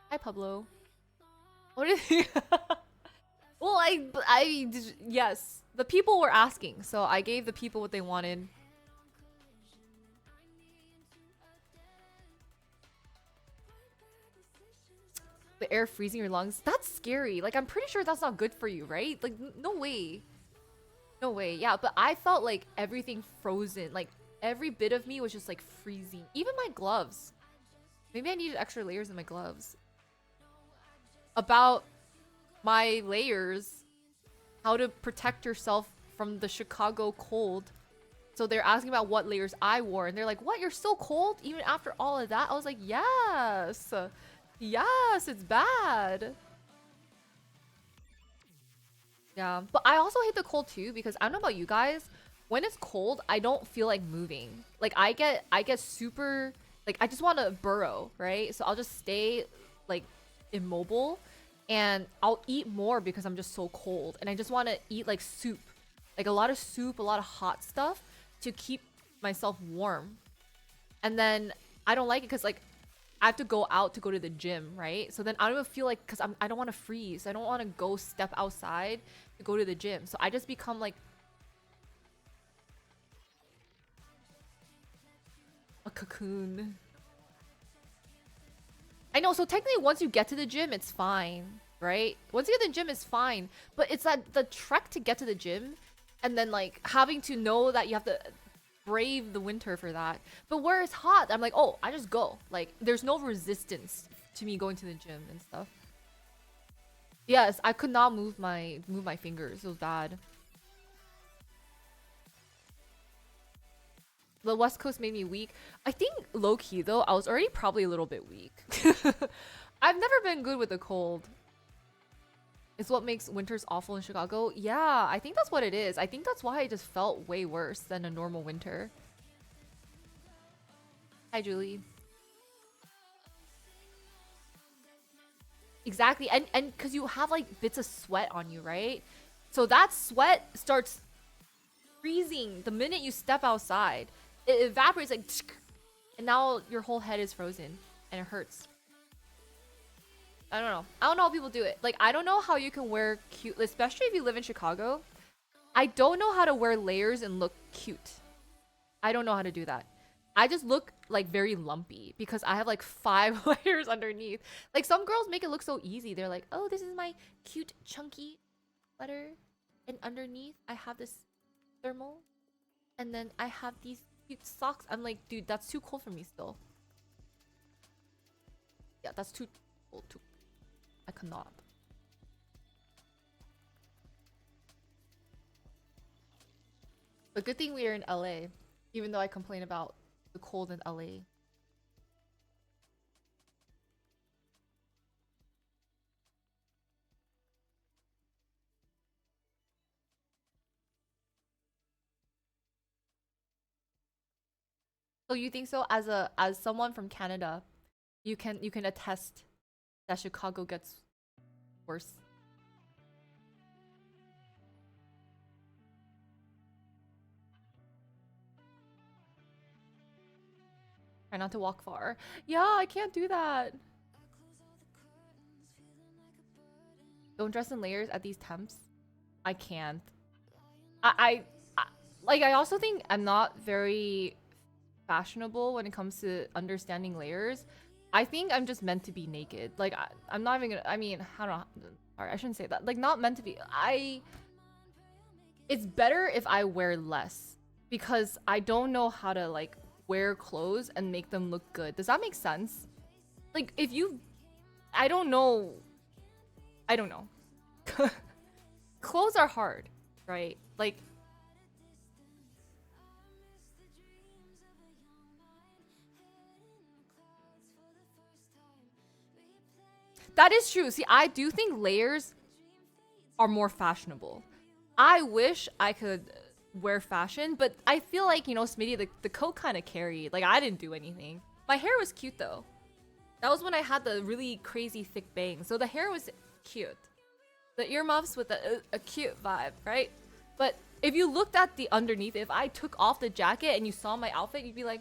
hi Pablo. What is he? Well, yes, the people were asking, so I gave the people what they wanted. The air freezing your lungs. That's scary. Like, I'm pretty sure that's not good for you, right? Like, no way. No way. Yeah, but I felt like everything frozen. Like, every bit of me was just like freezing. Even my gloves. Maybe I needed extra layers in my gloves. About my layers. How to protect yourself from the Chicago cold. So they're asking about what layers I wore. And they're like, what? You're still cold? Even after all of that? I was like, yes. Yes, it's bad. Yeah, but I also hate the cold too because I don't know about you guys. When it's cold, I don't feel like moving. Like, I get super, like, I just want to burrow, right? So I'll just stay like immobile and I'll eat more because I'm just so cold. And I just want to eat like soup, like a lot of soup, a lot of hot stuff to keep myself warm. And then I don't like it because like I have to go out to go to the gym, right? So then I don't even feel like, because I don't want to freeze. I don't want to go step outside to go to the gym. So I just become like a cocoon. I know, so technically once you get to the gym, it's fine, right? Once you get to the gym, it's fine. But it's that the trek to get to the gym and then like having to know that you have to brave the winter for that. But where it's hot, I'm like, oh, I just go. Like there's no resistance to me going to the gym and stuff. Yes, I could not move my fingers. It was bad. The West Coast made me weak. I think low key though, I was already probably a little bit weak. I've never been good with the cold. It's what makes winters awful in Chicago. Yeah, I think that's what it is. I think that's why it just felt way worse than a normal winter. Hi, Julie. Exactly, and because you have like bits of sweat on you, right? So that sweat starts freezing the minute you step outside. It evaporates like, and now your whole head is frozen, and it hurts. I don't know. I don't know how people do it. Like, I don't know how you can wear cute, especially if you live in Chicago. I don't know how to wear layers and look cute. I don't know how to do that. I just look like very lumpy because I have like 5 layers underneath. Like some girls make it look so easy. They're like, oh, this is my cute chunky sweater. And underneath I have this thermal. And then I have these cute socks. I'm like, dude, that's too cold for me still. Yeah, that's too cold. I cannot. But good thing we are in LA. Even though I complain about the cold in LA. So you think so as someone from Canada, you can attest that Chicago gets worse. Try not to walk far. Yeah, I can't do that. Don't dress in layers at these temps. I can't. I like I also think I'm not very fashionable when it comes to understanding layers. I think I'm just meant to be naked. Like I'm not even gonna. I mean, I don't know. Sorry, I shouldn't say that. Like not meant to be. It's better if I wear less because I don't know how to like wear clothes and make them look good. Does that make sense? Like if you, I don't know. I don't know. Clothes are hard, right? Like that is true. See, I do think layers are more fashionable. I wish I could wear fashion, but I feel like, Smitty, the coat kind of carried. Like, I didn't do anything. My hair was cute, though. That was when I had the really crazy thick bangs. So the hair was cute. The earmuffs with a cute vibe, right? But if you looked at the underneath, if I took off the jacket and you saw my outfit, you'd be like,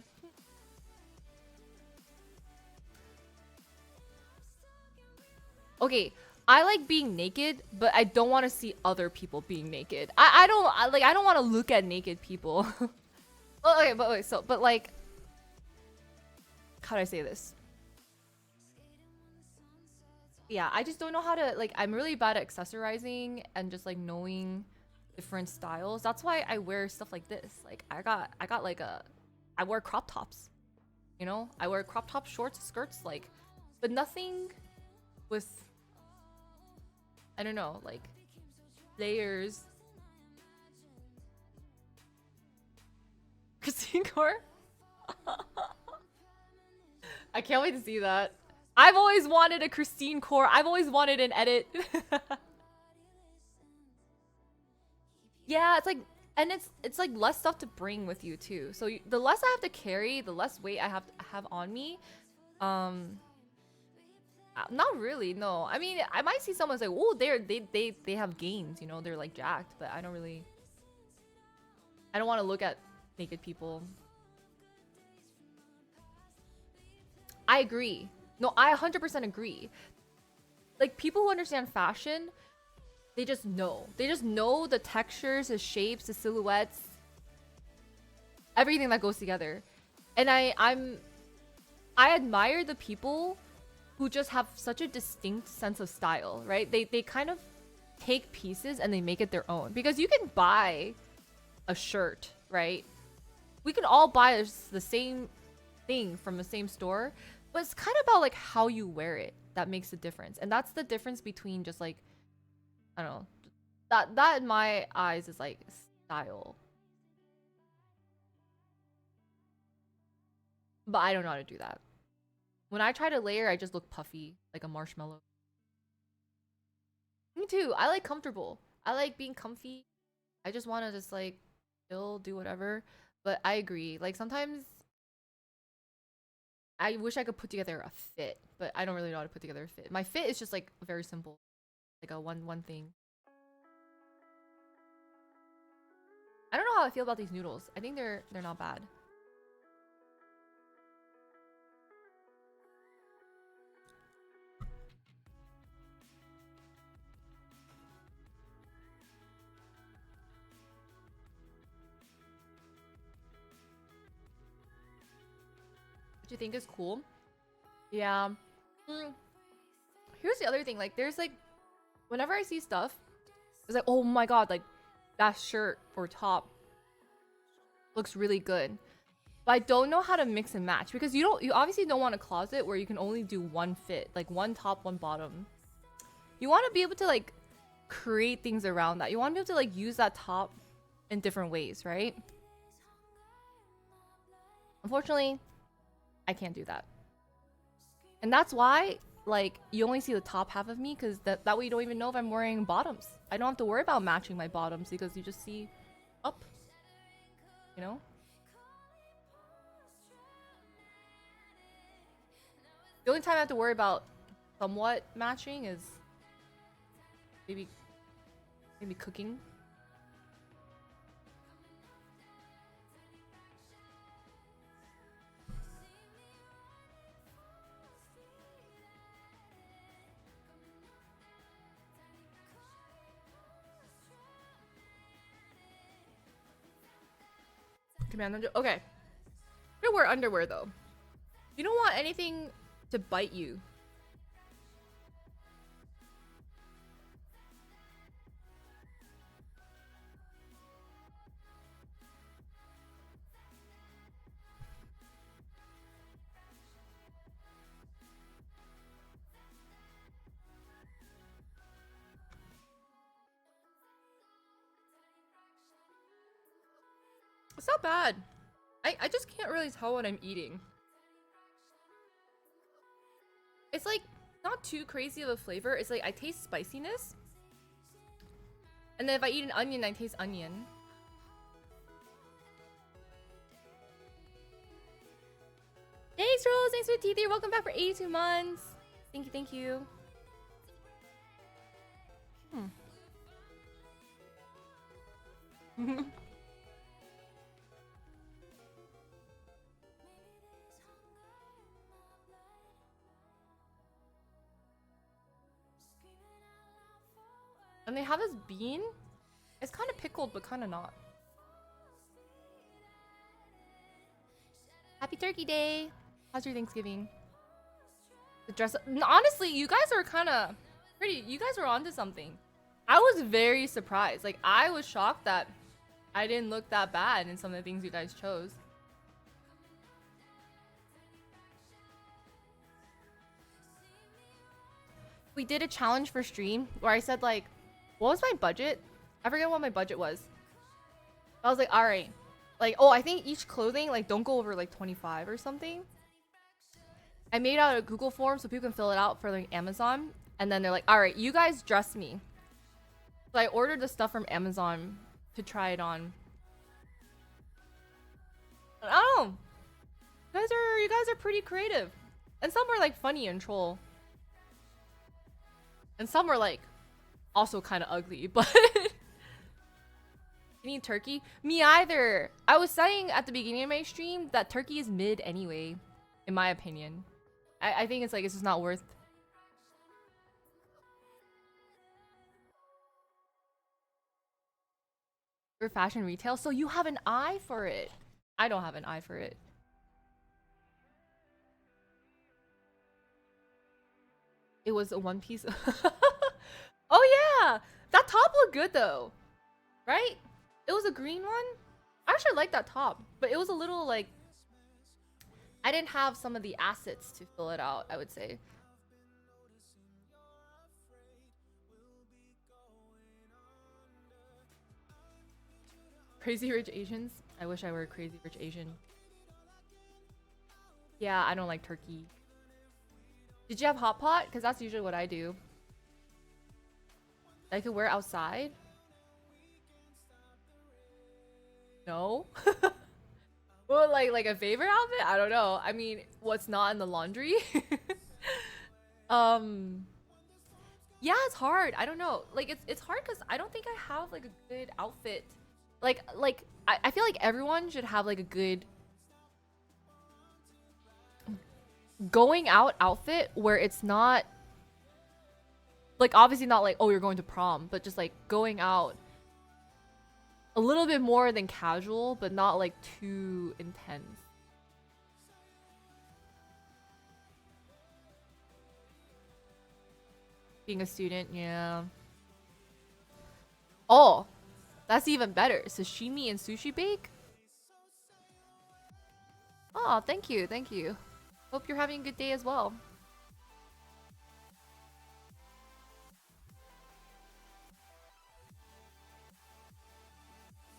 okay, I like being naked, but I don't want to see other people being naked. I don't want to look at naked people. Well, okay, but wait, but like, how do I say this? Yeah, I just don't know how to like. I'm really bad at accessorizing and just like knowing different styles. That's why I wear stuff like this. Like I got like I wear crop tops. I wear crop top shorts, skirts, like, but nothing with, I don't know, like layers. Christine Core? I can't wait to see that. I've always wanted a Christine Core. I've always wanted an edit. Yeah, it's like, and it's like less stuff to bring with you too. So the less I have to carry, the less weight I have on me. Um, Not really. No, I mean, I might see someone's like, oh, they have gains. They're like jacked, but I don't really. I don't want to look at naked people. I agree. No, I 100% agree. Like, people who understand fashion, they just know. They just know the textures, the shapes, the silhouettes, everything that goes together. And I admire the people who just have such a distinct sense of style, right? They kind of take pieces and they make it their own. Because you can buy a shirt, right? We can all buy the same thing from the same store, but it's kind of about like how you wear it that makes the difference. And that's the difference between just like, I don't know, that in my eyes is like style. But I don't know how to do that. When I try to layer, I just look puffy, like a marshmallow. Me too. I like comfortable. I like being comfy. I just want to just like chill, do whatever. But I agree. Like sometimes I wish I could put together a fit, but I don't really know how to put together a fit. My fit is just like very simple, like a one thing. I don't know how I feel about these noodles. I think they're not bad. What you think is cool? Yeah. Mm. Here's the other thing. Like, there's like, whenever I see stuff, it's like, oh my god, like that shirt or top looks really good. But I don't know how to mix and match because you obviously don't want a closet where you can only do one fit, like one top, one bottom. You want to be able to like create things around that. You want to be able to like use that top in different ways, right? Unfortunately, I can't do that. And that's why like you only see the top half of me because that way you don't even know if I'm wearing bottoms. I don't have to worry about matching my bottoms because you just see up, you know? The only time I have to worry about somewhat matching is maybe cooking. Command okay. You wear underwear though. You don't want anything to bite you. It's not bad. I just can't really tell what I'm eating. It's like not too crazy of a flavor. It's like I taste spiciness. And then if I eat an onion, I taste onion. Thanks, Rose. Thanks for the T3. Welcome back for 82 months. Thank you, thank you. And they have this bean. It's kind of pickled, but kind of not. Happy Turkey Day. How's your Thanksgiving? The dress up. Honestly, you guys are kind of pretty. You guys were onto something. I was very surprised. Like, I was shocked that I didn't look that bad in some of the things you guys chose. We did a challenge for stream where I said, like, what was my budget? I forget what my budget was. I was like, all right. Like, oh, I think each clothing, like, don't go over, like, 25 or something. I made out a Google form so people can fill it out for, like, Amazon. And then they're like, all right, you guys dress me. So I ordered the stuff from Amazon to try it on. I don't know. You guys are pretty creative. And some were, like, funny and troll. And some were, like, also kind of ugly, but... You need turkey? Me either. I was saying at the beginning of my stream that turkey is mid anyway, in my opinion. I think it's like it's just not worth. For fashion retail, so you have an eye for it. I don't have an eye for it. It was a one piece. Oh yeah, that top looked good though, right? It was a green one. I actually like that top, but it was a little like I didn't have some of the assets to fill it out, I would say. Crazy Rich Asians? I wish I were a Crazy Rich Asian. Yeah, I don't like turkey. Did you have hot pot? Because that's usually what I do. I could wear outside? No. Well, like a favorite outfit? I don't know. I mean, what's not in the laundry? um yeah, it's hard. I don't know. Like it's hard because I don't think I have like a good outfit. I feel like everyone should have like a good going out outfit where it's not like obviously not like, oh, you're going to prom, but just like going out a little bit more than casual, but not like too intense. Being a student, yeah. Oh, that's even better. Sashimi and sushi bake? Oh, thank you, thank you. Hope you're having a good day as well.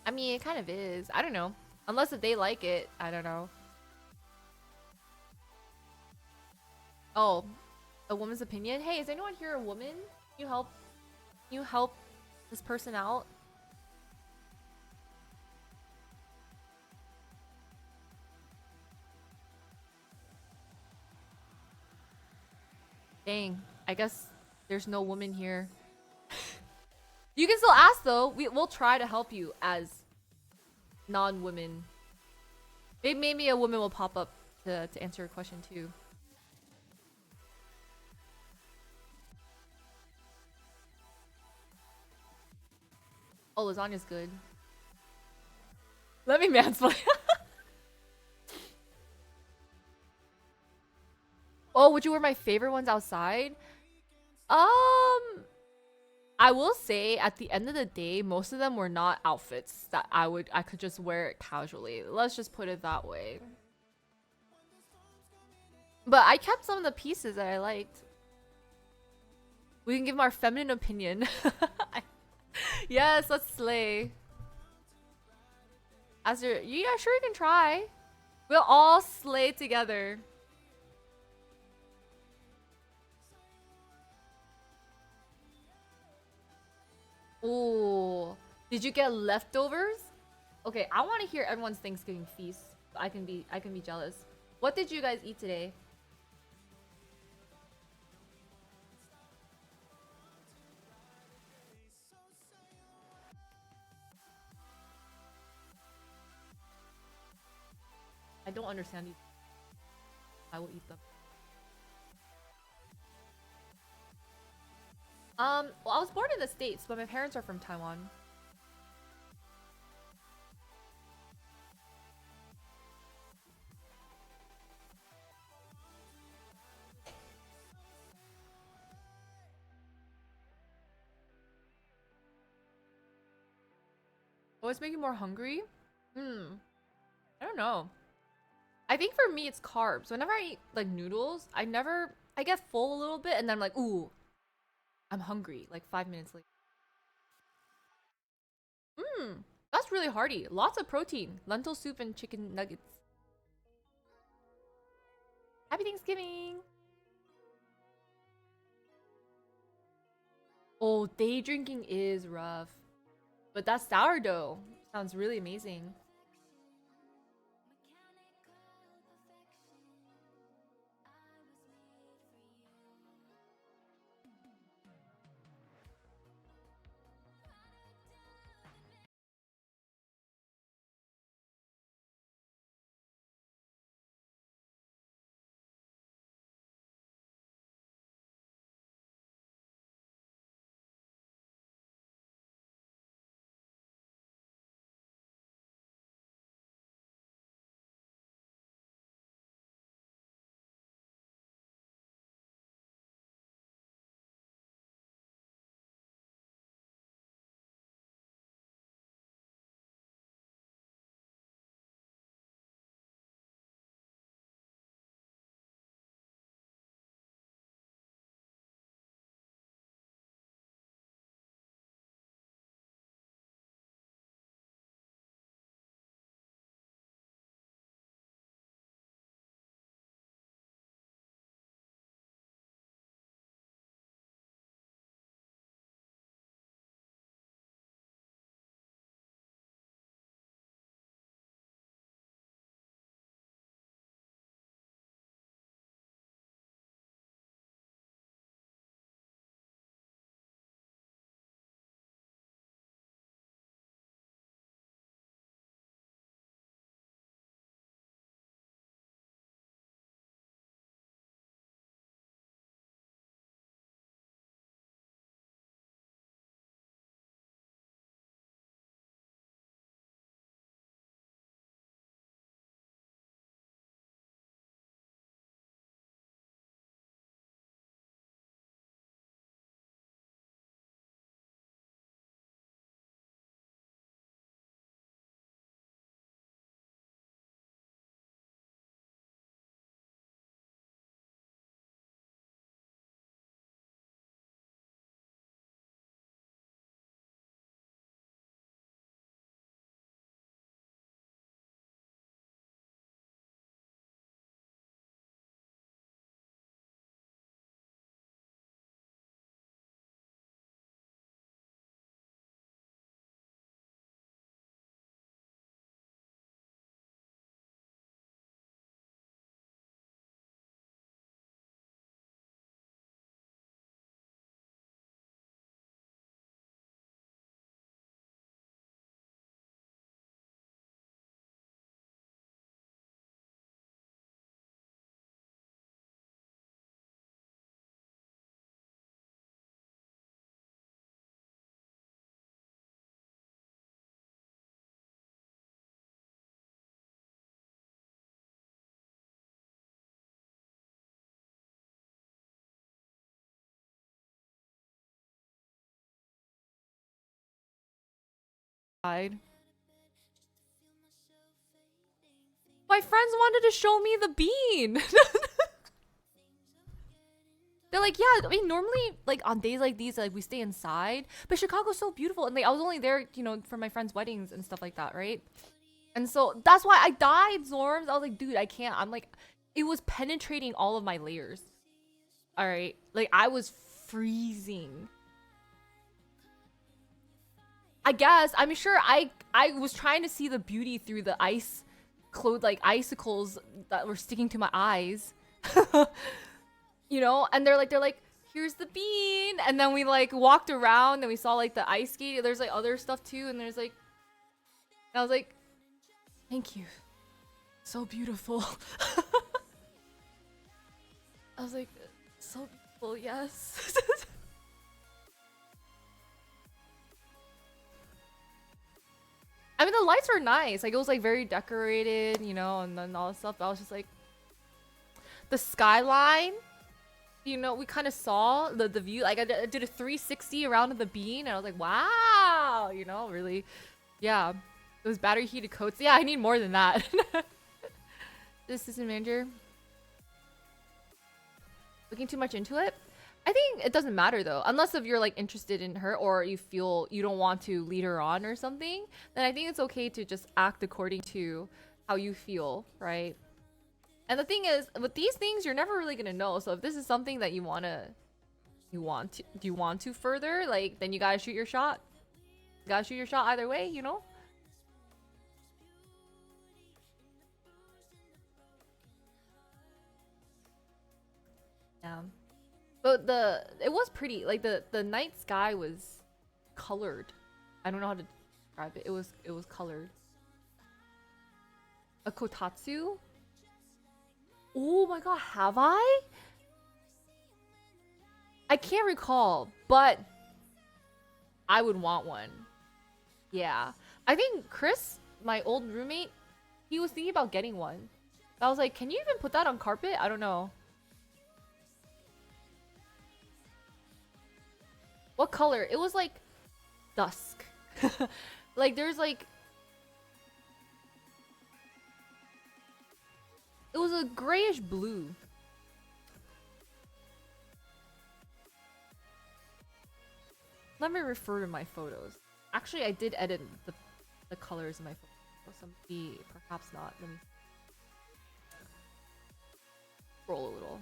I mean, it kind of is. I don't know. Unless if they like it, I don't know. Oh, a woman's opinion? Hey, is anyone here a woman? Can you help? Can you help this person out? Dang, I guess there's no woman here. You can still ask though. We'll try to help you as non-women. Maybe a woman will pop up to answer your question too. Oh, lasagna's good. Let me mansplain. Oh, would you wear my favorite ones outside? I will say at the end of the day, most of them were not outfits that I could just wear it casually. Let's just put it that way. But I kept some of the pieces that I liked. We can give our feminine opinion. Yes, let's slay. As your yeah, sure you can try. We'll all slay together. Oh, did you get leftovers? Okay, I want to hear everyone's Thanksgiving feast. I can be jealous. What did you guys eat today? I don't understand these. I will eat them. Well, I was born in the States, but my parents are from Taiwan. Oh, it's making me more hungry? Hmm. I don't know. I think for me it's carbs. Whenever I eat like noodles, I get full a little bit and then I'm like, ooh, I'm hungry. Like 5 minutes later. Mmm. That's really hearty. Lots of protein. Lentil soup and chicken nuggets. Happy Thanksgiving. Oh, day drinking is rough. But that sourdough sounds really amazing. My friends wanted to show me the bean. They're like, yeah, I mean, normally, like, on days like these, like, we stay inside. But Chicago's so beautiful. And, like, I was only there, you know, for my friends' weddings and stuff like that, right? And so, that's why I died, Zorms. I was like, dude, I can't. I'm like, it was penetrating all of my layers. Alright? Like, I was freezing. I guess. I'm sure I was trying to see the beauty through the ice, like, icicles that were sticking to my eyes. You know, and they're like, here's the bean, and then we like walked around and we saw like the ice skate. There's like other stuff too, and there's like, and I was like, thank you, so beautiful. I was like, so beautiful, yes. I mean, the lights were nice, like it was like very decorated, you know, and then all this stuff. But I was just like, the skyline, you know, we kind of saw the view. Like I did a 360 around the bean, and I was like, wow, you know, really, yeah. Those battery heated coats. Yeah, I need more than that. This assistant manager looking too much into it. I think it doesn't matter though, unless if you're like interested in her or you feel you don't want to lead her on or something. Then I think it's okay to just act according to how you feel, right? And the thing is, with these things, you're never really gonna know. So if this is something that you want to further, like, then you gotta shoot your shot. You gotta shoot your shot either way, you know? Yeah. But it was pretty. Like the night sky was colored. I don't know how to describe it. It was colored. A kotatsu? Oh my god, have I? I can't recall, but I would want one. Yeah. I think Chris, my old roommate, he was thinking about getting one. I was like, can you even put that on carpet? I don't know. What color? It was like dusk. Like there's like, it was a grayish blue. Let me refer to my photos. Actually, I did edit the colors in my photos. So maybe, perhaps not. Let me scroll a little.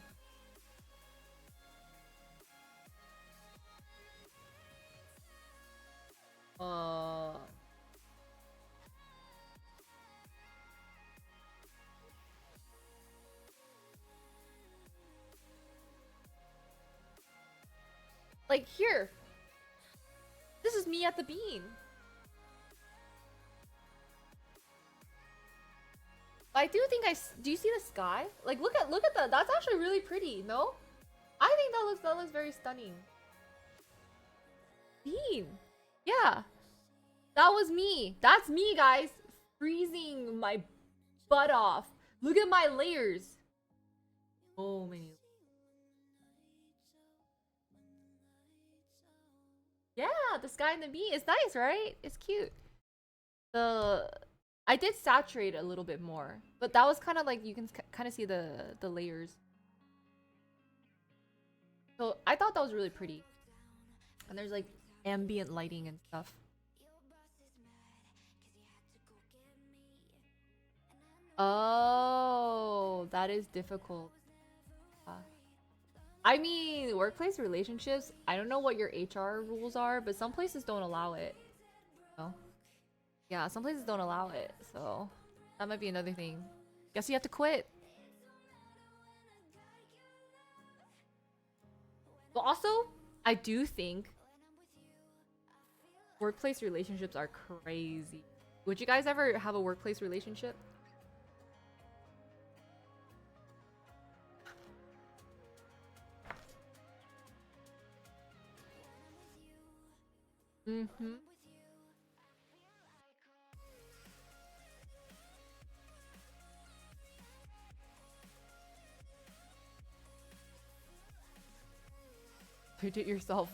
Like here. This is me at the bean. I do think do you see the sky? Like look at that. That's actually really pretty, no? I think that looks very stunning. Bean. Yeah. That was me. That's me, guys. Freezing my butt off. Look at my layers. So many. Yeah, the sky and the bee is nice, right? It's cute. I did saturate a little bit more, but that was kind of like you can kind of see the layers. So I thought that was really pretty. And there's like ambient lighting and stuff. Oh, that is difficult. I mean, workplace relationships, I don't know what your HR rules are, but some places don't allow it. No. Yeah, some places don't allow it, so that might be another thing. Guess you have to quit. But also, I do think workplace relationships are crazy. Would you guys ever have a workplace relationship? Mm-hmm. You do it yourself.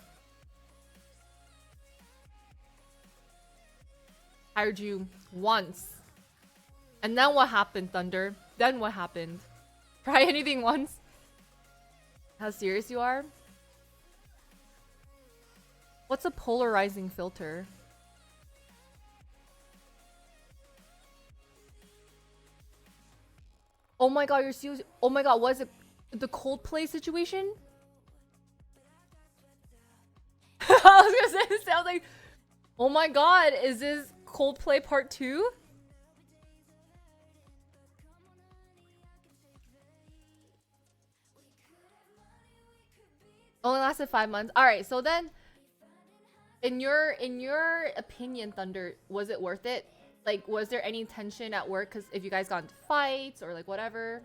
Hired you once. And then what happened, Thunder? Then what happened? Try anything once? How serious you are? What's a polarizing filter? Oh my god, you're serious? Oh my god, was it the Coldplay situation? I was gonna say, it sounds like, oh my god, is this Coldplay part 2? Only lasted 5 months. All right, so then, in your opinion, Thunder, was it worth it? Like, was there any tension at work? Because if you guys got into fights or like whatever.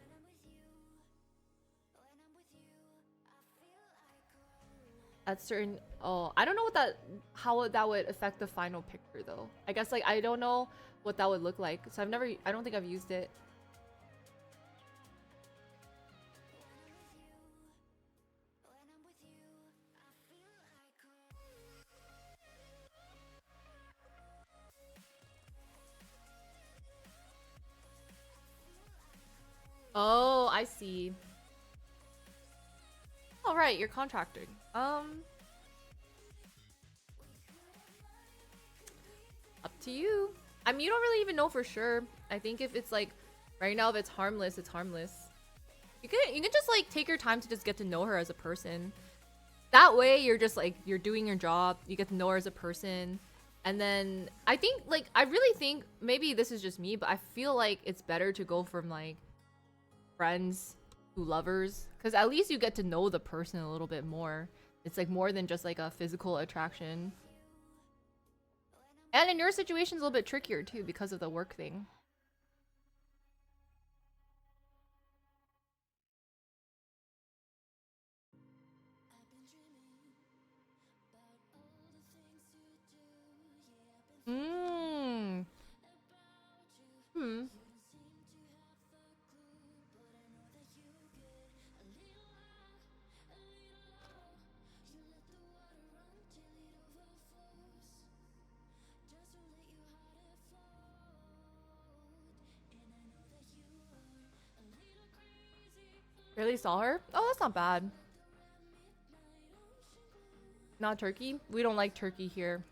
At certain, oh, I don't know how that would affect the final picture though. I guess like I don't know what that would look like. So I don't think I've used it. Oh, I see. All right, you're contracting. Up to you. I mean, you don't really even know for sure. I think if it's like right now, if it's harmless, it's harmless. You can just like take your time to just get to know her as a person. That way, you're just like you're doing your job. You get to know her as a person, and then I think like I really think maybe this is just me, but I feel like it's better to go from like friends to lovers, because at least you get to know the person a little bit more. It's like more than just like a physical attraction. And in your situation, it's a little bit trickier too because of the work thing. Mm. Hmm. Really saw her? Oh, that's not bad. Not turkey? We don't like turkey here.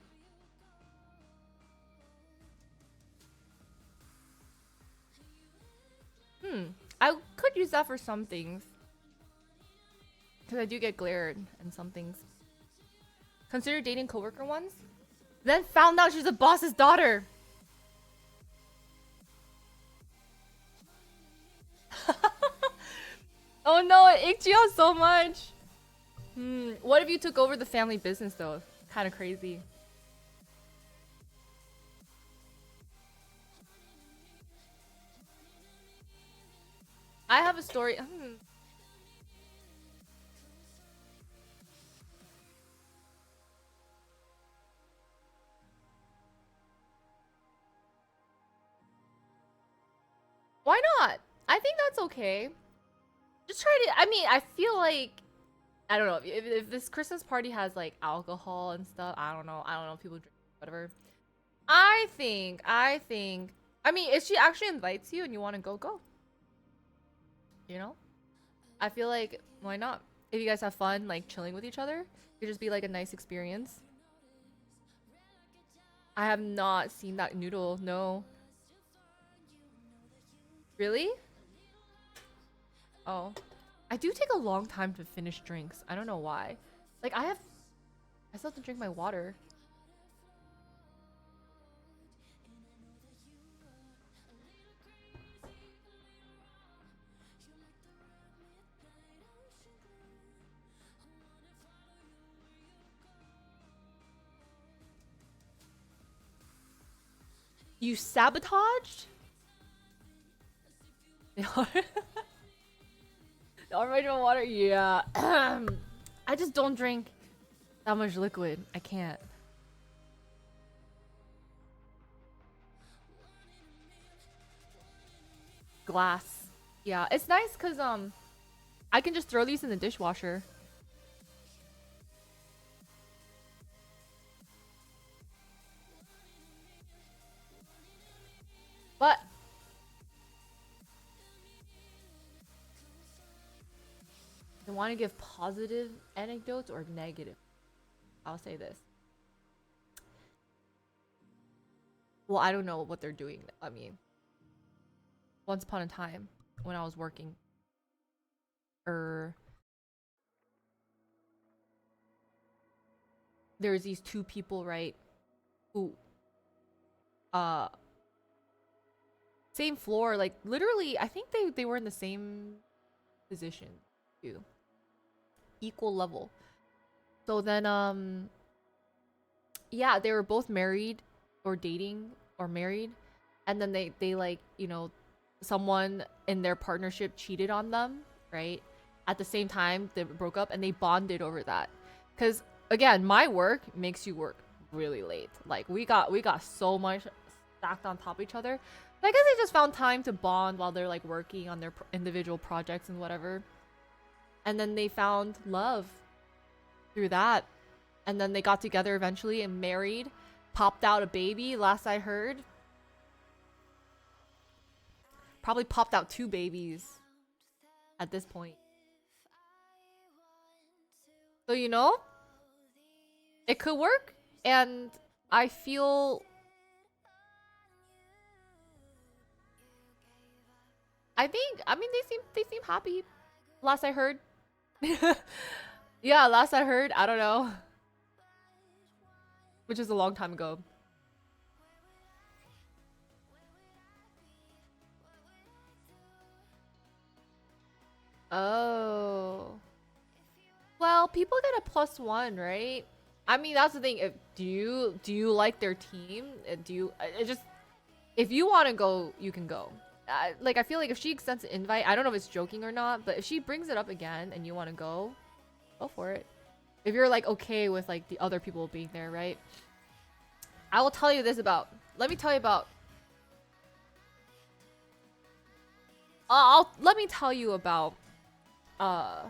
I could use that for some things. Because I do get glared in some things. Consider dating coworker once? Then found out she's a boss's daughter. Oh no, it icked you out so much. What if you took over the family business though? Kind of crazy. I have a story. Why not? I think that's okay. Just try to. I mean, I feel like I don't know if this Christmas party has like alcohol and stuff. I don't know. I don't know if people drink whatever. I think. I mean, if she actually invites you and you want to go, go. You know. I feel like why not? If you guys have fun, like chilling with each other, it could just be like a nice experience. I have not seen that noodle. No. Really? Oh. I do take a long time to finish drinks. I don't know why. Like I still have to drink my water. You sabotaged? The original water? Yeah. I just don't drink that much liquid. I can't. Glass. Yeah, it's nice because I can just throw these in the dishwasher. But I want to give positive anecdotes or negative. I'll say this. Well, I don't know what they're doing. I mean, once upon a time when I was working, or there's these two people, right? Who, uh, same floor, like literally, I think they were in the same position too, equal level. So then, yeah, they were both married or dating or married, and then they like, you know, someone in their partnership cheated on them, right? At the same time they broke up, and they bonded over that. Because again, my work makes you work really late. Like we got so much stacked on top of each other, but I guess they just found time to bond while they're like working on their individual projects and whatever. And then they found love through that, and then they got together eventually and married, popped out a baby last I heard. Probably popped out two babies at this point. So you know, it could work, and I feel I mean they seem happy last I heard. Yeah, last I heard, I don't know, which is a long time ago. Oh. Well, people get a +1, right? I mean, that's the thing. If do you like their team? Do you it just if you want to go, you can go. Like I feel like if she extends an invite, I don't know if it's joking or not, but if she brings it up again and you want to go for it. If you're like okay with like the other people being there, right? I will tell you this about. Let me tell you about. Let me tell you about uh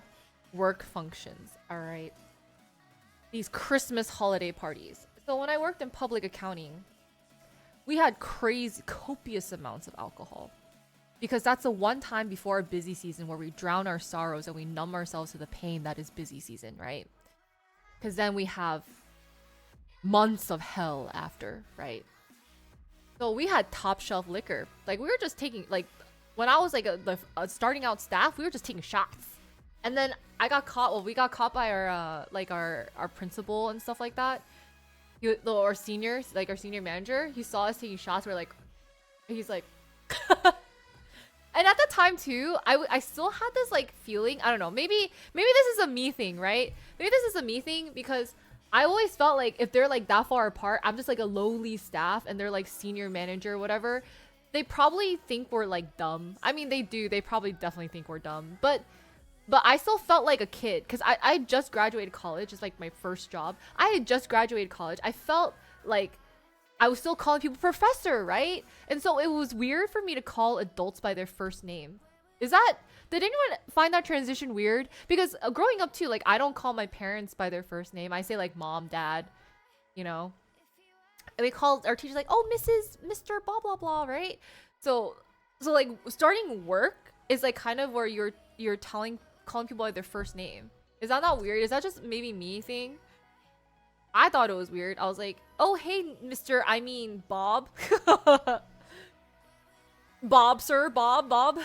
work functions. All right. These Christmas holiday parties. So when I worked in public accounting, we had crazy copious amounts of alcohol. Because that's the one time before a busy season where we drown our sorrows and we numb ourselves to the pain that is busy season, right? Because then we have months of hell after, right? So we had top shelf liquor. Like we were just taking, like when I was like a starting out staff, we were just taking shots. And then I got caught. Well, we got caught by our like our principal and stuff like that. Our seniors, like our senior manager, he saw us taking shots. We're like, he's like. And at the time too, I still had this like feeling. I don't know. Maybe this is a me thing, right? Maybe this is a me thing because I always felt like if they're like that far apart, I'm just like a lowly staff, and they're like senior manager, or whatever. They probably think we're like dumb. I mean, they do. They probably definitely think we're dumb. But I still felt like a kid because I just graduated college. It's like my first job. I had just graduated college. I felt like I was still calling people professor, right? And so it was weird for me to call adults by their first name. Did anyone find that transition weird? Because growing up too, like I don't call my parents by their first name. I say like mom, dad, you know? And we call our teachers like, oh, Mrs., Mr., blah, blah, blah, right? So like starting work is like kind of where you're calling people by their first name. Is that not weird? Is that just maybe me thing? I thought it was weird. I was like, oh, hey, Mr. I mean, Bob. Bob, sir. Bob.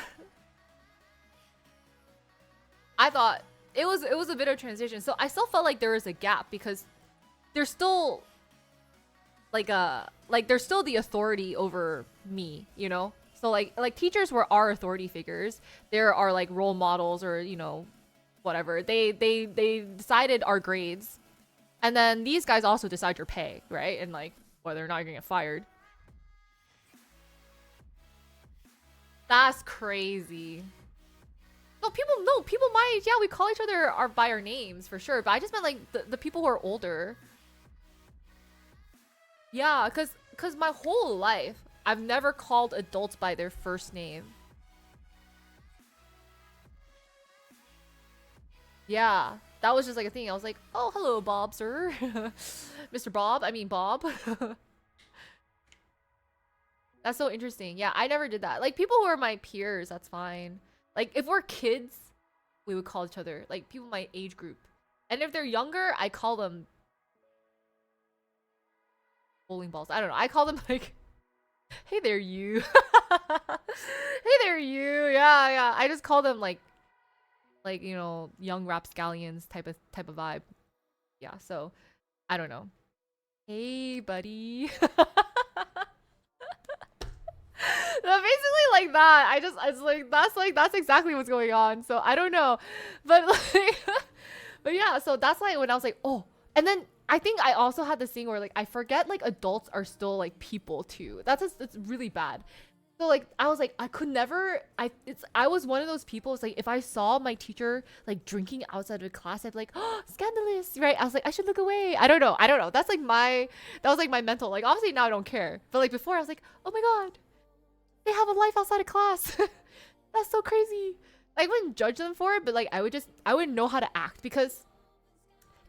I thought it was a bit of transition. So I still felt like there was a gap because there's still there's still the authority over me, you know? So like teachers were our authority figures. There are like role models or, you know, whatever. They decided our grades. And then these guys also decide your pay, right? And like whether or not you're gonna get fired. That's crazy. No, people my age, yeah, we call each other by our names for sure. But I just meant like the people who are older. Yeah, cause my whole life I've never called adults by their first name. Yeah, that was just like a thing. I was like, oh, hello, Bob, sir. Mr. Bob, I mean Bob. That's so interesting. Yeah, I never did that. Like people who are my peers, that's fine. Like if we're kids, we would call each other like people my age group. And if they're younger, I call them bowling balls. I don't know. I call them like, hey there, you. Hey there, you. Yeah, yeah. I just call them like you know, young rapscallions type of vibe. Yeah. So I don't know. Hey, buddy. Basically like that. It's like that's exactly what's going on. So I don't know, but like, but yeah. So that's like when I was like, oh, and then I think I also had this thing where like I forget like adults are still like people too. It's really bad. So like I was like I could never I was one of those people. It's like if I saw my teacher like drinking outside of class, I'd be like, oh, scandalous, right? I was like I should look away. I don't know. That was like my mental. Like obviously now I don't care, but like before I was like, oh my god, they have a life outside of class. That's so crazy. I wouldn't judge them for it, but like I wouldn't know how to act because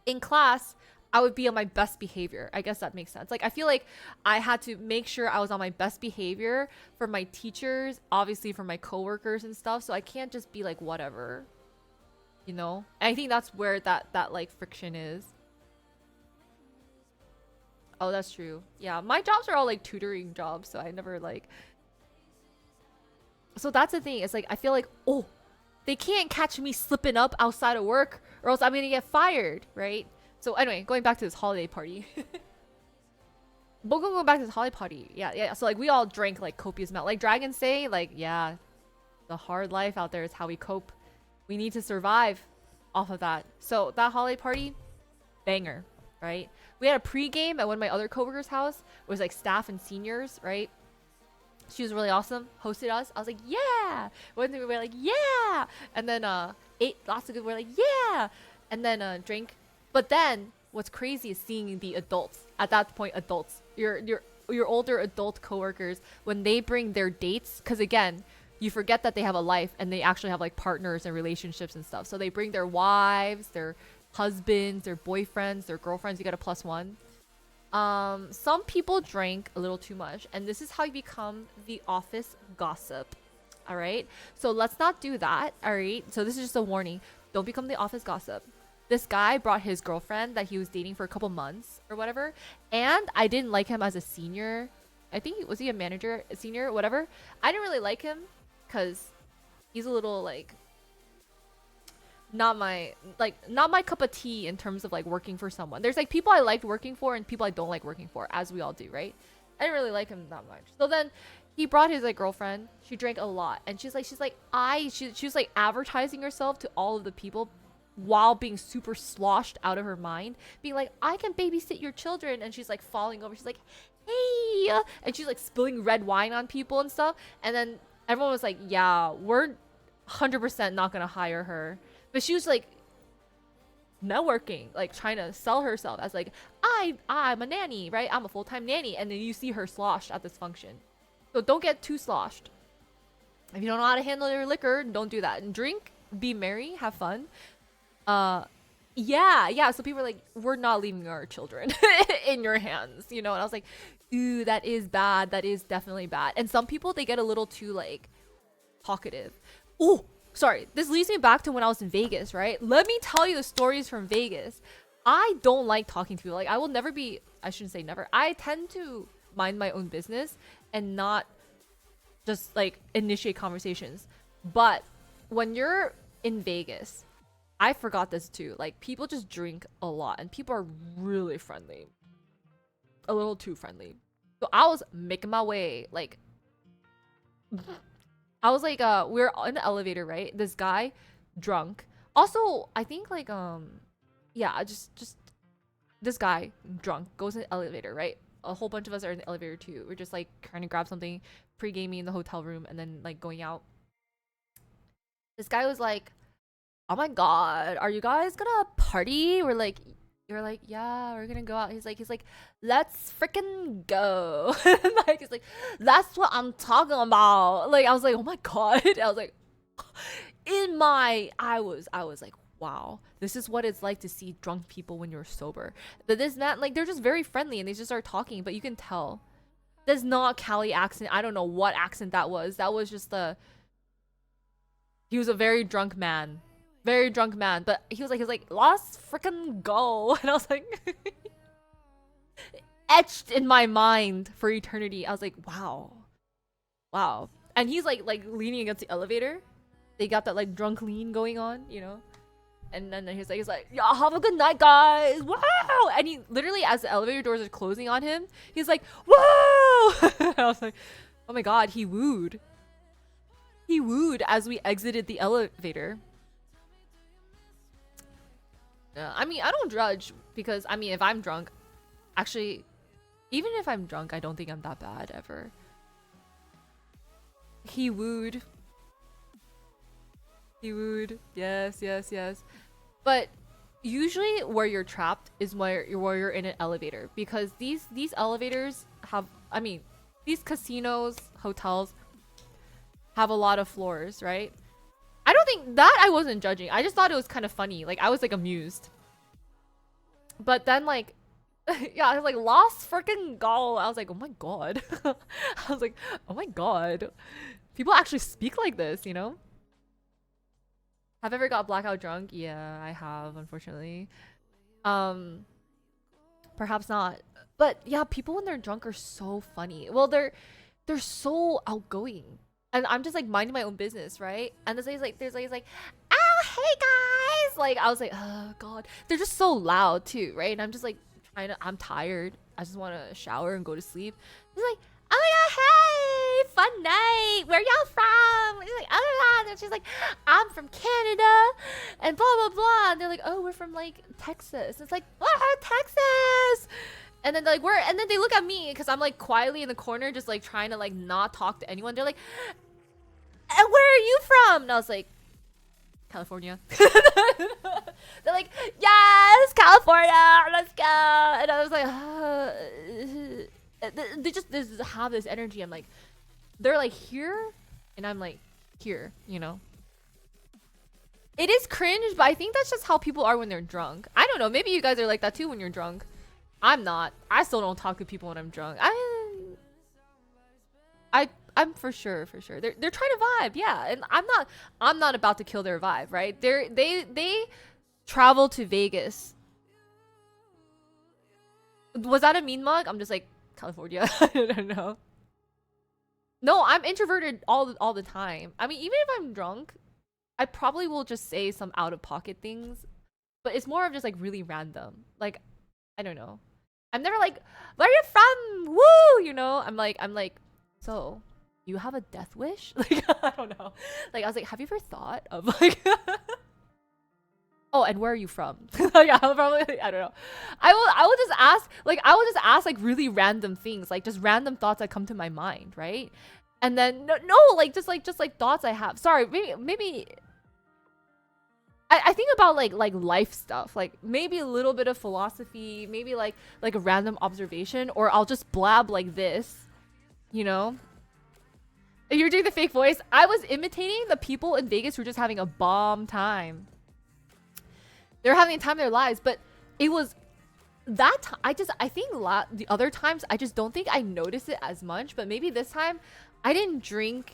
in class I would be on my best behavior. I guess that makes sense. Like I feel like I had to make sure I was on my best behavior for my teachers, obviously for my coworkers and stuff. So I can't just be like whatever, you know? And I think that's where that like friction is. Oh, that's true. Yeah, my jobs are all like tutoring jobs, so I never like. So that's the thing. It's like I feel like, oh, they can't catch me slipping up outside of work or else I'm gonna get fired, right? So anyway, going back to this holiday party. But going back to this holiday party. Yeah, yeah. So like we all drank like copious amount. Like dragons say, like, yeah, the hard life out there is how we cope. We need to survive off of that. So that holiday party, banger, right? We had a pregame at one of my other coworkers' house. It was like staff and seniors, right? She was really awesome, hosted us. I was like, yeah. One thing we were like, yeah. And then ate lots of good. We're like, yeah. And then drank. But then what's crazy is seeing the adults. At that point, adults, your older adult coworkers, when they bring their dates, because again, you forget that they have a life and they actually have like partners and relationships and stuff. So they bring their wives, their husbands, their boyfriends, their girlfriends. You get a +1. Some people drank a little too much, and this is how you become the office gossip. All right, so let's not do that. All right, so this is just a warning. Don't become the office gossip. This guy brought his girlfriend that he was dating for a couple months or whatever, and I didn't like him as a senior. I think was he a manager, a senior, whatever. I didn't really like him because he's a little like not my cup of tea in terms of like working for someone. There's like people I liked working for and people I don't like working for, as we all do, right? I didn't really like him that much. So then he brought his like girlfriend. She drank a lot, and she was like advertising herself to all of the people while being super sloshed out of her mind, being like, I can babysit your children, and she's like falling over. She's like, hey, and she's like spilling red wine on people and stuff. And then everyone was like, yeah, we're 100% not gonna hire her. But she was like networking, like trying to sell herself as like, I'm a nanny, right? I'm a full-time nanny. And then you see her sloshed at this function. So don't get too sloshed. If you don't know how to handle your liquor, don't do that. And drink, be merry, have fun. Yeah. So people are like, we're not leaving our children in your hands, you know? And I was like, ooh, that is bad. That is definitely bad. And some people, they get a little too like talkative. Oh, sorry. This leads me back to when I was in Vegas, right? Let me tell you the stories from Vegas. I don't like talking to people. Like I will never be, I shouldn't say never. I tend to mind my own business and not just like initiate conversations. But when you're in Vegas, I forgot this too. Like people just drink a lot and people are really friendly. A little too friendly. So I was making my way like I was like we're in the elevator, right? This guy drunk. Also, I think like yeah, just this guy drunk goes in the elevator, right? A whole bunch of us are in the elevator too. We're just like trying to grab something, pre-gaming in the hotel room and then like going out. This guy was like, oh my god, are you guys gonna party? You're like, yeah, we're gonna go out. He's like, let's freaking go. Like, he's like, that's what I'm talking about. Like, I was like, oh my god. I was like, I was like, wow, this is what it's like to see drunk people when you're sober. But this man, like, they're just very friendly and they just start talking, but you can tell. That's not Cali accent. I don't know what accent that was. That was just the. He was a very drunk man, very drunk man. But he was like lost freaking go, and I was like etched in my mind for eternity. I was like, wow, wow. And he's like leaning against the elevator. They got that like drunk lean going on, you know. And then he's like, yeah, have a good night, guys. Wow. And he literally, as the elevator doors are closing on him, he's like, whoa. I was like, oh my god, he wooed. He wooed as we exited the elevator. Yeah, I mean, I don't judge because, I mean, if I'm drunk, actually, even if I'm drunk, I don't think I'm that bad ever. He wooed. He wooed. Yes, yes, yes. But usually where you're trapped is where you're in an elevator, because these elevators have, I mean, these casinos, hotels have a lot of floors, right? I don't think that, I wasn't judging. I just thought it was kind of funny. Like, I was like amused. But then like yeah, I was like lost freaking gall. I was like, oh my god. I was like, oh my god. People actually speak like this, you know? Have I ever got blackout drunk? Yeah, I have, unfortunately. Perhaps not. But yeah, people when they're drunk are so funny. Well, they're so outgoing. And I'm just like minding my own business, right? And there's like, oh hey guys! Like, I was like, oh god. They're just so loud too, right? And I'm just like I'm tired. I just wanna shower and go to sleep. He's like, oh my god, hey, fun night. Where y'all from? And he's like, oh my god. And she's like, I'm from Canada and blah blah blah. And they're like, oh, we're from like Texas. It's like, what, Texas? And then like and then they look at me because I'm like quietly in the corner just like trying to like not talk to anyone. They're like, and where are you from? And I was like, California. They're like, yes, California, let's go. And I was like, they just have this energy. I'm like, they're like here, and I'm like here, you know. It is cringe, but I think that's just how people are when they're drunk. I don't know. Maybe you guys are like that too when you're drunk. I'm not. I still don't talk to people when I'm drunk. I'm for sure. They're trying to vibe, yeah. And I'm not about to kill their vibe, right? They travel to Vegas. Was that a mean mug? I'm just like, California. I don't know. No, I'm introverted all the time. I mean, even if I'm drunk, I probably will just say some out of pocket things, but it's more of just like really random. Like, I don't know. I'm never like, where are you from? Woo! You know? I'm like, so you have a death wish? Like, I don't know. Like, I was like, have you ever thought of like oh, and where are you from? Yeah, I'll probably, I don't know. I will just ask, like really random things, like just random thoughts that come to my mind, right? And then no, like just like thoughts I have. Sorry, maybe I think about like life stuff, like maybe a little bit of philosophy, maybe like a random observation, or I'll just blab like this, you know? You're doing the fake voice. I was imitating the people in Vegas who were just having a bomb time. They're having the time of their lives, but it was that time. I think the other times I just don't think I noticed it as much, but maybe this time I didn't drink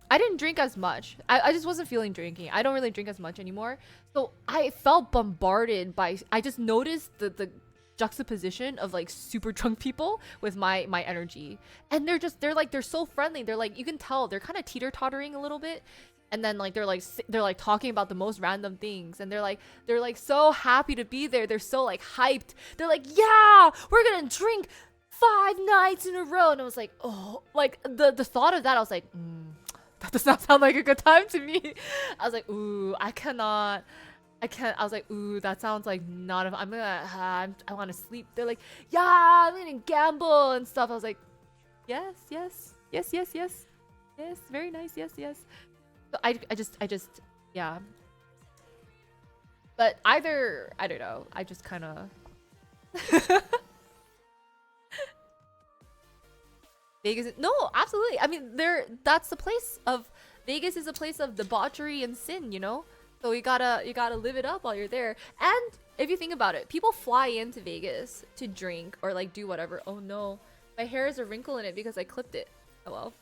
as much. I just wasn't feeling drinking. I don't really drink as much anymore. So I felt bombarded by, I just noticed the juxtaposition of like super drunk people with my energy. And they're so friendly. They're like, you can tell they're kind of teeter-tottering a little bit. And then like they're like talking about the most random things, and they're like so happy to be there. They're so like hyped. They're like, yeah, we're gonna drink 5 nights in a row. And I was like, oh, like the thought of that, I was like, that does not sound like a good time to me. I was like, ooh, I can't. I was like, ooh, that sounds like not. I want to sleep. They're like, yeah, I'm gonna gamble and stuff. I was like, yes, very nice, yes. So I just, yeah. But either, I don't know. I just kind of. Vegas, no, absolutely. I mean, that's the place of, Vegas is a place of debauchery and sin, you know? So you gotta live it up while you're there. And if you think about it, people fly into Vegas to drink or like do whatever. Oh no. My hair has a wrinkle in it because I clipped it. Oh well.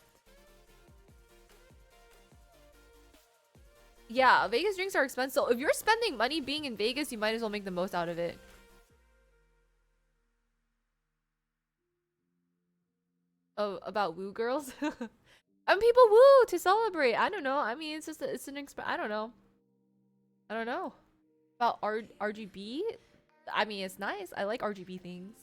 Yeah, Vegas drinks are expensive. So if you're spending money being in Vegas, you might as well make the most out of it. Oh, about woo girls? And people woo to celebrate. I don't know. I mean, it's just it's an I don't know. I don't know about RGB. I mean, it's nice. I like RGB things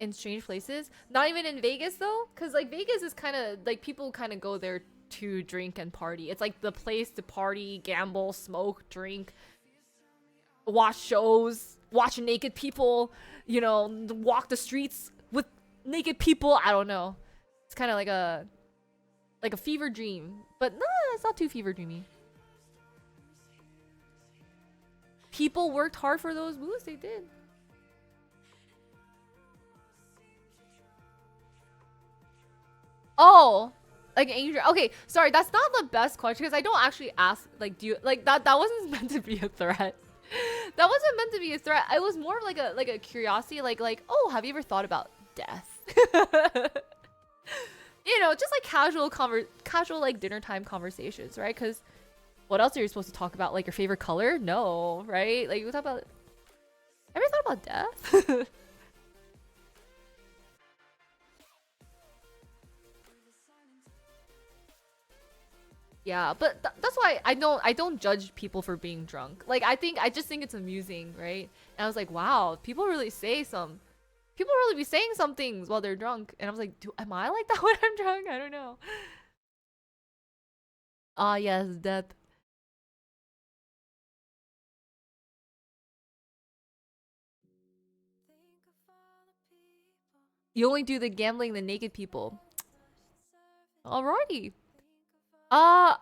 in strange places. Not even in Vegas though, because like Vegas is kind of like people kind of go there to drink and party. It's like the place to party, gamble, smoke, drink, watch shows, watch naked people. You know, walk the streets with naked people. I don't know. It's kind of like a fever dream, but no, it's not too fever dreamy. People worked hard for those moves. They did. Oh, like Angel. Okay, sorry, that's not the best question because I don't actually ask. Like, do you like that? That wasn't meant to be a threat. That wasn't meant to be a threat. It was more of like a curiosity. Like, oh, have you ever thought about death? You know, just like casual like dinner time conversations, right? Because what else are you supposed to talk about? Like your favorite color? No, right? Like we talk about. Ever thought about death? Yeah, but that's why I don't judge people for being drunk. Like I just think it's amusing, right? And I was like, wow, people really be saying some things while they're drunk. And I was like, am I like that when I'm drunk? I don't know. Ah, yes, death. You only do the gambling the naked people. Alrighty. Uh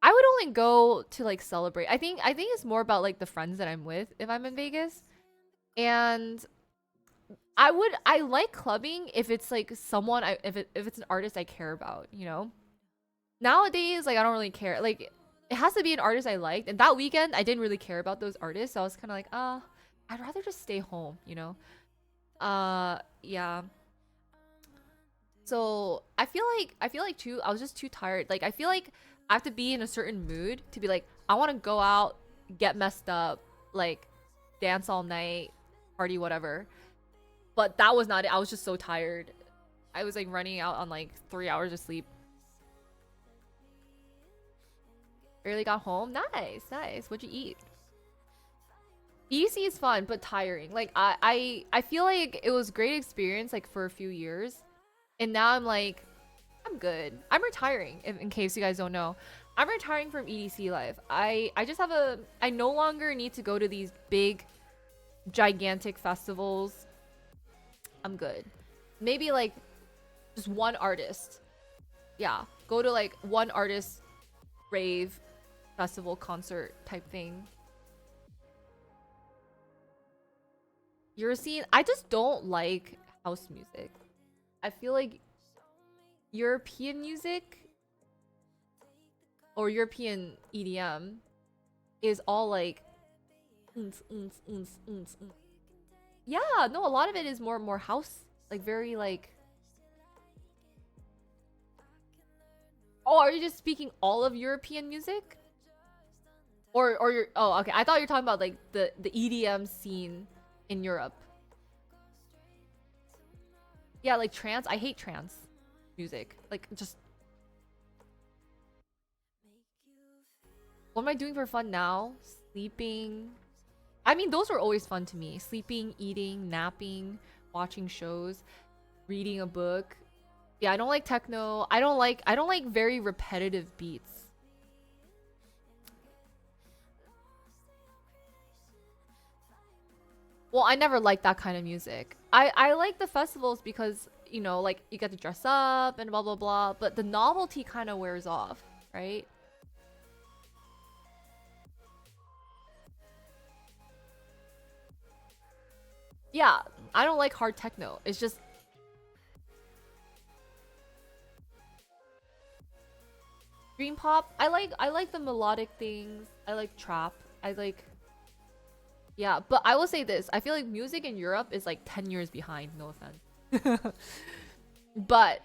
I would only go to like celebrate. I think it's more about like the friends that I'm with if I'm in Vegas. And I like clubbing if it's like someone if it's an artist I care about, you know? Nowadays, like I don't really care. Like it has to be an artist I liked. And that weekend I didn't really care about those artists. So I was kinda like, I'd rather just stay home, you know? Yeah. So I feel like too I was just too tired. Like I feel like I have to be in a certain mood to be like, I wanna go out, get messed up, like dance all night, party, whatever. But that was not it. I was just so tired. I was like running out on like 3 hours of sleep. Early got home. Nice, nice. What'd you eat? EC is fun but tiring. Like I feel like it was great experience like for a few years, and now I'm like I'm good. I'm retiring. In case you guys don't know, I'm retiring from EDC life. I just have a I no longer need to go to these big, gigantic festivals. I'm good. Maybe like just one artist. Yeah, go to like one artist rave festival concert type thing. You're seeing I just don't like house music. I feel like European music or European EDM is all like "Unz, unz, unz, unz, unz." Yeah, no, a lot of it is more house, like very like. Oh, are you just speaking all of European music? Or you're oh okay. I thought you were talking about like the EDM scene in Europe. Yeah, like trance. I hate trance music. Like just what am I doing for fun now? Sleeping. I mean, those were always fun to me. Sleeping, eating, napping, watching shows, reading a book. Yeah, I don't like techno. I don't like very repetitive beats. Well, I never liked that kind of music. I like the festivals because, you know, like you get to dress up and blah blah blah, but the novelty kind of wears off, right? Yeah, I don't like hard techno. It's just dream pop. I like the melodic things. I like trap. I like yeah, but I will say this. I feel like music in Europe is like 10 years behind, no offense. But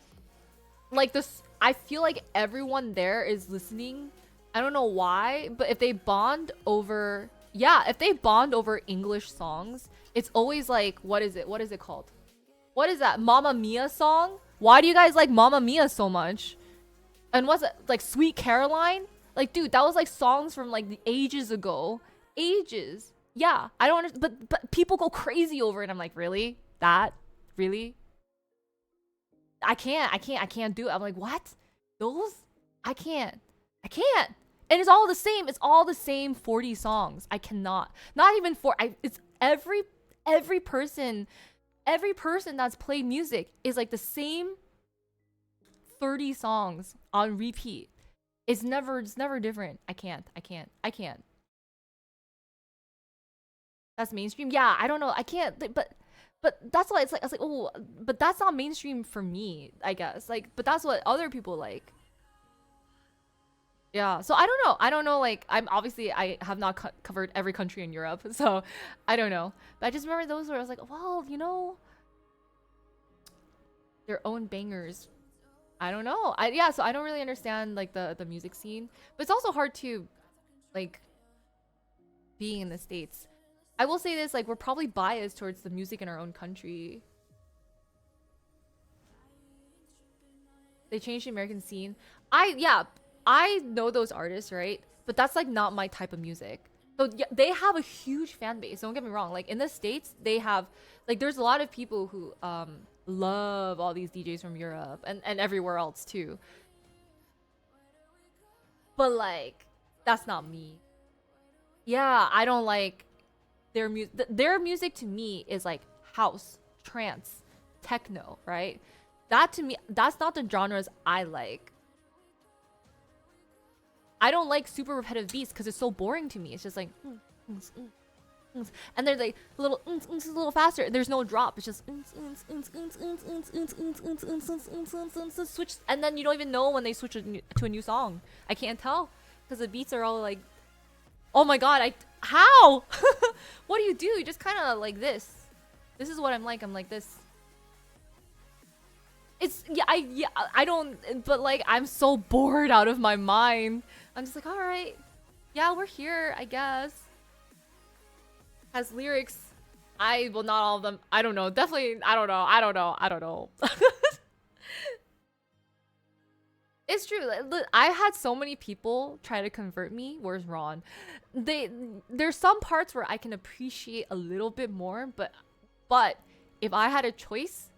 like this, I feel like everyone there is listening. I don't know why, but if they bond over, yeah, if they bond over English songs, it's always like, what is it? What is it called? What is that? Mamma Mia song? Why do you guys like Mamma Mia so much? And what's it like? Sweet Caroline? Like, dude, that was like songs from like the ages ago. Ages. Yeah, I don't understand, but people go crazy over it. I'm like, really? That? Really? I can't do it. I'm like, what? Those? I can't. I can't. And it's all the same. It's all the same 40 songs. I cannot. Not even for it's every person that's played music is like the same 30 songs on repeat. It's never different. I can't. That's mainstream. Yeah, I don't know. I can't but that's why it's like I was like, "Oh, but that's not mainstream for me, I guess." Like, but that's what other people like. Yeah. So I don't know. I don't know like I'm obviously I have not covered every country in Europe. So I don't know. But I just remember those where I was like, "Well, their own bangers." I don't know. Yeah, so I don't really understand like the music scene. But it's also hard to like being in the States. I will say this, like we're probably biased towards the music in our own country. They changed the American scene. Yeah, I know those artists, right? But that's like not my type of music. So yeah, they have a huge fan base. Don't get me wrong. Like in the States, they have like there's a lot of people who love all these DJs from Europe and everywhere else too. But like that's not me. Yeah, I don't like their music. Their music to me is like house, trance, techno, right? That to me, that's not the genres I like. I don't like super repetitive beats because it's so boring to me. It's just like, and they're like a little faster. There's no drop. It's just switch, and then you don't even know when they switch to a new song. I can't tell because the beats are all like, oh my god, how? What do? You just kind of like this. This is what I'm like. I'm like this. It's I don't, but like I'm so bored out of my mind. I'm just like, all right, yeah, we're here, I guess. Has lyrics. Well, not all of them. I don't know. Definitely, I don't know. I don't know. It's true. I had so many people try to convert me. Where's Ron? There's some parts where I can appreciate a little bit more, but if I had a choice,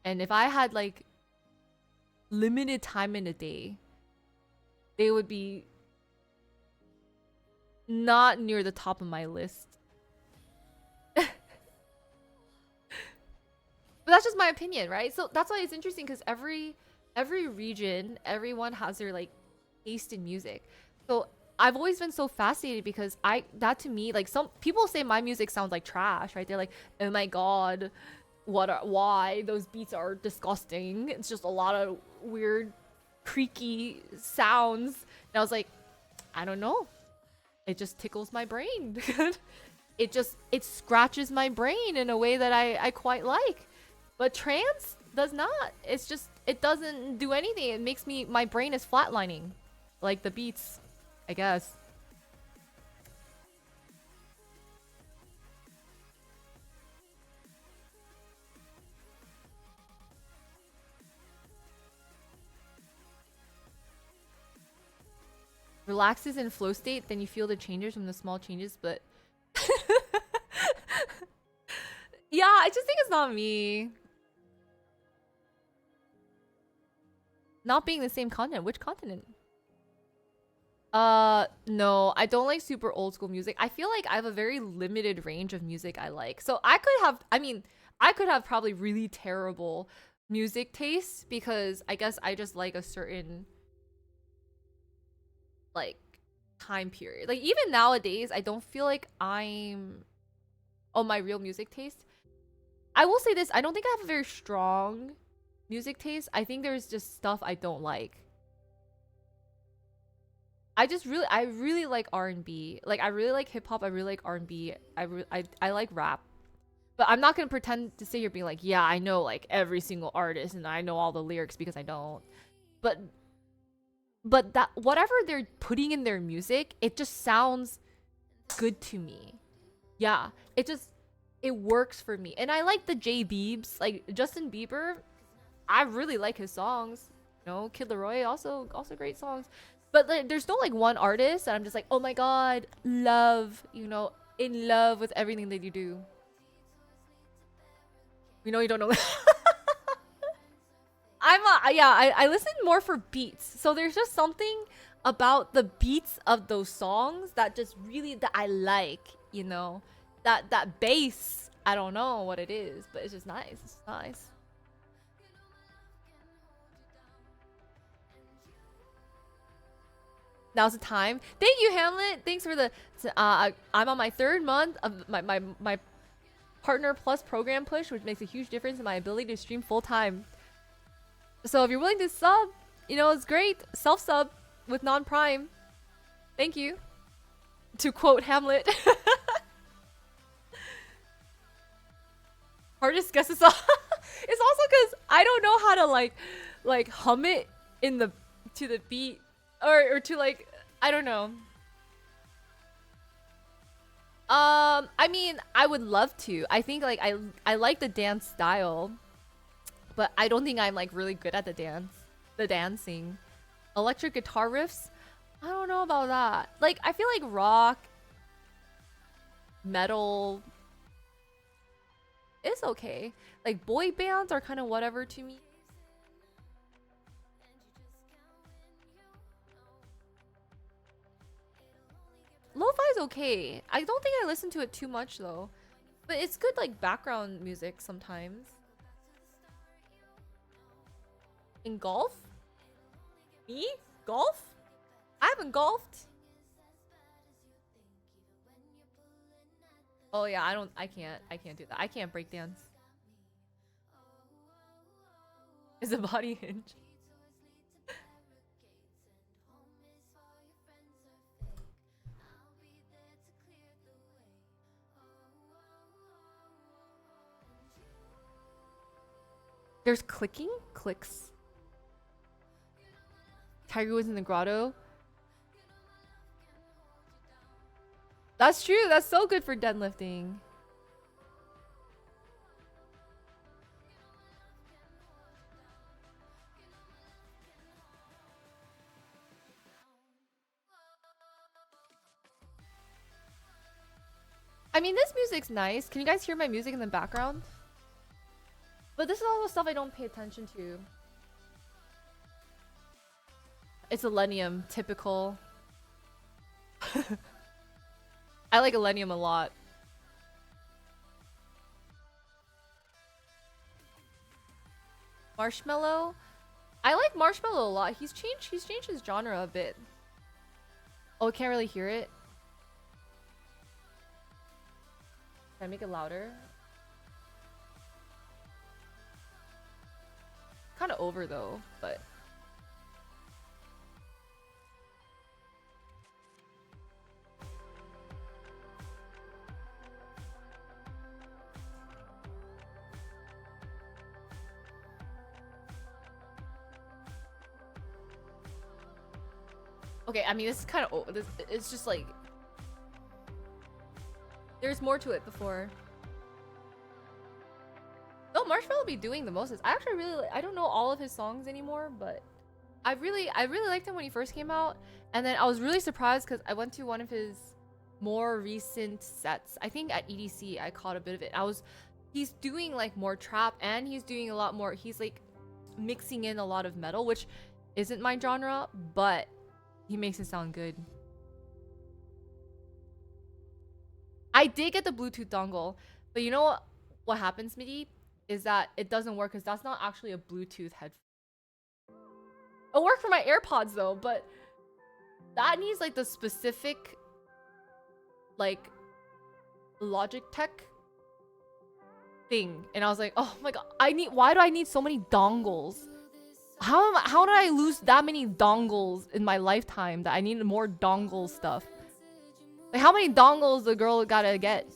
and if I had like limited time in a day, they would be not near the top of my list. But that's just my opinion, right? So that's why it's interesting because every region, everyone has their like taste in music. So I've always been so fascinated because that to me, like some people say my music sounds like trash, right? They're like, oh my god, why those beats are disgusting. It's just a lot of weird creaky sounds. And I was like, I don't know. It just tickles my brain. It scratches my brain in a way that I quite like. But trance does not. It's just it doesn't do anything. It makes my brain is flatlining. Like the beats, I guess. Relaxes in flow state, then you feel the changes from the small changes, but yeah, I just think it's not me. Not being the same continent. Which continent? No, I don't like super old school music. I feel like I have a very limited range of music I like. So I could have probably really terrible music taste because I guess I just like a certain like time period. Like even nowadays, I don't feel like I'm on my real music taste. I will say this, I don't think I have a very strong music taste. I think there's just stuff I don't like. I really like R&B. Like I really like hip hop. I really like R&B. I like rap. But I'm not gonna pretend to sit here being like, yeah, I know like every single artist and I know all the lyrics because I don't. But that whatever they're putting in their music, it just sounds good to me. Yeah, it works for me. And I like the J Biebs, like Justin Bieber. I really like his songs. You know, Kid Laroi also great songs. But like, there's no like one artist that I'm just like, oh my god, love. You know, in love with everything that you do. We know you don't know. I listen more for beats. So there's just something about the beats of those songs that just really that I like, you know. That bass, I don't know what it is, but it's just nice. It's nice. Now's the time. Thank you, Hamlet. Thanks for the I'm on my 3rd month of my Partner Plus program push, which makes a huge difference in my ability to stream full time. So if you're willing to sub, you know, it's great. Self-sub with non-prime. Thank you. To quote Hamlet. Hardest guess is it's also because I don't know how to like hum it in the to the beat or to like I don't know. I mean, I would love to. I think like I like the dance style. But I don't think I'm like really good at the dancing. Electric guitar riffs? I don't know about that. Like I feel like rock, metal is okay. Like boy bands are kind of whatever to me. Lo-fi's okay. I don't think I listen to it too much though. But it's good like background music sometimes. In golf? Me? Golf? I haven't golfed. Oh yeah, I can't do that. I can't break dance. Is a body hinge. There's clicking? Clicks. Tiger Woods in the grotto. That's true. That's so good for deadlifting. I mean, this music's nice. Can you guys hear my music in the background? But this is all the stuff I don't pay attention to. It's Illenium, typical. I like Illenium a lot. Marshmello? I like Marshmello a lot. He's changed his genre a bit. Oh, I can't really hear it. Can I make it louder? Kind of over though, but okay, I mean, this is kind of it's just like there's more to it before. No, Marshmello will be doing the most. I actually really I don't know all of his songs anymore, but I really liked him when he first came out, and then I was really surprised because I went to one of his more recent sets. I think at EDC I caught a bit of it. He's doing like more trap, and he's doing a lot more. He's like mixing in a lot of metal, which isn't my genre, but he makes it sound good. I did get the Bluetooth dongle, but you know what happens, Midi? Is that it doesn't work because that's not actually a Bluetooth headphone. It'll work for my AirPods though, but that needs like the specific like Logitech thing. And I was like, oh my god, why do I need so many dongles? How did I lose that many dongles in my lifetime that I need more dongle stuff? Like how many dongles the girl gotta get?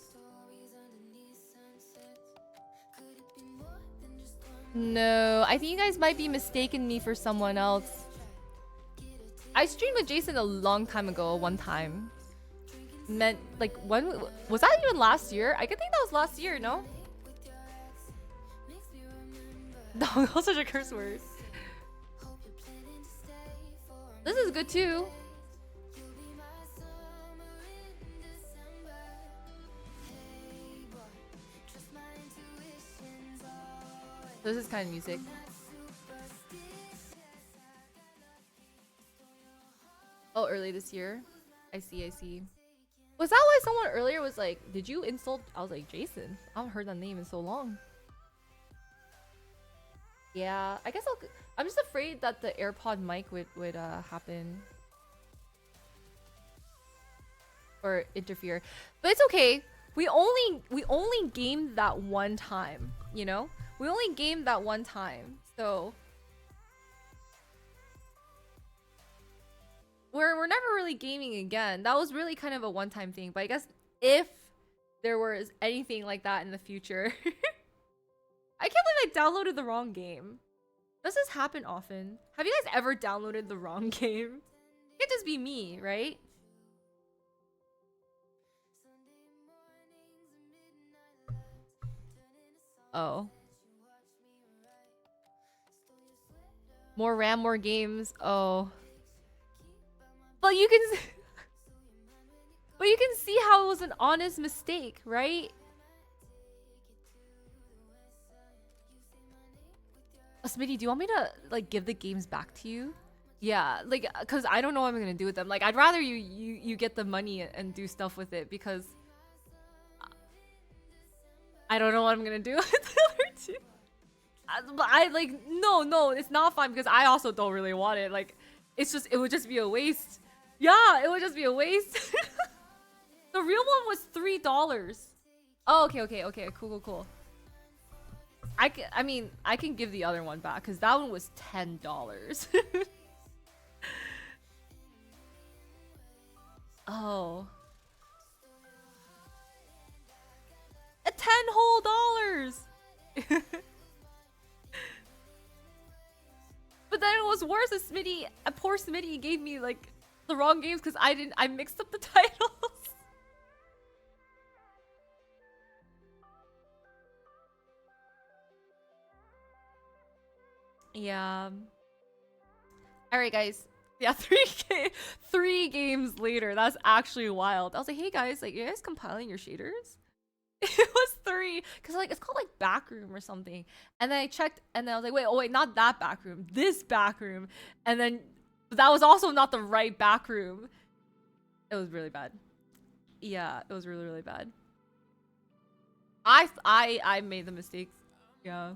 No, I think you guys might be mistaking me for someone else. I streamed with Jason a long time ago, one time. Meant like when was that even last year? I can think that was last year, no? No, that was such a curse word. This is good too. This is kind of music. Oh, early this year. I see, I see. Was that why someone earlier was like, did you insult? I was like, Jason. I haven't heard that name in so long. Yeah, I guess I'm just afraid that the AirPod mic would happen. Or interfere. But it's okay. We only gamed that one time, you know? We only gamed that one time. So we're never really gaming again. That was really kind of a one-time thing. But I guess if there was anything like that in the future. I can't believe I downloaded the wrong game. Does this happen often? Have you guys ever downloaded the wrong game? It can't just be me, right? Oh. More RAM, more games. Oh. But you can But you can see how it was an honest mistake, right? Smitty, do you want me to like give the games back to you? Yeah, like cuz I don't know what I'm going to do with them. Like I'd rather you get the money and do stuff with it because I don't know what I'm going to do with the other two. But I like no, it's not fun because I also don't really want it. Like it would just be a waste. Yeah, it would just be a waste. The real one was $3. Oh, okay. Cool. I can give the other one back because that one was $10. Oh. 10 whole dollars. But then it was worse. Poor Smitty gave me like the wrong games because I mixed up the titles. Yeah. All right, guys. Yeah, three games later. That's actually wild. I was like, hey guys, like, you guys compiling your shaders? It was 3 because like it's called like backroom or something. And then I checked, and then I was like, wait, not that backroom, this backroom. And then that was also not the right backroom. It was really bad. Yeah, it was really bad. I made the mistakes. Yeah.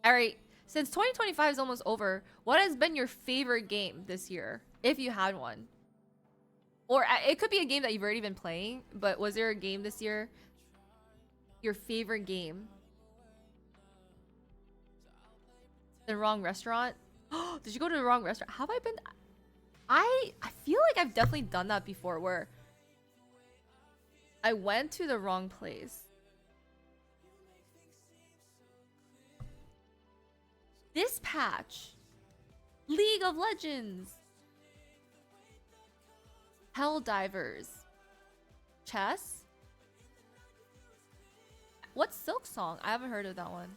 All right. Since 2025 is almost over, what has been your favorite game this year, if you had one? Or it could be a game that you've already been playing, but was there a game this year? Your favorite game? The wrong restaurant? Did you go to the wrong restaurant? Have I been? I feel like I've definitely done that before where I went to the wrong place. Dispatch. League of Legends. Helldivers. Chess? What's Silk Song? I haven't heard of that one.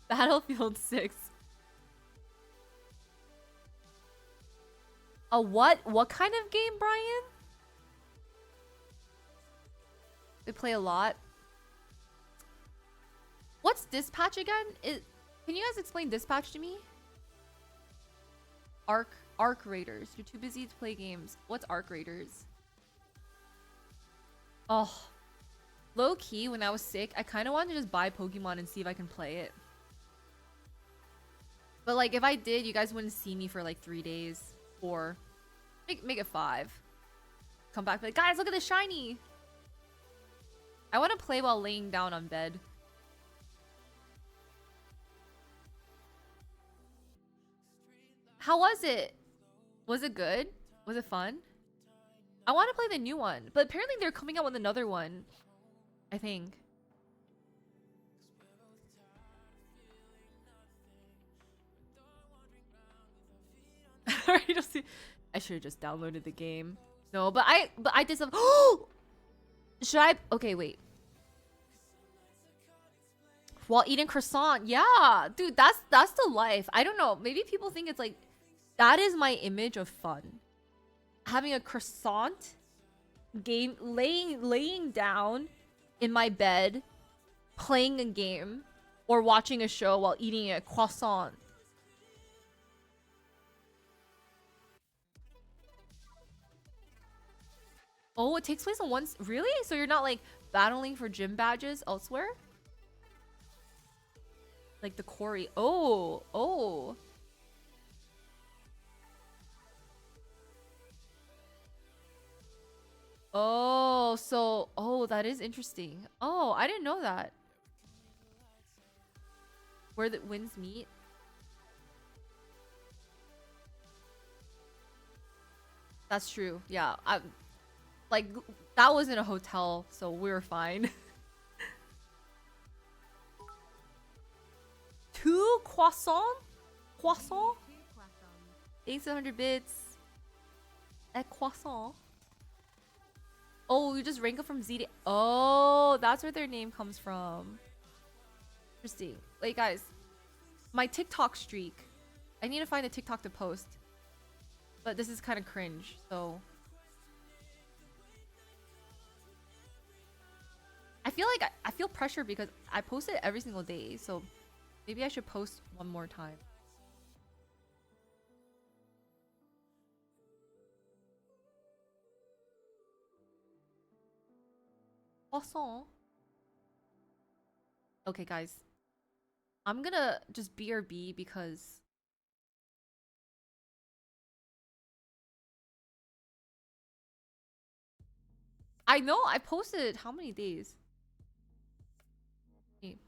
Battlefield 6. A what? What kind of game, Brian? We play a lot. What's Dispatch again? Can you guys explain Dispatch to me? Arc Raiders. You're too busy to play games. What's Arc Raiders? Oh. Low key, when I was sick, I kind of wanted to just buy Pokemon and see if I can play it. But like, if I did, you guys wouldn't see me for like 3 days. 4. Make it 5. Come back and be like, guys, look at this shiny. I want to play while laying down on bed. How was it? Was it good? Was it fun? I want to play the new one, but apparently they're coming out with another one. I think. I just I should have just downloaded the game. No, but I did some. Should I? Okay, wait. While eating croissant, yeah, dude, that's the life. I don't know. Maybe people think it's like that is my image of fun. Having a croissant, game, laying down in my bed, playing a game, or watching a show while eating a croissant. Oh, it takes place on one. Really? So you're not like battling for gym badges elsewhere? Like the quarry. Oh, oh. Oh, so oh, that is interesting. Oh, I didn't know that. Where the winds meet. That's true. Yeah, I like that was in a hotel, so we were fine. 2 croissant? Croissant? Two croissants. Thanks 100 bits. A croissant. Oh, you just rank up from Z to... Oh, that's where their name comes from. Interesting. Wait, guys. My TikTok streak. I need to find a TikTok to post. But this is kind of cringe, so... I feel like I feel pressure because I post it every single day, so maybe I should post one more time. Croissant. Okay, guys. I'm gonna just BRB because... I know I posted how many days? Wait.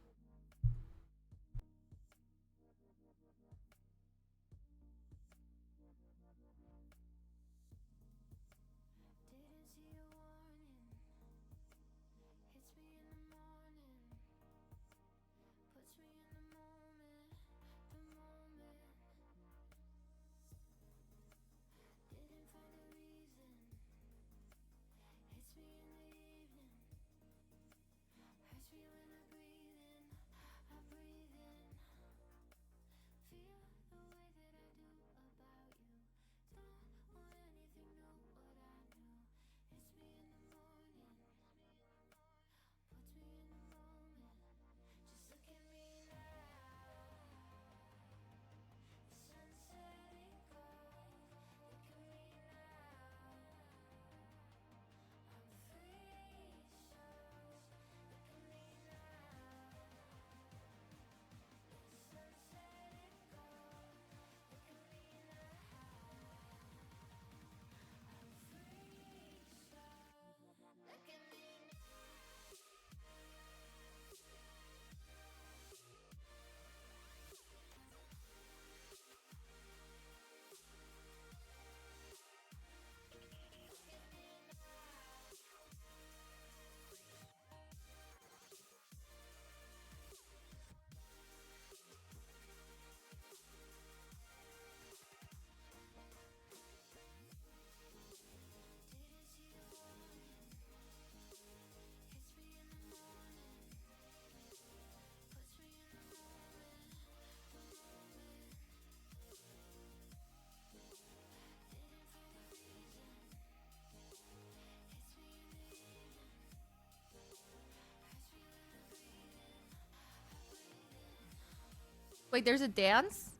Wait, there's a dance?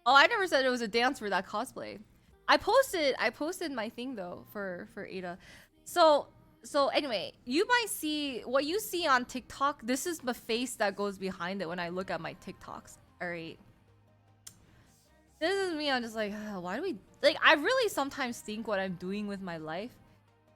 Oh, I never said it was a dance for that cosplay. I posted my thing though for Ada. So anyway, you might see what you see on TikTok. This is the face that goes behind it when I look at my TikToks. All right. This is me. I'm just like, why do we like? I really sometimes think what I'm doing with my life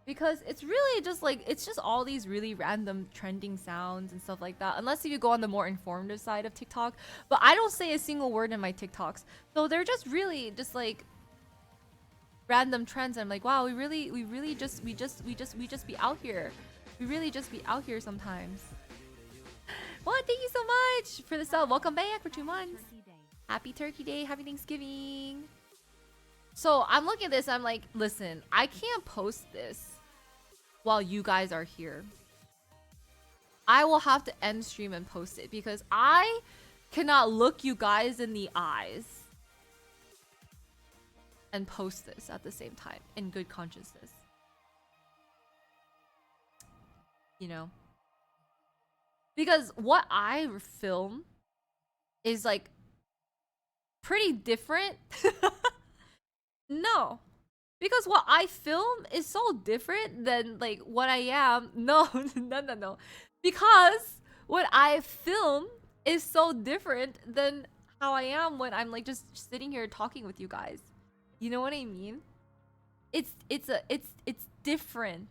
because it's really just like it's just all these really random trending sounds and stuff like that. Unless if you go on the more informative side of TikTok, but I don't say a single word in my TikToks, so they're just really just like random trends. I'm like, wow, we really just be out here. We really just be out here sometimes. Well, thank you so much for the sub. Welcome back for 2 months. Turkey Day. Happy Turkey Day. Happy Thanksgiving. So I'm looking at this, I'm like, listen, I can't post this while you guys are here. I will have to end stream and post it because I cannot look you guys in the eyes and post this at the same time in good consciousness. You know? Because what I film is like pretty different. No. Because what I film is so different than like what I am. No, no. Because what I film is so different than how I am when I'm like just sitting here talking with you guys. You know what I mean? It's different.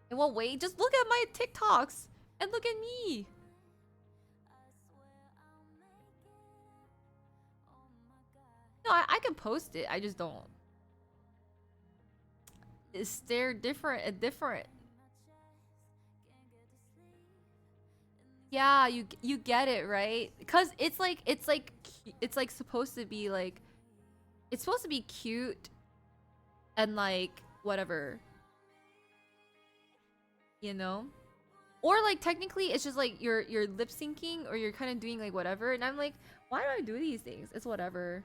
In what way? Just look at my TikToks and look at me. No, I can post it. I just don't. They're different. Yeah, you get it, right? Cuz it's like supposed to be like it's supposed to be cute and like whatever. You know? Or like technically it's just like you're lip syncing or you're kind of doing like whatever and I'm like, why do I do these things? It's whatever.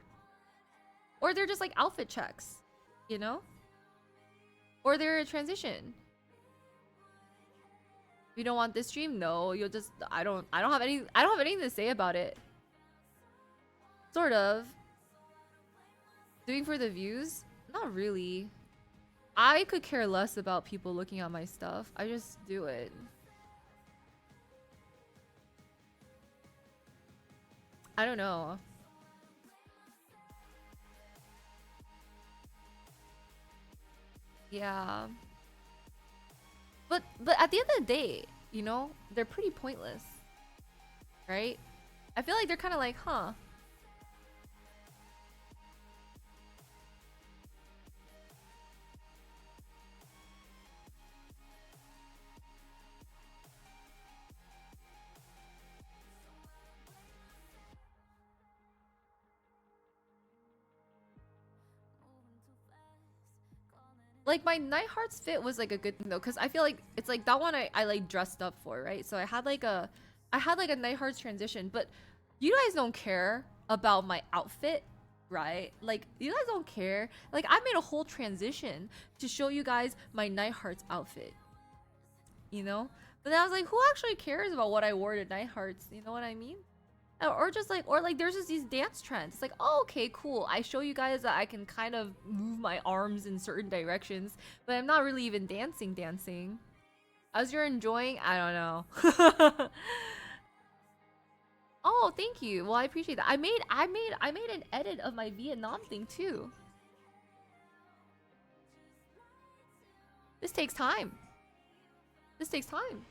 Or they're just like outfit checks, you know? Or they're a transition. You don't want this stream? No, you'll just I don't have anything to say about it. Sort of. Doing for the views? Not really. I could care less about people looking at my stuff. I just do it. I don't know. Yeah. But at the end of the day, you know, they're pretty pointless. Right? I feel like they're kind of like, huh. Like my Night Hearts fit was like a good thing though, because I feel like it's like that one I like dressed up for, right? So I had like a Night Hearts transition, but you guys don't care about my outfit, right? Like you guys don't care. Like I made a whole transition to show you guys my Night Hearts outfit. You know? But then I was like, who actually cares about what I wore to Night Hearts? You know what I mean? Or just like there's just these dance trends. It's like, oh, okay, cool, I show you guys that I can kind of move my arms in certain directions, but I'm not really even dancing. As you're enjoying, I don't know. Oh, thank you. Well, I appreciate that. I made an edit of my Vietnam thing too. This takes time. This takes time.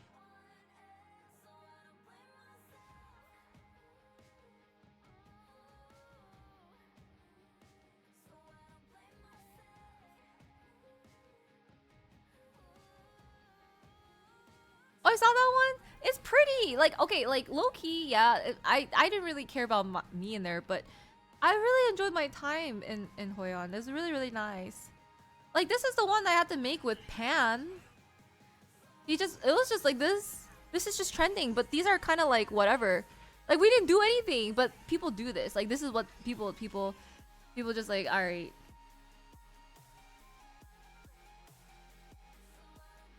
Oh, I saw that one. It's pretty. Like, okay, like low key, yeah. I didn't really care about me in there, but I really enjoyed my time in Hoi An. It was really nice. Like this is the one I had to make with Pan. It was just like this. This is just trending, but these are kind of like whatever. Like we didn't do anything, but people do this. Like this is what people just like, all right.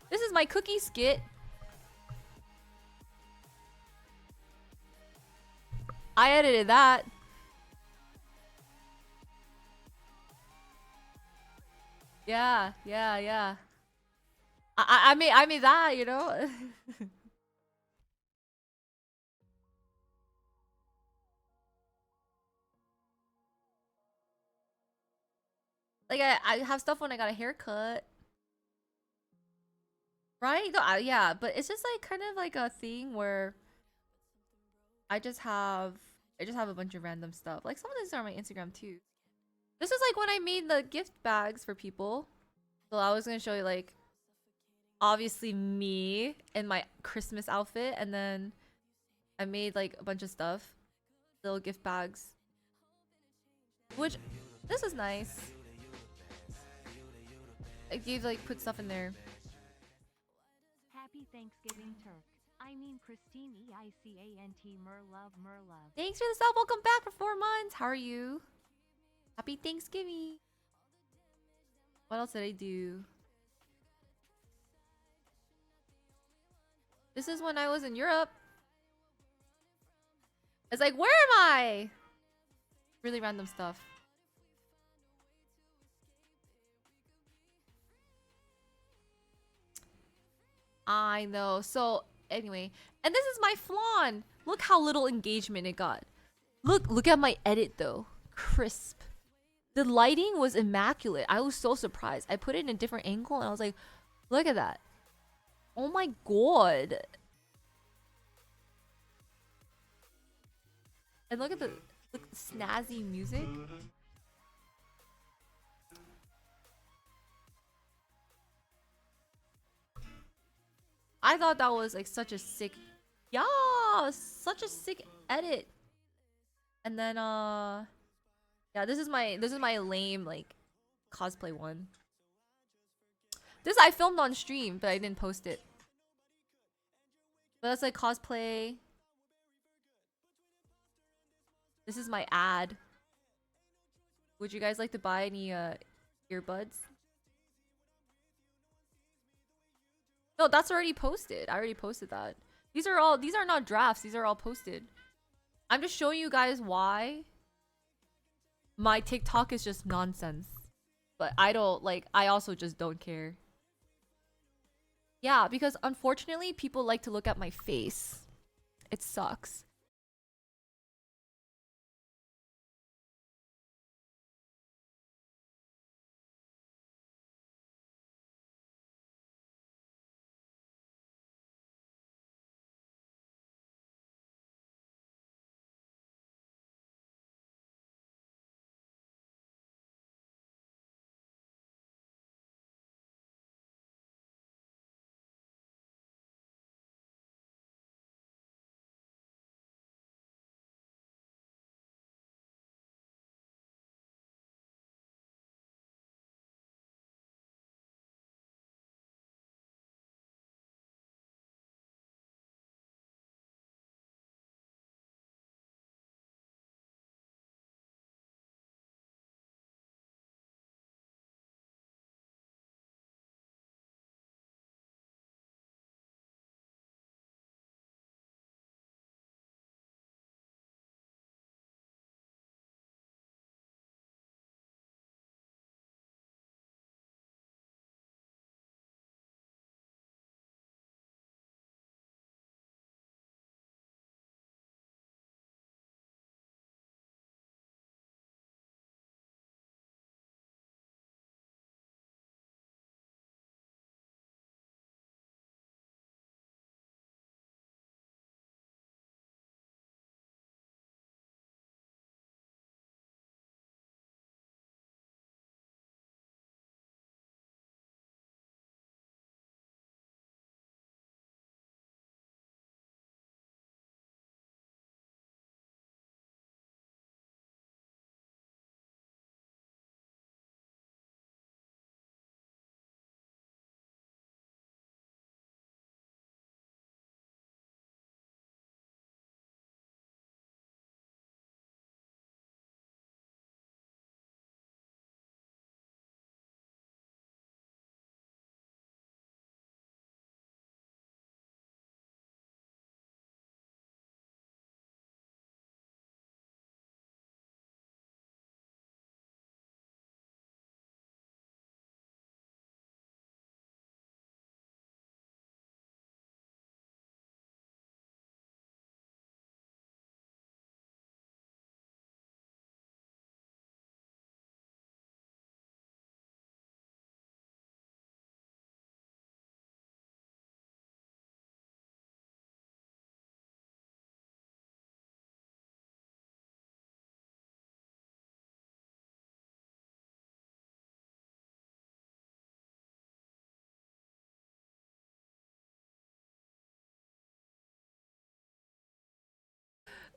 This is my cookie skit. I edited that. Yeah. I made that, you know? Like I have stuff when I got a haircut. Right? No, yeah, but it's just like kind of like a thing where I just have a bunch of random stuff. Like some of these are on my Instagram too. This is like when I made the gift bags for people. So I was gonna show you like obviously me in my Christmas outfit, and then I made like a bunch of stuff, little gift bags. Which, this is nice. I gave like put stuff in there. Happy Thanksgiving, Turk. I mean Christine EICANT Merlove Merlove. Thanks for the sub. Welcome back for 4 months. How are you? Happy Thanksgiving. What else did I do? This is when I was in Europe. It's like, where am I? Really random stuff. I know. So anyway, and this is my flan. Look how little engagement it got. Look at my edit though. Crisp. The lighting was immaculate. I was so surprised. I put it in a different angle and I was like, look at that. Oh my god. And look at the snazzy music. I thought that was like such a sick, yeah, such a sick edit. And then yeah, this is my lame like cosplay one. This I filmed on stream, but I didn't post it. But that's like cosplay. This is my ad. Would you guys like to buy any earbuds? No, that's already posted. I already posted that. These are not drafts. These are all posted. I'm just showing you guys why my TikTok is just nonsense. But I don't like I also just don't care. Yeah, because unfortunately people like to look at my face. It sucks.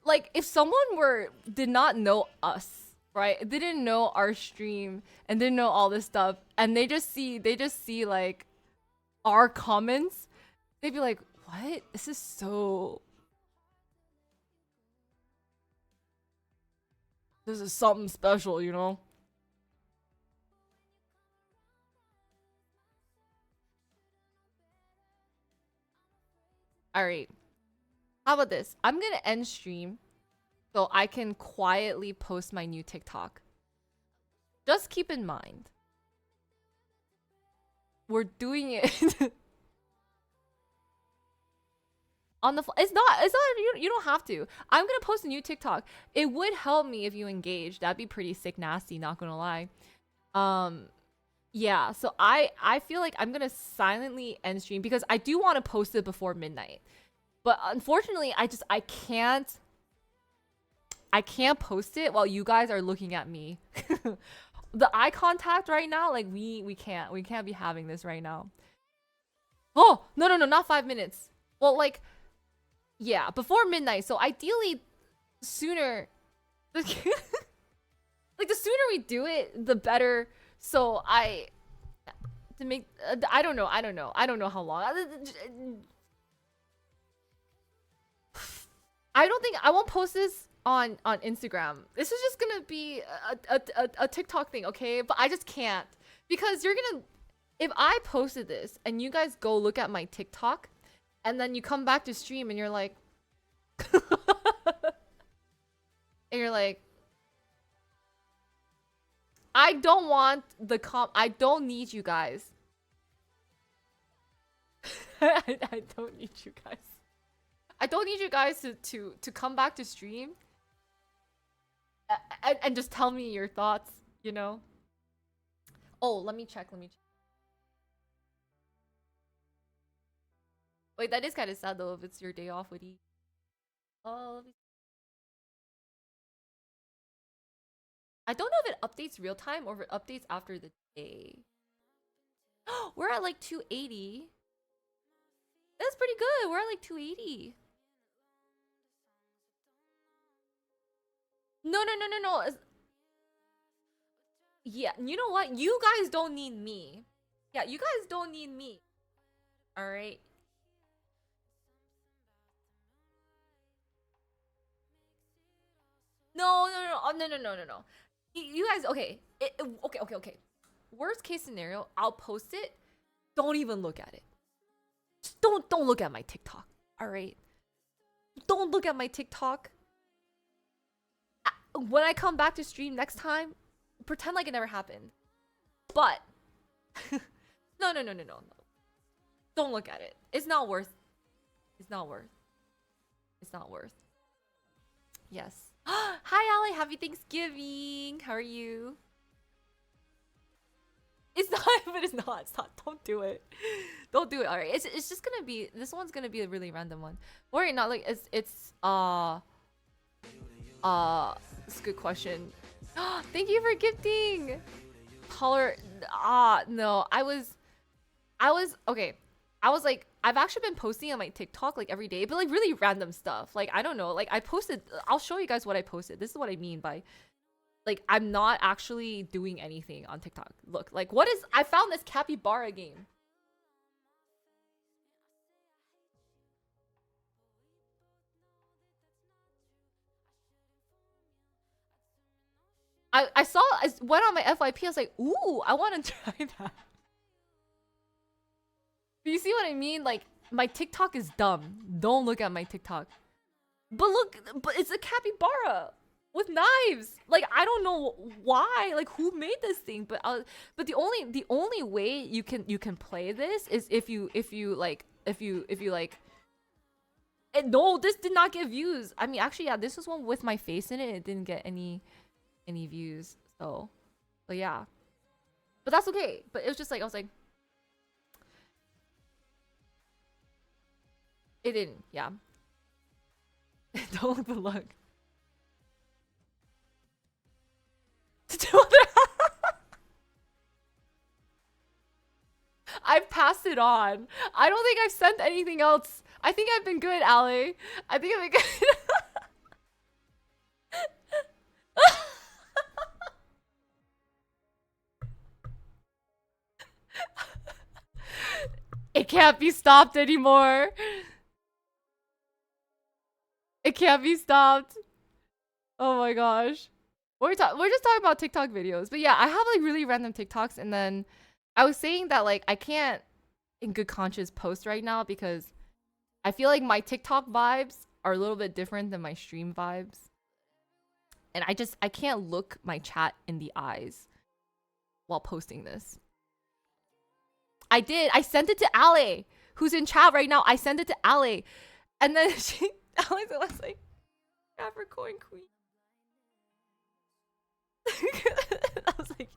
Like if someone did not know us, right? Didn't know our stream and didn't know all this stuff, and they just see like our comments, they'd be like, "What? This is so. This is something special, you know?" All right. How about this? I'm gonna end stream so I can quietly post my new TikTok. Just keep in mind, we're doing it on the it's not you don't have to. I'm gonna post a new TikTok. It would help me if you engage. That'd be pretty sick nasty, not gonna lie. Um yeah, so I feel like I'm gonna silently end stream because I do want to post it before midnight. But unfortunately, I can't post it while you guys are looking at me. The eye contact right now, like we can't be having this right now. Oh, no, not 5 minutes. Well, like, yeah, before midnight. So ideally sooner like the sooner we do it, the better. So to make I don't know how long. I don't think I won't post this on Instagram. This is just gonna be a TikTok thing, okay? But I just can't because you're gonna if I posted this and you guys go look at my TikTok and then you come back to stream and you're like and you're like I don't want I don't need you guys. I don't need you guys. I don't need you guys to come back to stream and just tell me your thoughts, you know? Oh, let me check. Wait, that is kind of sad though if it's your day off with E. Oh, I don't know if it updates real time or if it updates after the day. We're at like 280. That's pretty good. We're at like 280. No. Yeah, you know what? You guys don't need me. Yeah, you guys don't need me. All right. No. You guys, okay. Okay. Worst case scenario, I'll post it. Don't even look at it. Just don't look at my TikTok. All right. Don't look at my TikTok. When I come back to stream next time, pretend like it never happened. But no. Don't look at it. It's not worth. It's not worth. It's not worth. Yes. Hi, Ali. Happy Thanksgiving. How are you? It's not, but it's not. It's not. Don't do it. Don't do it. All right. It's just gonna be. This one's gonna be a really random one. Worry not. Like it's a good question. Thank you for gifting. Color. No. I was okay. I was like, I've actually been posting on my TikTok like every day, but like really random stuff. Like I don't know. Like I posted. I'll show you guys what I posted. This is what I mean by like I'm not actually doing anything on TikTok. Look, like what is? I found this capybara game. I went on my FYP. I was like, ooh, I want to try that. Do you see what I mean? Like my TikTok is dumb. Don't look at my TikTok. But it's a capybara with knives. Like I don't know why. Like who made this thing? But the only way you can play this is if you like. No, this did not get views. I mean, actually, yeah, this was one with my face in it. It didn't get any views. So, but yeah, but that's okay. But it was just like I was like, it didn't. Yeah, don't look the look. I've passed it on. I don't think I've sent anything else. I think I've been good, Ali. I think I've been good. It can't be stopped anymore. It can't be stopped. Oh my gosh. We're just talking about TikTok videos. But yeah, I have like really random TikToks, and then I was saying that like I can't in good conscience post right now because I feel like my TikTok vibes are a little bit different than my stream vibes. And I can't look my chat in the eyes while posting this. I did. I sent it to Ale, who's in chat right now. I sent it to Ale. And then Ale was like, Capricorn Queen. I was like,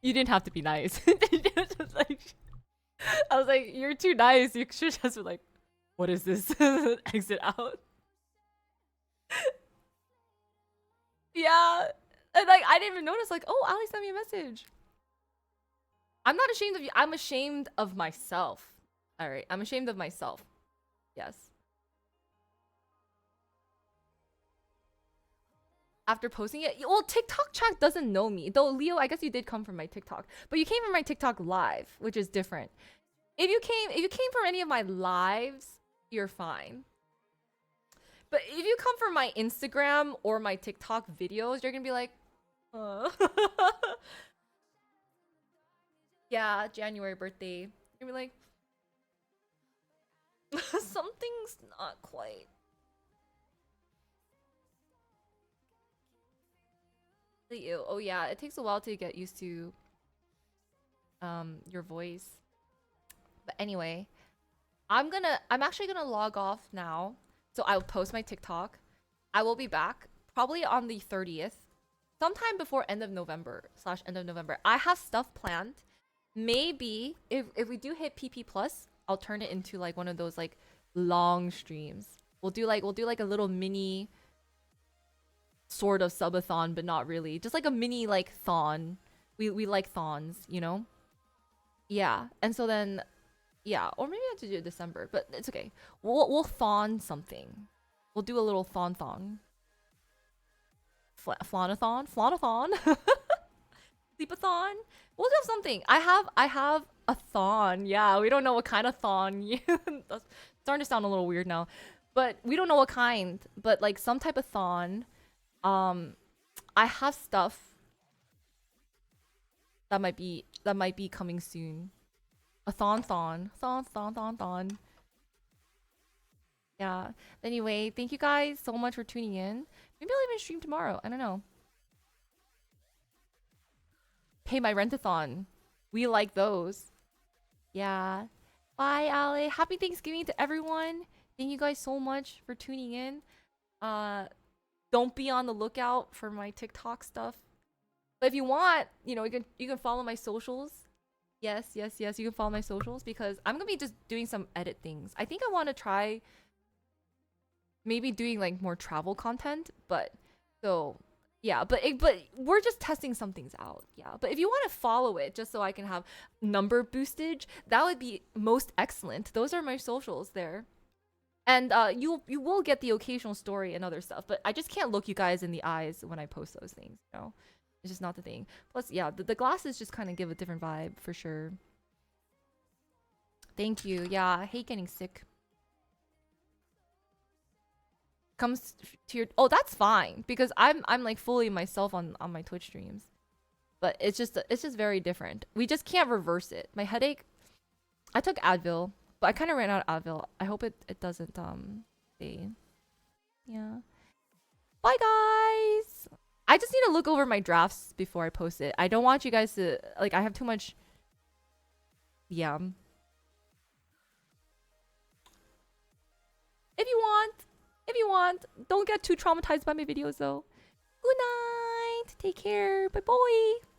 you didn't have to be nice. I was like, you're too nice. You should just be like, what is this? Exit out. Yeah. And like, I didn't even notice, like, oh, Ali sent me a message. I'm not ashamed of you. I'm ashamed of myself. All right. I'm ashamed of myself. Yes. After posting it, well, TikTok chat doesn't know me. Though, Leo, I guess you did come from my TikTok. But you came from my TikTok live, which is different. If you came from any of my lives, you're fine. But if you come from my Instagram or my TikTok videos, you're gonna be like, yeah, January birthday. You're gonna be like, something's not quite. You. Oh yeah, it takes a while to get used to your voice. But anyway, I'm actually gonna log off now. So I'll post my TikTok. I will be back probably on the 30th. Sometime before end of November / end of November. I have stuff planned. Maybe if we do hit PP plus, I'll turn it into like one of those like long streams. We'll do like a little mini sort of subathon, but not really. Just like a mini like thon. We like thons, you know? Yeah. And so then yeah, or maybe I have to do it December, but it's okay. We'll thon something. We'll do a little thon. Flanathon? Sleepathon? We'll do something. I have a thon. Yeah, we don't know what kind of thon. That's starting to sound a little weird now. But we don't know what kind. But like some type of thon. I have stuff that might be coming soon. A thon. Yeah. Anyway, thank you guys so much for tuning in. Maybe I'll even stream tomorrow. I don't know. Pay my rent-a-thon. We like those. Yeah. Bye, Ale. Happy Thanksgiving to everyone. Thank you guys so much for tuning in. Don't be on the lookout for my TikTok stuff. But if you want, you know, you can follow my socials. Yes. You can follow my socials because I'm gonna be just doing some edit things. I think I want to try maybe doing like more travel content, but so yeah, but we're just testing some things out. Yeah, but if you want to follow it just so I can have number boostage, that would be most excellent. Those are my socials there. And you will get the occasional story and other stuff, but I just can't look you guys in the eyes when I post those things, you know? It's just not the thing. Plus, yeah, the glasses just kind of give a different vibe for sure. Thank you. Yeah, I hate getting sick. Comes to your that's fine because I'm like fully myself on my Twitch streams. But it's just very different. We just can't reverse it. My headache, I took Advil, but I kind of ran out of Advil. I hope it doesn't stay. Yeah. Bye guys. I just need to look over my drafts before I post it. I don't want you guys to like I have too much If you want, don't get too traumatized by my videos though. Good night. Take care. Bye bye.